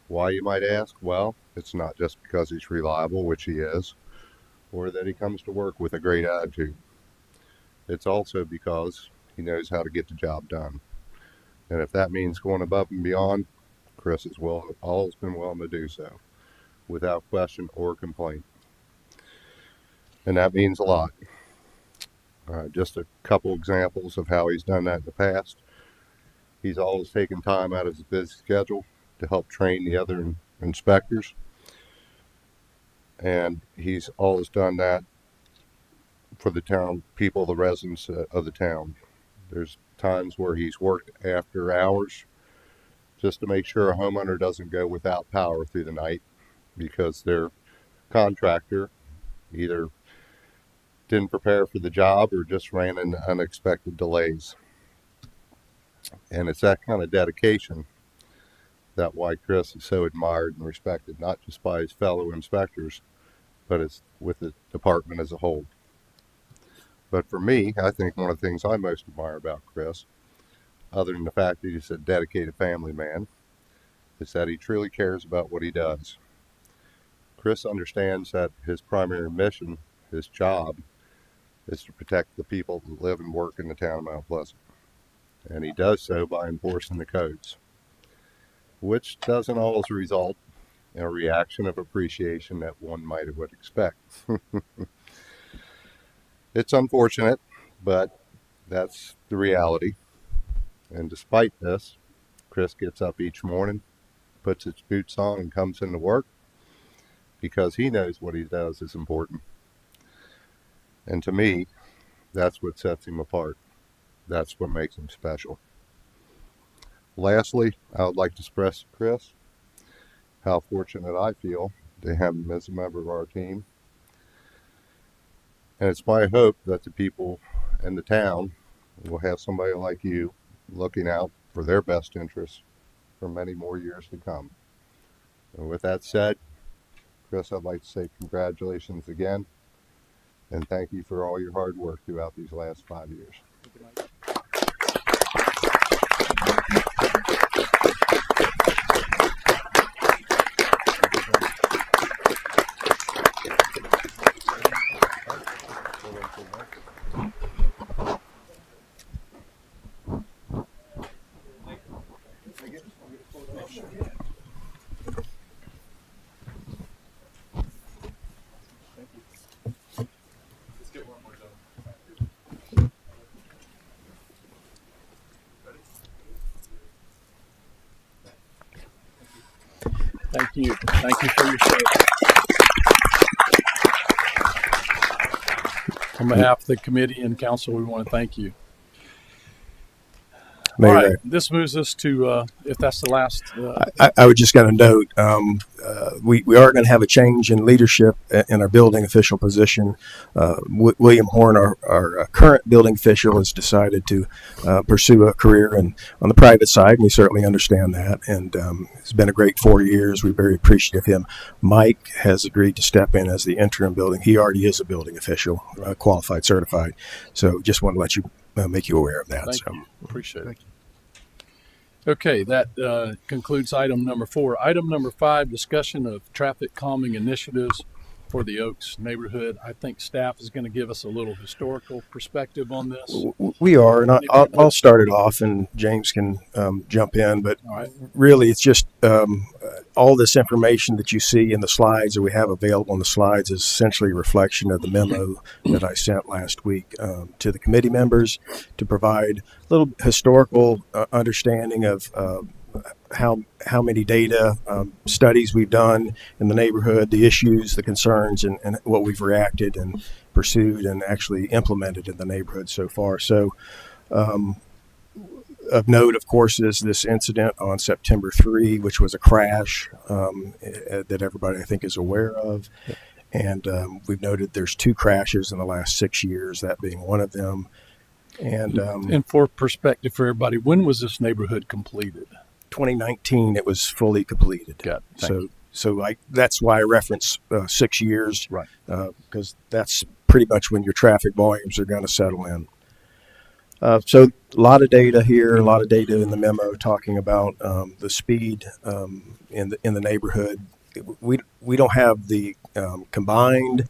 Why, you might ask? Well, it's not just because he's reliable, which he is, or that he comes to work with a great attitude. It's also because he knows how to get the job done. And if that means going above and beyond, Chris has always been willing to do so, without question or complaint. And that means a lot. Just a couple examples of how he's done that in the past. He's always taken time out of his busy schedule to help train the other inspectors. And he's always done that for the town people, the residents of the town. There's times where he's worked after hours just to make sure a homeowner doesn't go without power through the night because their contractor either didn't prepare for the job or just ran into unexpected delays. And it's that kind of dedication that why Chris is so admired and respected, not just by his fellow inspectors, but it's with the department as a whole. But for me, I think one of the things I most admire about Chris, other than the fact that he's a dedicated family man, is that he truly cares about what he does. Chris understands that his primary mission, his job, is to protect the people that live and work in the town of Mount Pleasant. And he does so by enforcing the codes, which doesn't always result in a reaction of appreciation that one would expect. It's unfortunate, but that's the reality. And despite this, Chris gets up each morning, puts his boots on, and comes into work because he knows what he does is important. And to me, that's what sets him apart. That's what makes him special. Lastly, I would like to express to Chris how fortunate I feel to have him as a member of our team. And it's my hope that the people in the town will have somebody like you looking out for their best interests for many more years to come. And with that said, Chris, I'd like to say congratulations again, and thank you for all your hard work throughout these last 5 years. Thank you. Thank you for your service. On behalf of the committee and council, we want to thank you. Mayor. All right, this moves us to if that's the last. I was just going to note, we are going to have a change in leadership in our building official position. William Horn, our current building official, has decided to pursue a career on the private side, and we certainly understand that. And it's been a great 4 years. We're very appreciative of him. Mike has agreed to step in as the interim building. He already is a building official, qualified, certified. So just want to let you make you aware of that. Thank you. Appreciate it. Okay, that concludes item number 4. Item number 5, discussion of traffic calming initiatives for the Oaks neighborhood. I think staff is going to give us a little historical perspective on this. We are, and I'll start it off, and James can jump in. But really, it's just all this information that you see in the slides that we have available on the slides is essentially a reflection of the memo that I sent last week to the committee members to provide a little historical understanding of how many data studies we've done in the neighborhood, the issues, the concerns, and what we've reacted and pursued and actually implemented in the neighborhood so far. So of note, of course, is this incident on September 3, which was a crash that everybody, I think, is aware of. And we've noted there's 2 crashes in the last 6 years, that being one of them. And for perspective for everybody, when was this neighborhood completed? 2019, it was fully completed. Got it. So that's why I reference 6 years, right? Because that's pretty much when your traffic volumes are going to settle in. So a lot of data here, a lot of data in the memo talking about the speed in the neighborhood. We don't have the combined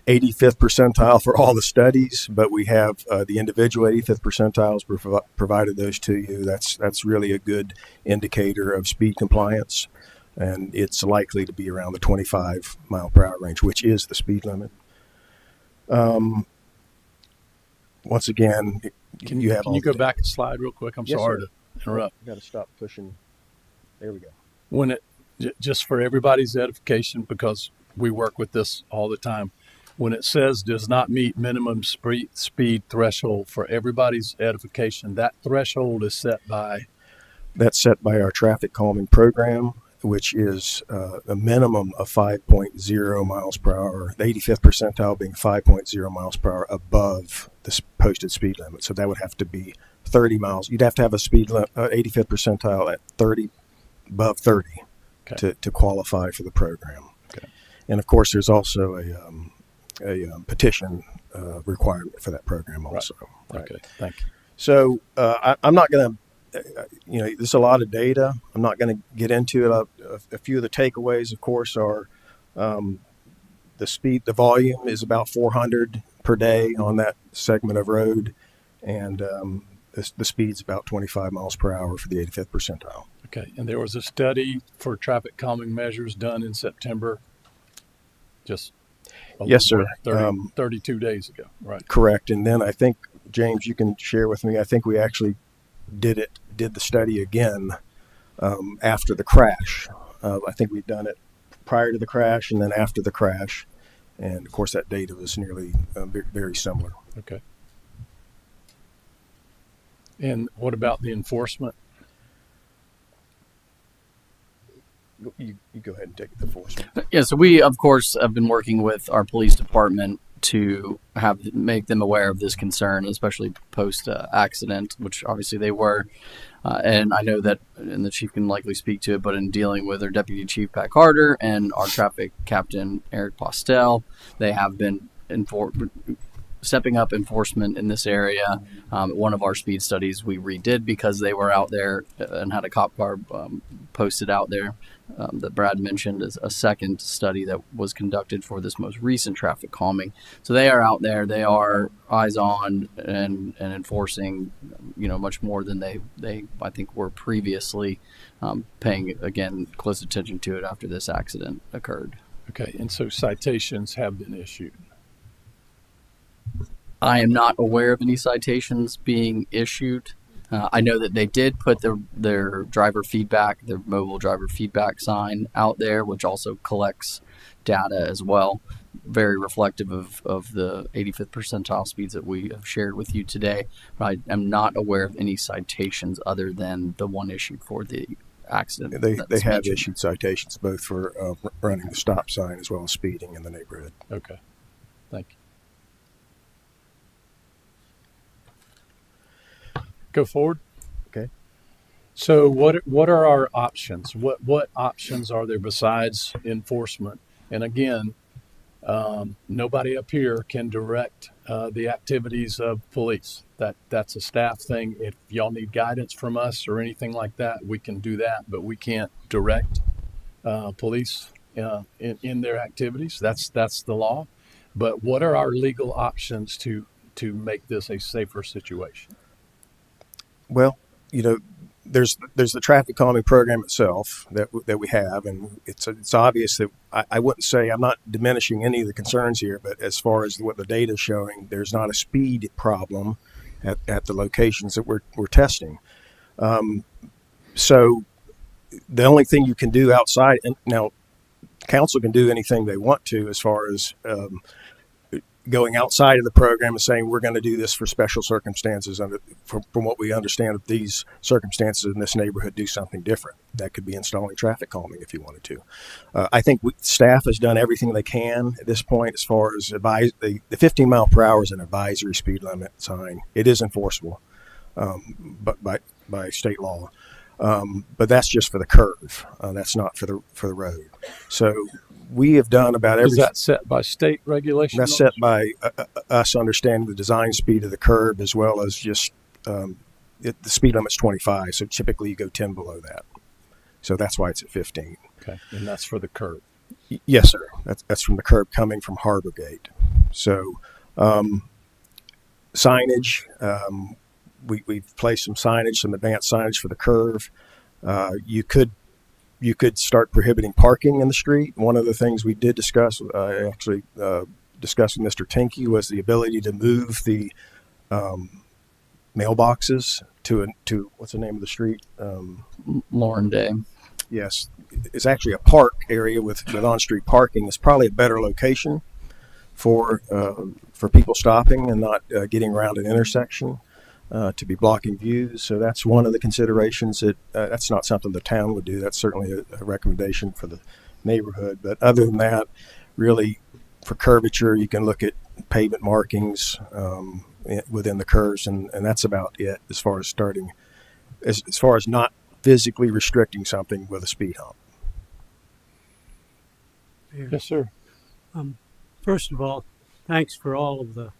85th percentile for all the studies, but we have the individual 85th percentiles. We've provided those to you. That's really a good indicator of speed compliance, and it's likely to be around the 25 mile per hour range, which is the speed limit. Once again, can you go back a slide real quick? I'm sorry to interrupt. Got to stop pushing. There we go. When it just for everybody's edification, because we work with this all the time. When it says does not meet minimum speed threshold, for everybody's edification, that threshold is set by? That's set by our traffic calming program, which is a minimum of 5.0 miles per hour, the 85th percentile being 5.0 miles per hour above the posted speed limit. So that would have to be 30 miles. You'd have to have a speed limit, 85th percentile at 30, above 30 to qualify for the program. Okay. And of course, there's also a petition requirement for that program also. Right. Okay, thank you. So I'm not going to, there's a lot of data. I'm not going to get into it. A few of the takeaways, of course, are the volume is about 400 per day on that segment of road, and the speed's about 25 miles per hour for the 85th percentile. Okay, and there was a study for traffic calming measures done in September, Yes, sir. 32 days ago, right? Correct. And then I think, James, you can share with me, I think we actually did the study again after the crash. I think we've done it prior to the crash and then after the crash. And of course, that data was nearly very similar. Okay. And what about the enforcement? You go ahead and take the enforcement. Yeah, so we, of course, have been working with our police department to make them aware of this concern, especially post-accident, which obviously they were. And I know that, and the chief can likely speak to it, but in dealing with our Deputy Chief Pat Carter and our traffic captain Eric Postel, they have been stepping up enforcement in this area. One of our speed studies we redid because they were out there and had a cop car posted out there that Brad mentioned as a second study that was conducted for this most recent traffic calming. So they are out there, they are eyes on and enforcing, much more than they I think were previously, paying again close attention to it after this accident occurred. Okay, and so citations have been issued. I am not aware of any citations being issued. I know that they did put their driver feedback, their mobile driver feedback sign out there, which also collects data as well. very reflective of the 85th percentile speeds that we have shared with you today. But I am not aware of any citations other than the one issued for the accident. They that's have mentioned. issued citations both for running the stop sign as well as speeding in the neighborhood. Okay. Thank you. Go forward. Okay. So what are our options? What options are there besides enforcement? And again, nobody up here can direct the activities of police. That's a staff thing. If y'all need guidance from us or anything like that, we can do that, but we can't direct police in their activities. That's the law. But what are our legal options to make this a safer situation? Well, there's the traffic calming program itself that we have, and it's obvious that I wouldn't say, I'm not diminishing any of the concerns here, but as far as what the data is showing, there's not a speed problem at the locations that we're testing. So the only thing you can do outside, and now council can do anything they want to as far as going outside of the program and saying we're going to do this for special circumstances. From what we understand, if these circumstances in this neighborhood do something different, that could be installing traffic calming if you wanted to. I think staff has done everything they can at this point as far as the 15 mile per hour is an advisory speed limit sign. It is enforceable, but by state law. But that's just for the curve. That's not for the road. So we have done about everything. Is that set by state regulation? That's set by us understanding the design speed of the curb as well as just the speed limit's 25. So typically you go 10 below that. So that's why it's at 15. Okay, and that's for the curb. Yes, sir. That's from the curb coming from Harbor Gate. So signage. We've placed some signage, some advanced signage for the curve. You could start prohibiting parking in the street. One of the things we did discuss, discussed with Mr. Tinky, was the ability to move the mailboxes to what's the name of the street? Lauren Day. Yes, it's actually a park area with on-street parking. It's probably a better location for people stopping and not getting around an intersection. To be blocking views. So that's one of the considerations. That's not something the town would do. That's certainly a recommendation for the neighborhood. But other than that, really for curvature, you can look at pavement markings within the curves, and that's about it as far as starting, as far as not physically restricting something with a speed hump. Yes, sir. First of all, thanks for all of the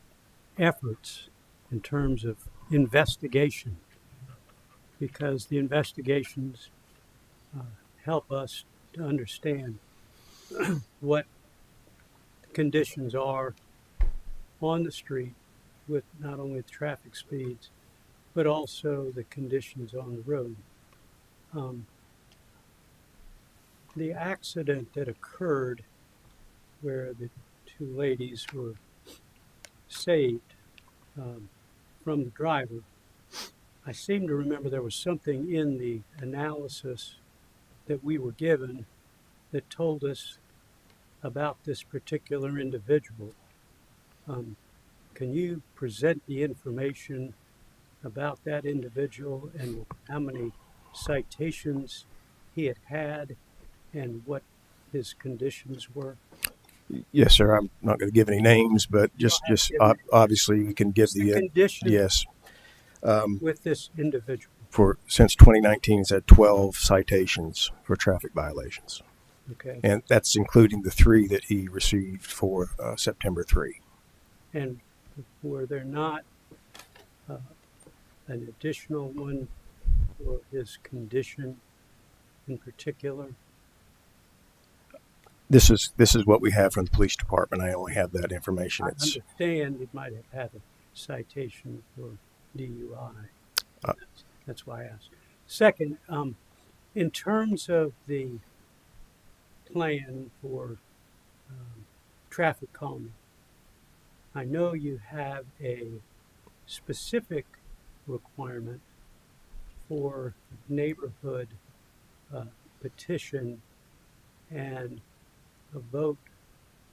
efforts in terms of investigation, because the investigations help us to understand what the conditions are on the street with not only the traffic speeds, but also the conditions on the road. The accident that occurred where the two ladies were saved from the driver, I seem to remember there was something in the analysis that we were given that told us about this particular individual. Can you present the information about that individual and how many citations he had and what his conditions were? Yes, sir. I'm not going to give any names, but just obviously you can give the condition. Yes. With this individual. Since 2019, he's had 12 citations for traffic violations. Okay. And that's including the 3 that he received for September 3. And were there not an additional one for his condition in particular? This is what we have from the police department. I only have that information. I understand he might have had a citation for DUI. That's why I asked. Second, in terms of the plan for traffic calming, I know you have a specific requirement for neighborhood petition and a vote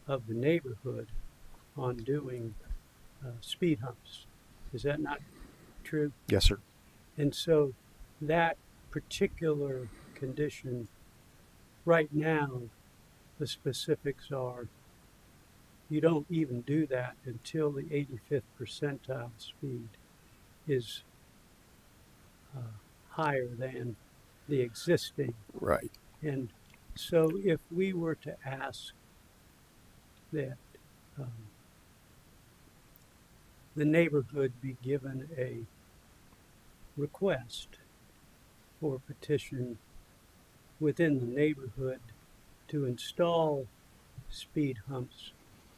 of the neighborhood on doing speed humps. Is that not true? Yes, sir. And so that particular condition, right now, the specifics are you don't even do that until the 85th percentile speed is higher than the existing. Right. And so if we were to ask that the neighborhood be given a request for petition within the neighborhood to install speed humps,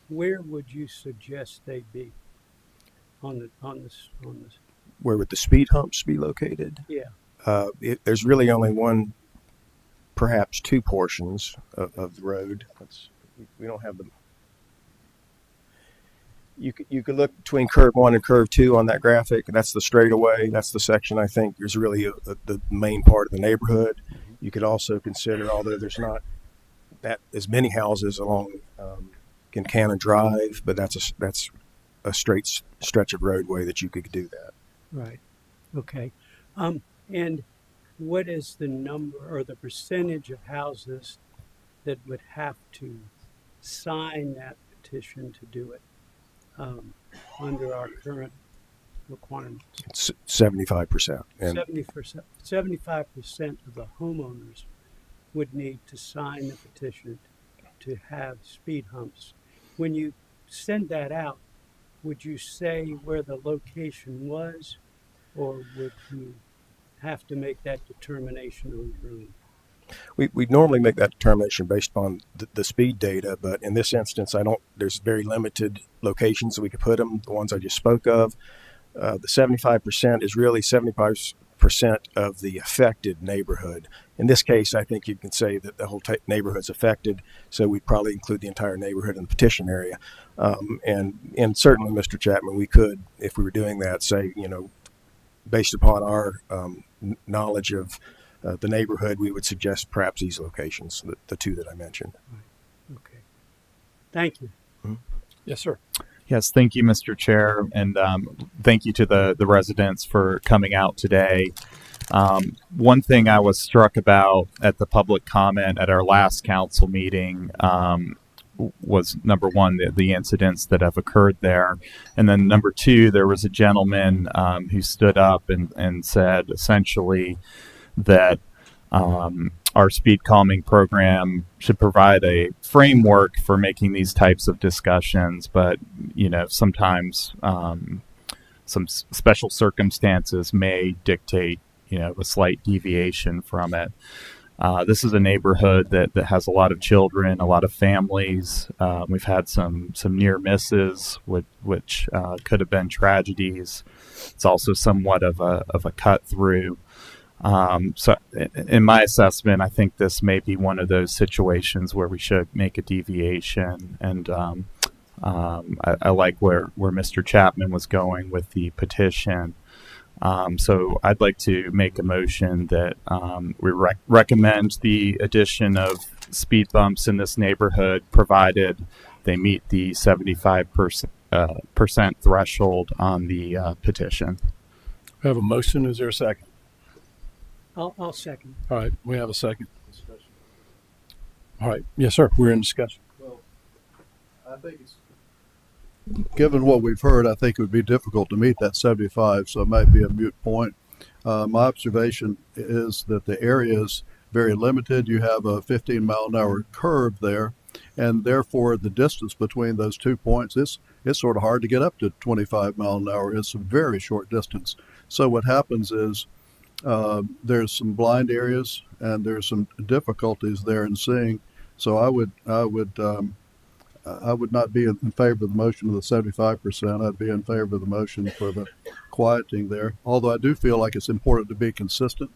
where would you suggest they be on this? Where would the speed humps be located? Yeah. There's really only one, perhaps two portions of the road. We don't have them. You could look between curve 1 and curve 2 on that graphic. That's the straightaway. That's the section I think is really the main part of the neighborhood. You could also consider, although there's not that as many houses along Kincannon Drive, but that's a straight stretch of roadway that you could do that. Right. Okay. And what is the number or the percentage of houses that would have to sign that petition to do it under our current requirements? 75%. 75% of the homeowners would need to sign the petition to have speed humps. When you send that out, would you say where the location was, or would you have to make that determination on your own? We normally make that determination based on the speed data, but in this instance, there's very limited locations that we could put them, the ones I just spoke of. The 75% is really 75% of the affected neighborhood. In this case, I think you can say that the whole neighborhood's affected, so we'd probably include the entire neighborhood in the petition area. And certainly, Mr. Chapman, we could, if we were doing that, say, based upon our knowledge of the neighborhood, we would suggest perhaps these locations, the two that I mentioned. Okay. Thank you. Mm-hmm. Yes, sir. Yes, thank you, Mr. Chair, and thank you to the residents for coming out today. One thing I was struck about at the public comment at our last council meeting was, number one, the incidents that have occurred there. And then number two, there was a gentleman who stood up and said essentially that our speed calming program should provide a framework for making these types of discussions, but sometimes some special circumstances may dictate a slight deviation from it. This is a neighborhood that has a lot of children, a lot of families. We've had some near misses, which could have been tragedies. It's also somewhat of a cut through. So in my assessment, I think this may be one of those situations where we should make a deviation. And I like where Mr. Chapman was going with the petition. So I'd like to make a motion that we recommend the addition of speed bumps in this neighborhood, provided they meet the 75% threshold on the petition. We have a motion. Is there a second? I'll second. All right, we have a second. All right, yes, sir. We're in discussion. Well, I think given what we've heard, I think it would be difficult to meet that 75, so it might be a moot point. My observation is that the area is very limited. You have a 15-mile-an-hour curve there, and therefore the distance between those 2 points is sort of hard to get up to 25 mile an hour. It's a very short distance. So what happens is there's some blind areas and there's some difficulties there in seeing. So I would not be in favor of the motion of the 75%. I'd be in favor of the motion for the quieting there. Although I do feel like it's important to be consistent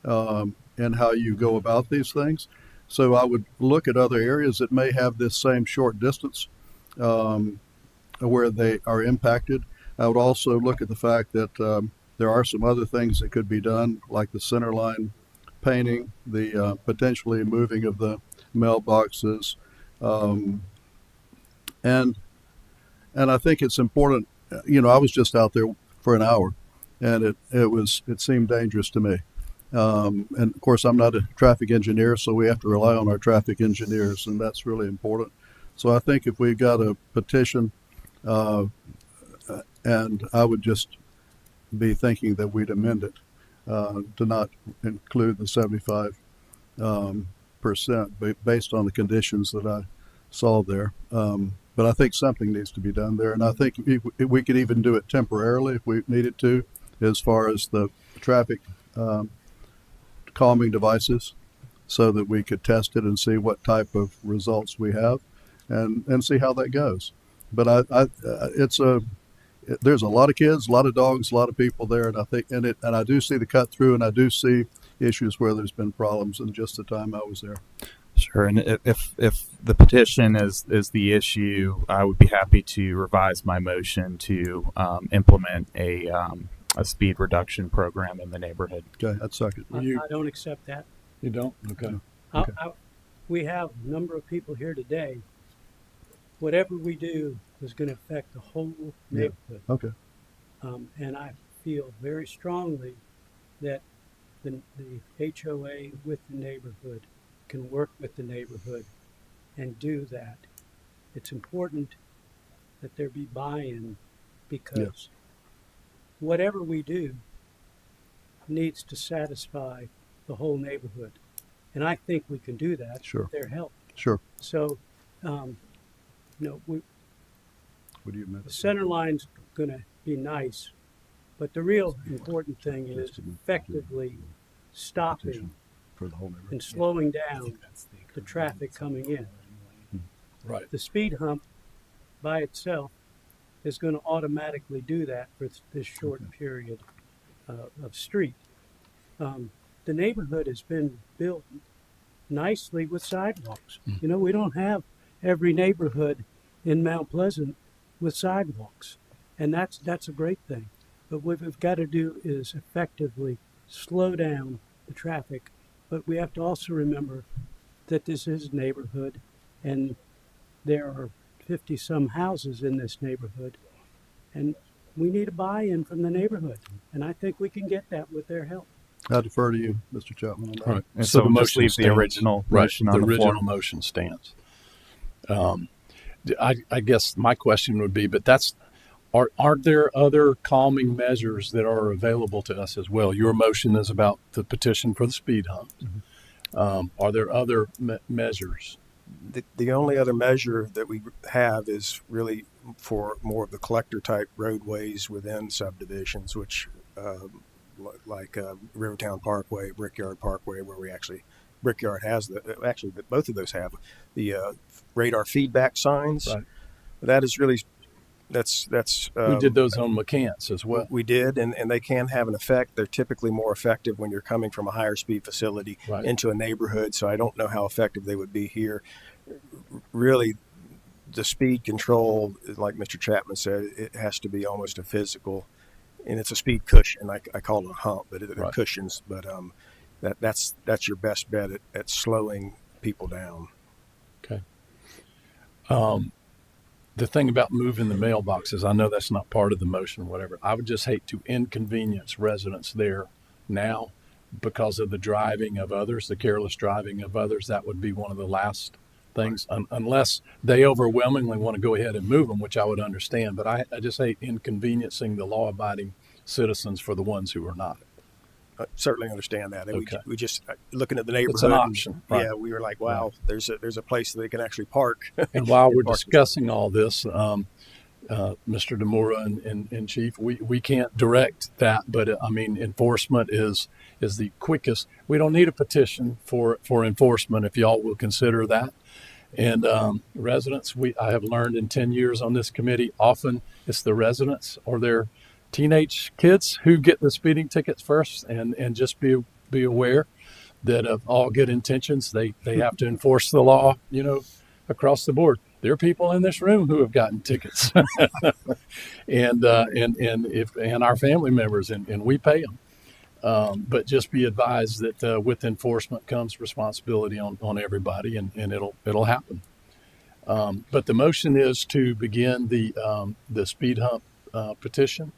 in how you go about these things. So I would look at other areas that may have this same short distance where they are impacted. I would also look at the fact that there are some other things that could be done, like the center line painting, the potentially moving of the mailboxes, And I think it's important. I was just out there for an hour, and it seemed dangerous to me. And of course, I'm not a traffic engineer, so we have to rely on our traffic engineers, and that's really important. So I think if we got a petition, and I would just be thinking that we'd amend it to not include the 75% based on the conditions that I saw there. But I think something needs to be done there, and I think we could even do it temporarily if we needed to, as far as the traffic calming devices, so that we could test it and see what type of results we have, and see how that goes. But there's a lot of kids, a lot of dogs, a lot of people there, and I think and I do see the cut through, and I do see issues where there's been problems in just the time I was there. Sure, and if the petition is the issue, I would be happy to revise my motion to implement a speed reduction program in the neighborhood. Okay, that's second. I don't accept that. You don't? Okay. We have a number of people here today. Whatever we do is going to affect the whole neighborhood. Okay. And I feel very strongly that the HOA with the neighborhood can work with the neighborhood and do that. It's important that there be buy-in, because whatever we do needs to satisfy the whole neighborhood. And I think we can do that with their help. Sure. So, What do you mean? the center line's going to be nice, but the real important thing is effectively stopping for the whole neighborhood and slowing down the traffic coming in. Right. The speed hump by itself is going to automatically do that for this short period of street. The neighborhood has been built nicely with sidewalks. We don't have every neighborhood in Mount Pleasant with sidewalks, and that's a great thing. But what we've got to do is effectively slow down the traffic. But we have to also remember that this is a neighborhood, and there are 50-some houses in this neighborhood, and we need a buy-in from the neighborhood, and I think we can get that with their help. I defer to you, Mr. Chapman. On that. Right. And So so the just motion leave the stands. original Right. motion on the original floor. motion stands. I guess my question would be, but are there other calming measures that are available to us as well? Your motion is about the petition for the speed hump. Are there other measures? The only other measure that we have is really for more of the collector type roadways within subdivisions, which like Rivertown Parkway, Brickyard Parkway, where we actually Brickyard has both of those have the radar feedback signs. Right. That is really that's We did those on McCants as well. we did, and they can have an effect. They're typically more effective when you're coming from a higher speed facility Right. into a neighborhood, so I don't know how effective they would be here. Really, the speed control, like Mr. Chapman said, it has to be almost a physical, and it's a speed cushion. I call it a hump, but they're Right. cushions. But that's your best bet at slowing people down. Okay. The thing about moving the mailboxes, I know that's not part of the motion or whatever. I would just hate to inconvenience residents there now because of the driving of others, the careless driving of others. That would be one of the last things, unless they overwhelmingly want to go ahead and move them, which I would understand. But I just hate inconveniencing the law-abiding citizens for the ones who are not. I certainly understand that. And Okay. we just looking at the neighborhood. It's an option, right. Yeah, we were like, wow, there's a place that they can actually park. And while we're Park. discussing all this, Mr. Demura and Chief, we can't direct that, but I mean, enforcement is the quickest. We don't need a petition for enforcement if y'all will consider that. And residents, I have learned in 10 years on this committee, often it's the residents or their teenage kids who get the speeding tickets first, and just be aware that of all good intentions, they have to enforce the law, across the board. There are people in this room who have gotten tickets, and our family members, and we pay them. But just be advised that with enforcement comes responsibility on everybody, and it'll happen. But the motion is to begin the speed hump petition.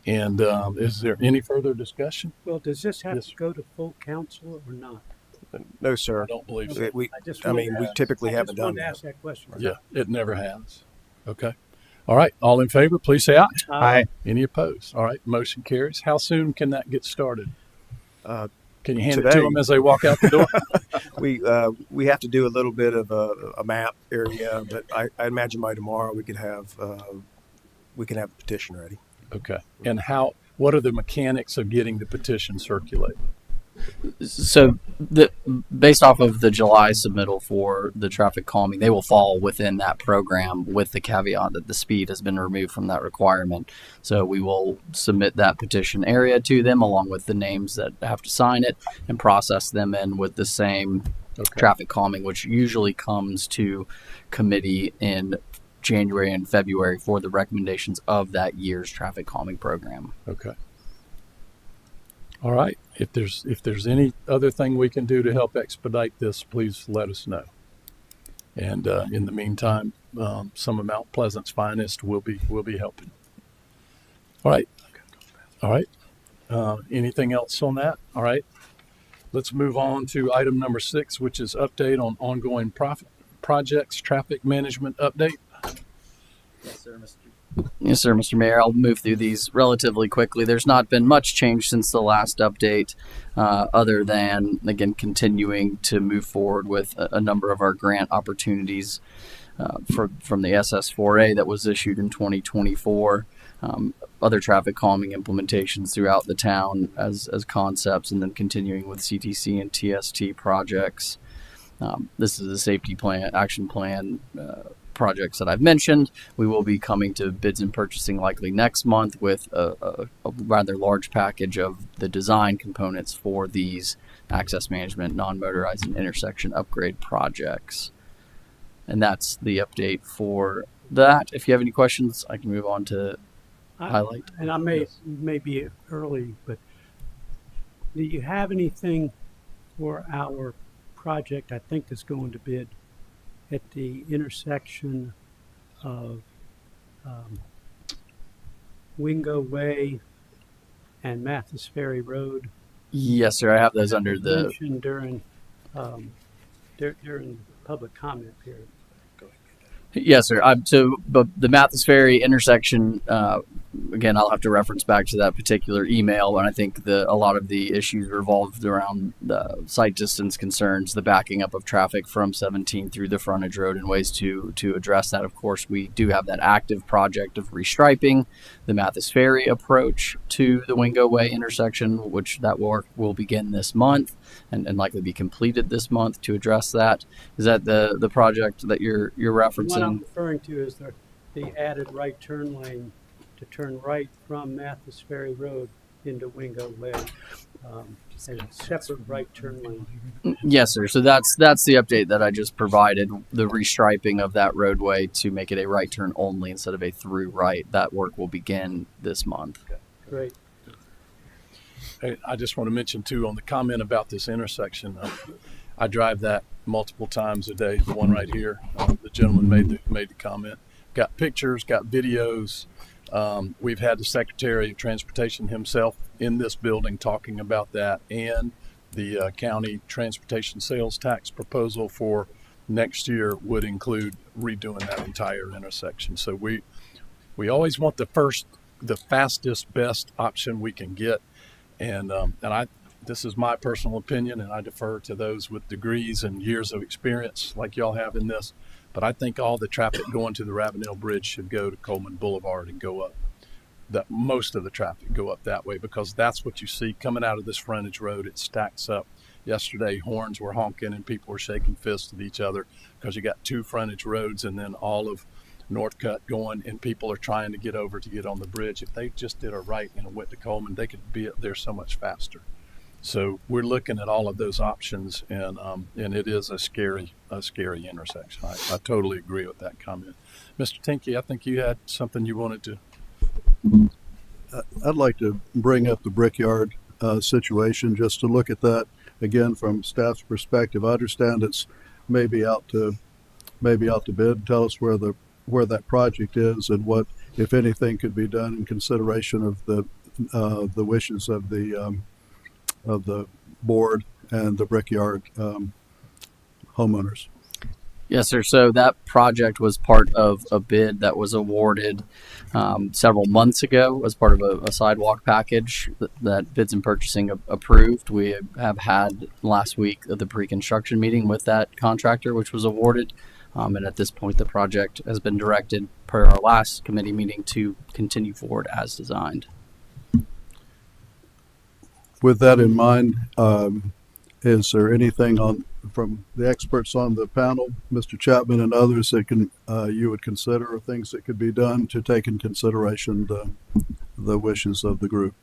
And is there any further discussion? Well, does this have Yes. to go to full council or not? No, sir. I don't believe so. We, just I wanted mean, to we ask- typically I haven't just wanted done to that. ask that question. Yeah, it never has. Okay. All right. All in favor, please say aye. Aye. Any opposed? All right. Motion carries. How soon can that get started? Can you hand it today. to them as they walk out the door? We have to do a little bit of a map area, but I imagine by tomorrow we could have the petition ready. Okay. And what are the mechanics of getting the petition circulated? So, based off of the July submittal for the traffic calming, they will fall within that program with the caveat that the speed has been removed from that requirement. So, we will submit that petition area to them along with the names that have to sign it and process them in with the same traffic calming, which usually comes to committee in January and February for the recommendations of that year's traffic calming program. Okay. All right. If there's any other thing we can do to help expedite this, please let us know. And in the meantime, some of Mount Pleasant's finest will be helping. All right. All right. Anything else on that? All right. Let's move on to item number 6, which is update on ongoing projects, traffic management update. Yes, sir, Mr. Mayor. I'll move through these relatively quickly. There's not been much change since the last update, other than, again, continuing to move forward with a number of our grant opportunities from the SS4A that was issued in 2024. Other traffic calming implementations throughout the town as concepts, and then continuing with CTC and TST projects. This is a safety plan, action plan projects that I've mentioned. We will be coming to bids and purchasing likely next month with a rather large package of the design components for these access management, non-motorized, and intersection upgrade projects. And that's the update for that. If you have any questions, I can move on to highlight. And I may be early, but do you have anything for our project? I think that's going to bid at the intersection of Wingo Way and Mathis Ferry Road. Yes, sir. I have those under the. Mentioned during during public comment period. Yes, sir. But the Mathis Ferry intersection, again, I'll have to reference back to that particular email, and I think a lot of the issues revolved around the sight distance concerns, the backing up of traffic from 17 through the frontage road, and ways to address that. Of course, we do have that active project of restriping the Mathis Ferry approach to the Wingo Way intersection, which that work will begin this month and likely be completed this month to address that. Is that the project that you're referencing? What I'm referring to is the added right turn lane to turn right from Mathis Ferry Road into Wingo Way, and a separate right turn lane. Yes, sir. So that's the update that I just provided. The restriping of that roadway to make it a right turn only instead of a through right. That work will begin this month. Great. Hey, I just want to mention too, on the comment about this intersection, I drive that multiple times a day. The one right here, the gentleman made the comment. Got pictures, got videos. We've had the Secretary of Transportation himself in this building talking about that, and the county transportation sales tax proposal for next year would include redoing that entire intersection. So we always want the fastest, best option we can get. And this is my personal opinion, and I defer to those with degrees and years of experience like y'all have in this. But I think all the traffic going to the Ravenel Bridge should go to Coleman Boulevard and go up. That most of the traffic go up that way, because that's what you see coming out of this frontage road. It stacks up. Yesterday, horns were honking and people were shaking fists at each other because you got two frontage roads and then all of Northcutt going, and people are trying to get over to get on the bridge. If they just did a right and went to Coleman, they could be up there so much faster. So we're looking at all of those options, and it is a scary intersection. I totally agree with that comment. Mr. Tinky, I think you had something you wanted to. I'd like to bring up the Brickyard situation, just to look at that again from staff's perspective. I understand it's maybe out to maybe out to bid. Tell us where that project is and what, if anything, could be done in consideration of the wishes of the board and the Brickyard homeowners. Yes, sir. So that project was part of a bid that was awarded several months ago as part of a sidewalk package that Bids and Purchasing approved. We have had last week the pre-construction meeting with that contractor, which was awarded. And at this point, the project has been directed per our last committee meeting to continue forward as designed. With that in mind, is there anything from the experts on the panel, Mr. Chapman and others, that you would consider, or things that could be done to take in consideration the wishes of the group?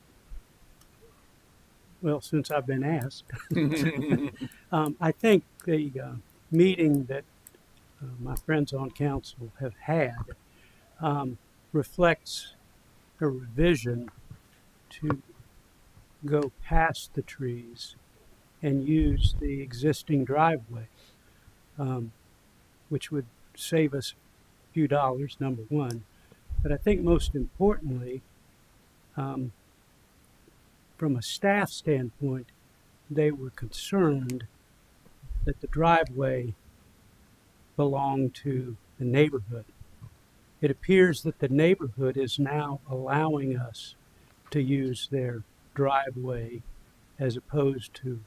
Well, since I've been asked, I think the meeting that my friends on council have had reflects a revision to go past the trees and use the existing driveway, which would save us a few dollars, number one. But I think most importantly, from a staff standpoint, they were concerned that the driveway belonged to the neighborhood. It appears that the neighborhood is now allowing us to use their driveway as opposed to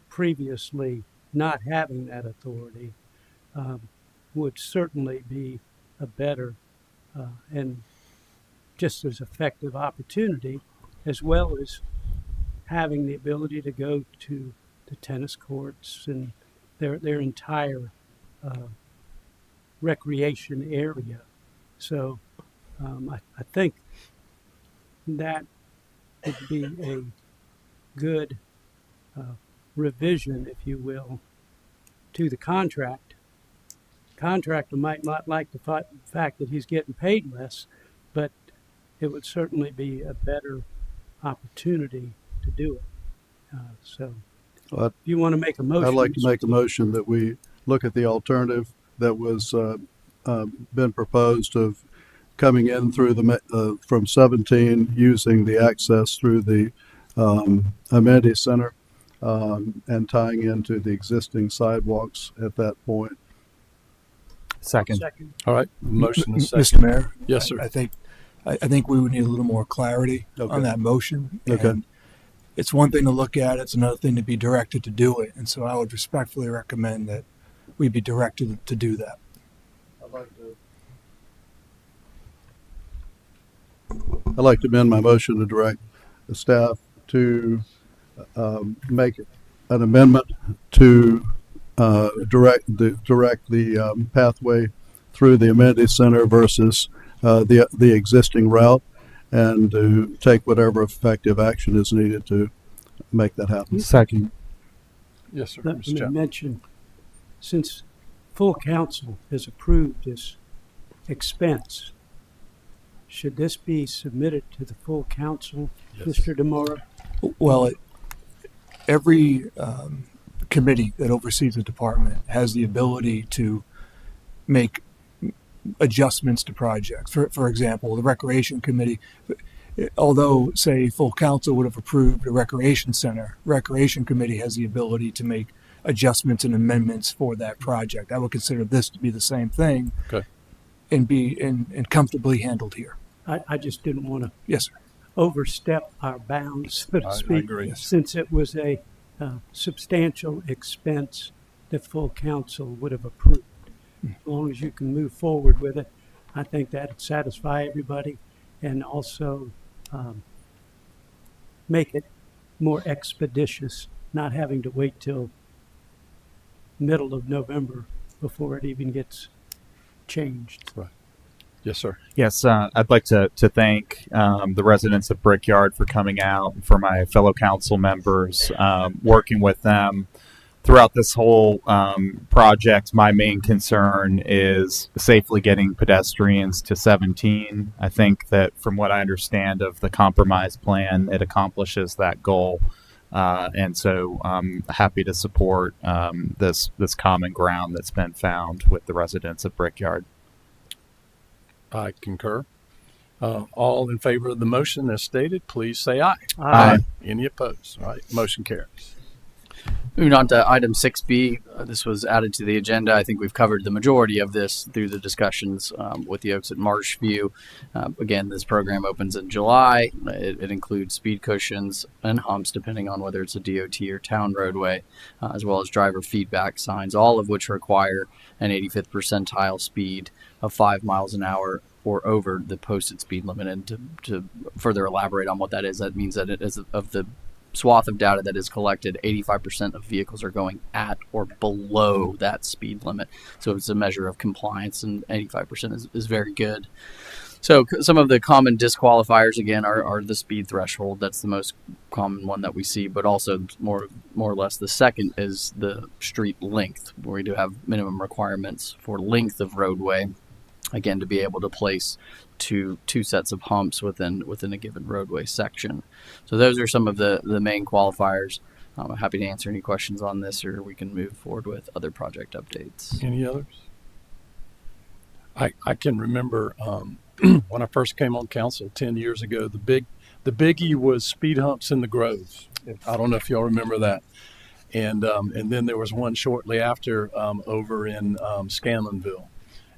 previously not having that authority. Would certainly be a better and just as effective opportunity, as well as having the ability to go to the tennis courts and their entire recreation area. So I think that would be a good revision, if you will, to the contract. Contractor might not like the fact that he's getting paid less, but it would certainly be a better opportunity to do it. So if you want to make a motion. I'd like to make a motion that we look at the alternative that was been proposed of coming in through the from 17, using the access through the amenity center and tying into the existing sidewalks at that point. Second. All right. Motion is second. Mr. Mayor. Yes, sir. I think we would need a little more clarity on that motion. Okay. And it's one thing to look at, it's another thing to be directed to do it. And so I would respectfully recommend that we be directed to do that. I'd like to amend my motion to direct the staff to make an amendment to direct the pathway through the amenity center versus the existing route, and to take whatever effective action is needed to make that happen. Second. Yes, sir. Let Mr. me Chapman. mention, since full council has approved this expense, should this be submitted to the full council, Mr. DeMora? Well, every committee that oversees a department has the ability to make adjustments to projects. For example, the recreation committee, although say full council would have approved a recreation center, recreation committee has the ability to make adjustments and amendments for that project. I would consider this to be the same thing. Okay. And be and comfortably handled here. I just didn't want to Yes, sir. overstep our bounds, so to I speak, agree. since it was a substantial expense that full council would have approved. As long as you can move forward with it, I think that'd satisfy everybody, and also make it more expeditious, not having to wait till middle of November before it even gets changed. Right. Yes, sir. Yes, I'd like to thank the residents of Brickyard for coming out, and for my fellow council members, working with them throughout this whole project. My main concern is safely getting pedestrians to 17. I think that from what I understand of the compromise plan, it accomplishes that goal. And so I'm happy to support this common ground that's been found with the residents of Brickyard. I concur. All in favor of the motion as stated, please say aye. Aye. Any opposed? All right, motion carries. Moving on to item 6B, this was added to the agenda. I think we've covered the majority of this through the discussions with the Oaks at Marshview. Again, this program opens in July. It includes speed cushions and humps, depending on whether it's a DOT or town roadway, as well as driver feedback signs, all of which require an 85th percentile speed of 5 miles an hour or over the posted speed limit. And to further elaborate on what that is, that means that it is of the swath of data that is collected, 85% of vehicles are going at or below that speed limit. So it's a measure of compliance, and 85% is very good. So some of the common disqualifiers, again, are the speed threshold. That's the most common one that we see, but also more or less the second is the street length, where we do have minimum requirements for length of roadway, again, to be able to place two sets of humps within a given roadway section. So those are some of the main qualifiers. I'm happy to answer any questions on this, or we can move forward with other project updates. Any others? I can remember when I first came on council 10 years ago, the biggie was speed humps in the Groves. I don't know if y'all remember that. And then there was one shortly after over in Scanlonville.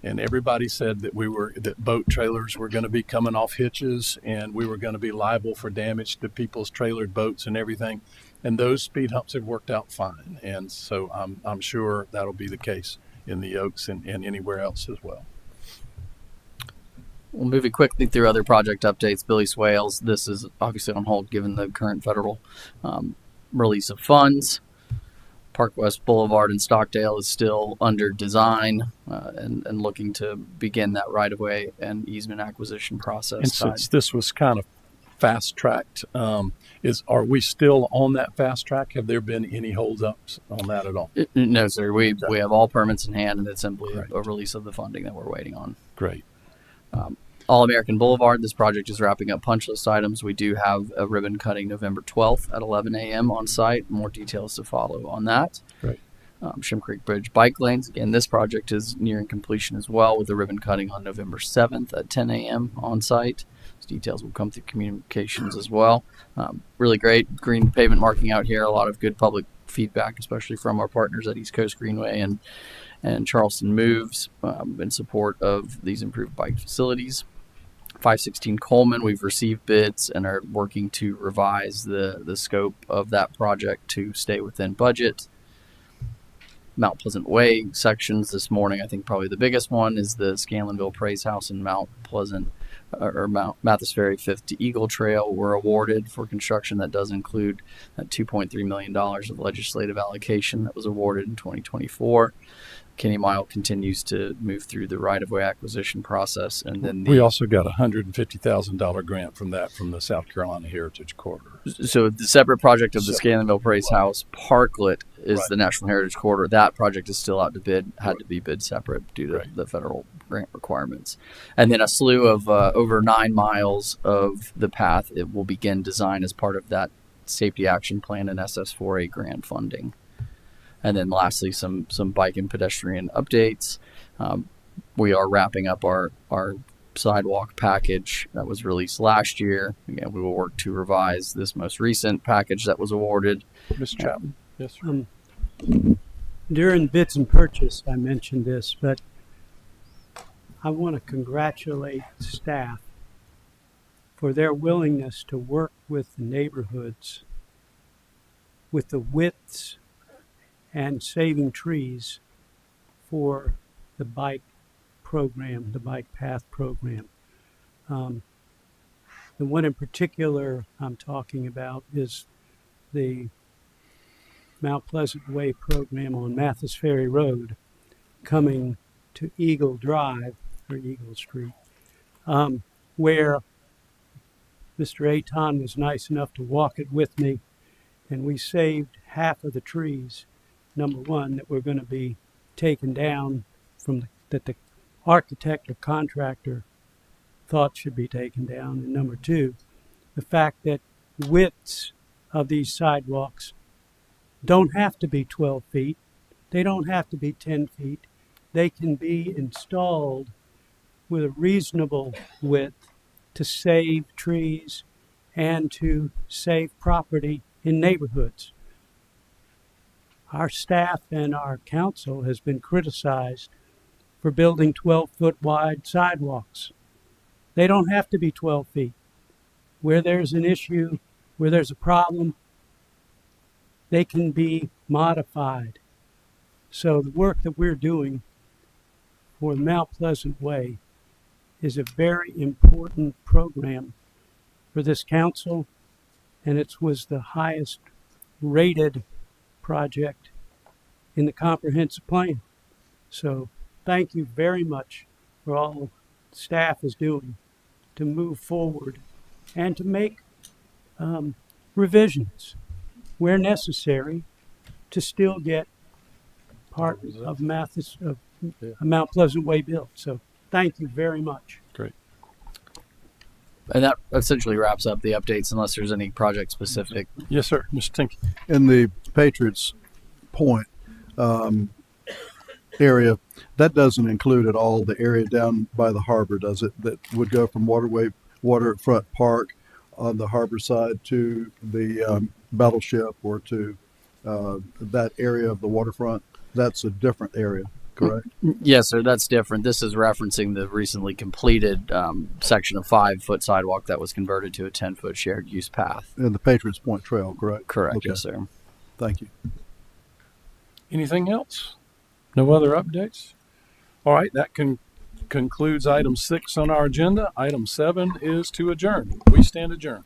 And everybody said that boat trailers were going to be coming off hitches, and we were going to be liable for damage to people's trailered boats and everything. And those speed humps have worked out fine. And so I'm sure that'll be the case in the Oaks and anywhere else as well. We'll move quickly through other project updates. Billy Swales, this is obviously on hold given the current federal release of funds. Park West Boulevard in Stockdale is still under design and looking to begin that right-of-way and easement acquisition process. And since this was kind of fast-tracked, are we still on that fast track? Have there been any holdups on that at all? No, sir. We have all permits in hand, and it's simply a release of the funding that we're waiting on. Great. All-American Boulevard, this project is wrapping up punch list items. We do have a ribbon cutting November 12th at 11 a.m. on site. More details to follow on that. Great. Shim Creek Bridge bike lanes. Again, this project is nearing completion as well, with the ribbon cutting on November 7th at 10 a.m. on site. Those details will come through communications as well. Really great green pavement marking out here. A lot of good public feedback, especially from our partners at East Coast Greenway and Charleston Moves in support of these improved bike facilities. 516 Coleman, we've received bids and are working to revise the scope of that project to stay within budget. Mount Pleasant Way sections this morning, I think probably the biggest one is the Scanlonville Praise House and Mount Pleasant or Mount Mathis Ferry 5th to Eagle Trail were awarded for construction. That does include that $2.3 million of legislative allocation that was awarded in 2024. Kenny Mile continues to move through the right-of-way acquisition process, and then we also got a $150,000 grant from the South Carolina Heritage Corridor. So the separate project of the Scanlonville Praise House Parklet is the National Heritage Corridor. That project is still out to bid, had to be bid separate due to the federal grant requirements. And then a slew of over 9 miles of the path, it will begin design as part of that Safety Action Plan and SS4A grant funding. And then lastly, some bike and pedestrian updates. We are wrapping up our sidewalk package that was released last year. Again, we will work to revise this most recent package that was awarded. Mr. Chapman, yes, sir. During bids and purchase, I mentioned this, but I want to congratulate staff for their willingness to work with the neighborhoods with the widths and saving trees for the bike program, the bike path program. The one in particular I'm talking about is the Mount Pleasant Way program on Mathis Ferry Road coming to Eagle Drive, or Eagle Street, where Mr. Aton was nice enough to walk it with me, and we saved half of the trees. Number one, that we're going to be taken down that the architect or contractor thought should be taken down. And number two, the fact that widths of these sidewalks don't have to be 12 feet. They don't have to be 10 feet. They can be installed with a reasonable width to save trees and to save property in neighborhoods. Our staff and our council has been criticized for building 12-foot wide sidewalks. They don't have to be 12 feet. Where there's an issue, where there's a problem, they can be modified. So the work that we're doing for the Mount Pleasant Way is a very important program for this council, and it was the highest rated project in the comprehensive plan. So thank you very much for all staff is doing to move forward and to make revisions where necessary to still get part of Mount Pleasant Way built. So thank you very much. Great. And that essentially wraps up the updates unless there's any project specific. Yes, sir. Mr. Tinky. In the Patriots Point area, that doesn't include at all the area down by the harbor, does it? That would go from Waterfront Park on the harbor side to the Battleship or to that area of the waterfront. That's a different area, correct? Yes, sir. That's different. This is referencing the recently completed section of 5-foot sidewalk that was converted to a 10-foot shared use path. In the Patriots Point Trail, correct? Correct. Okay. Yes, sir. Thank you. Anything else? No other updates? All right, that concludes item 6 on our agenda. Item 7 is to adjourn. We stand adjourned.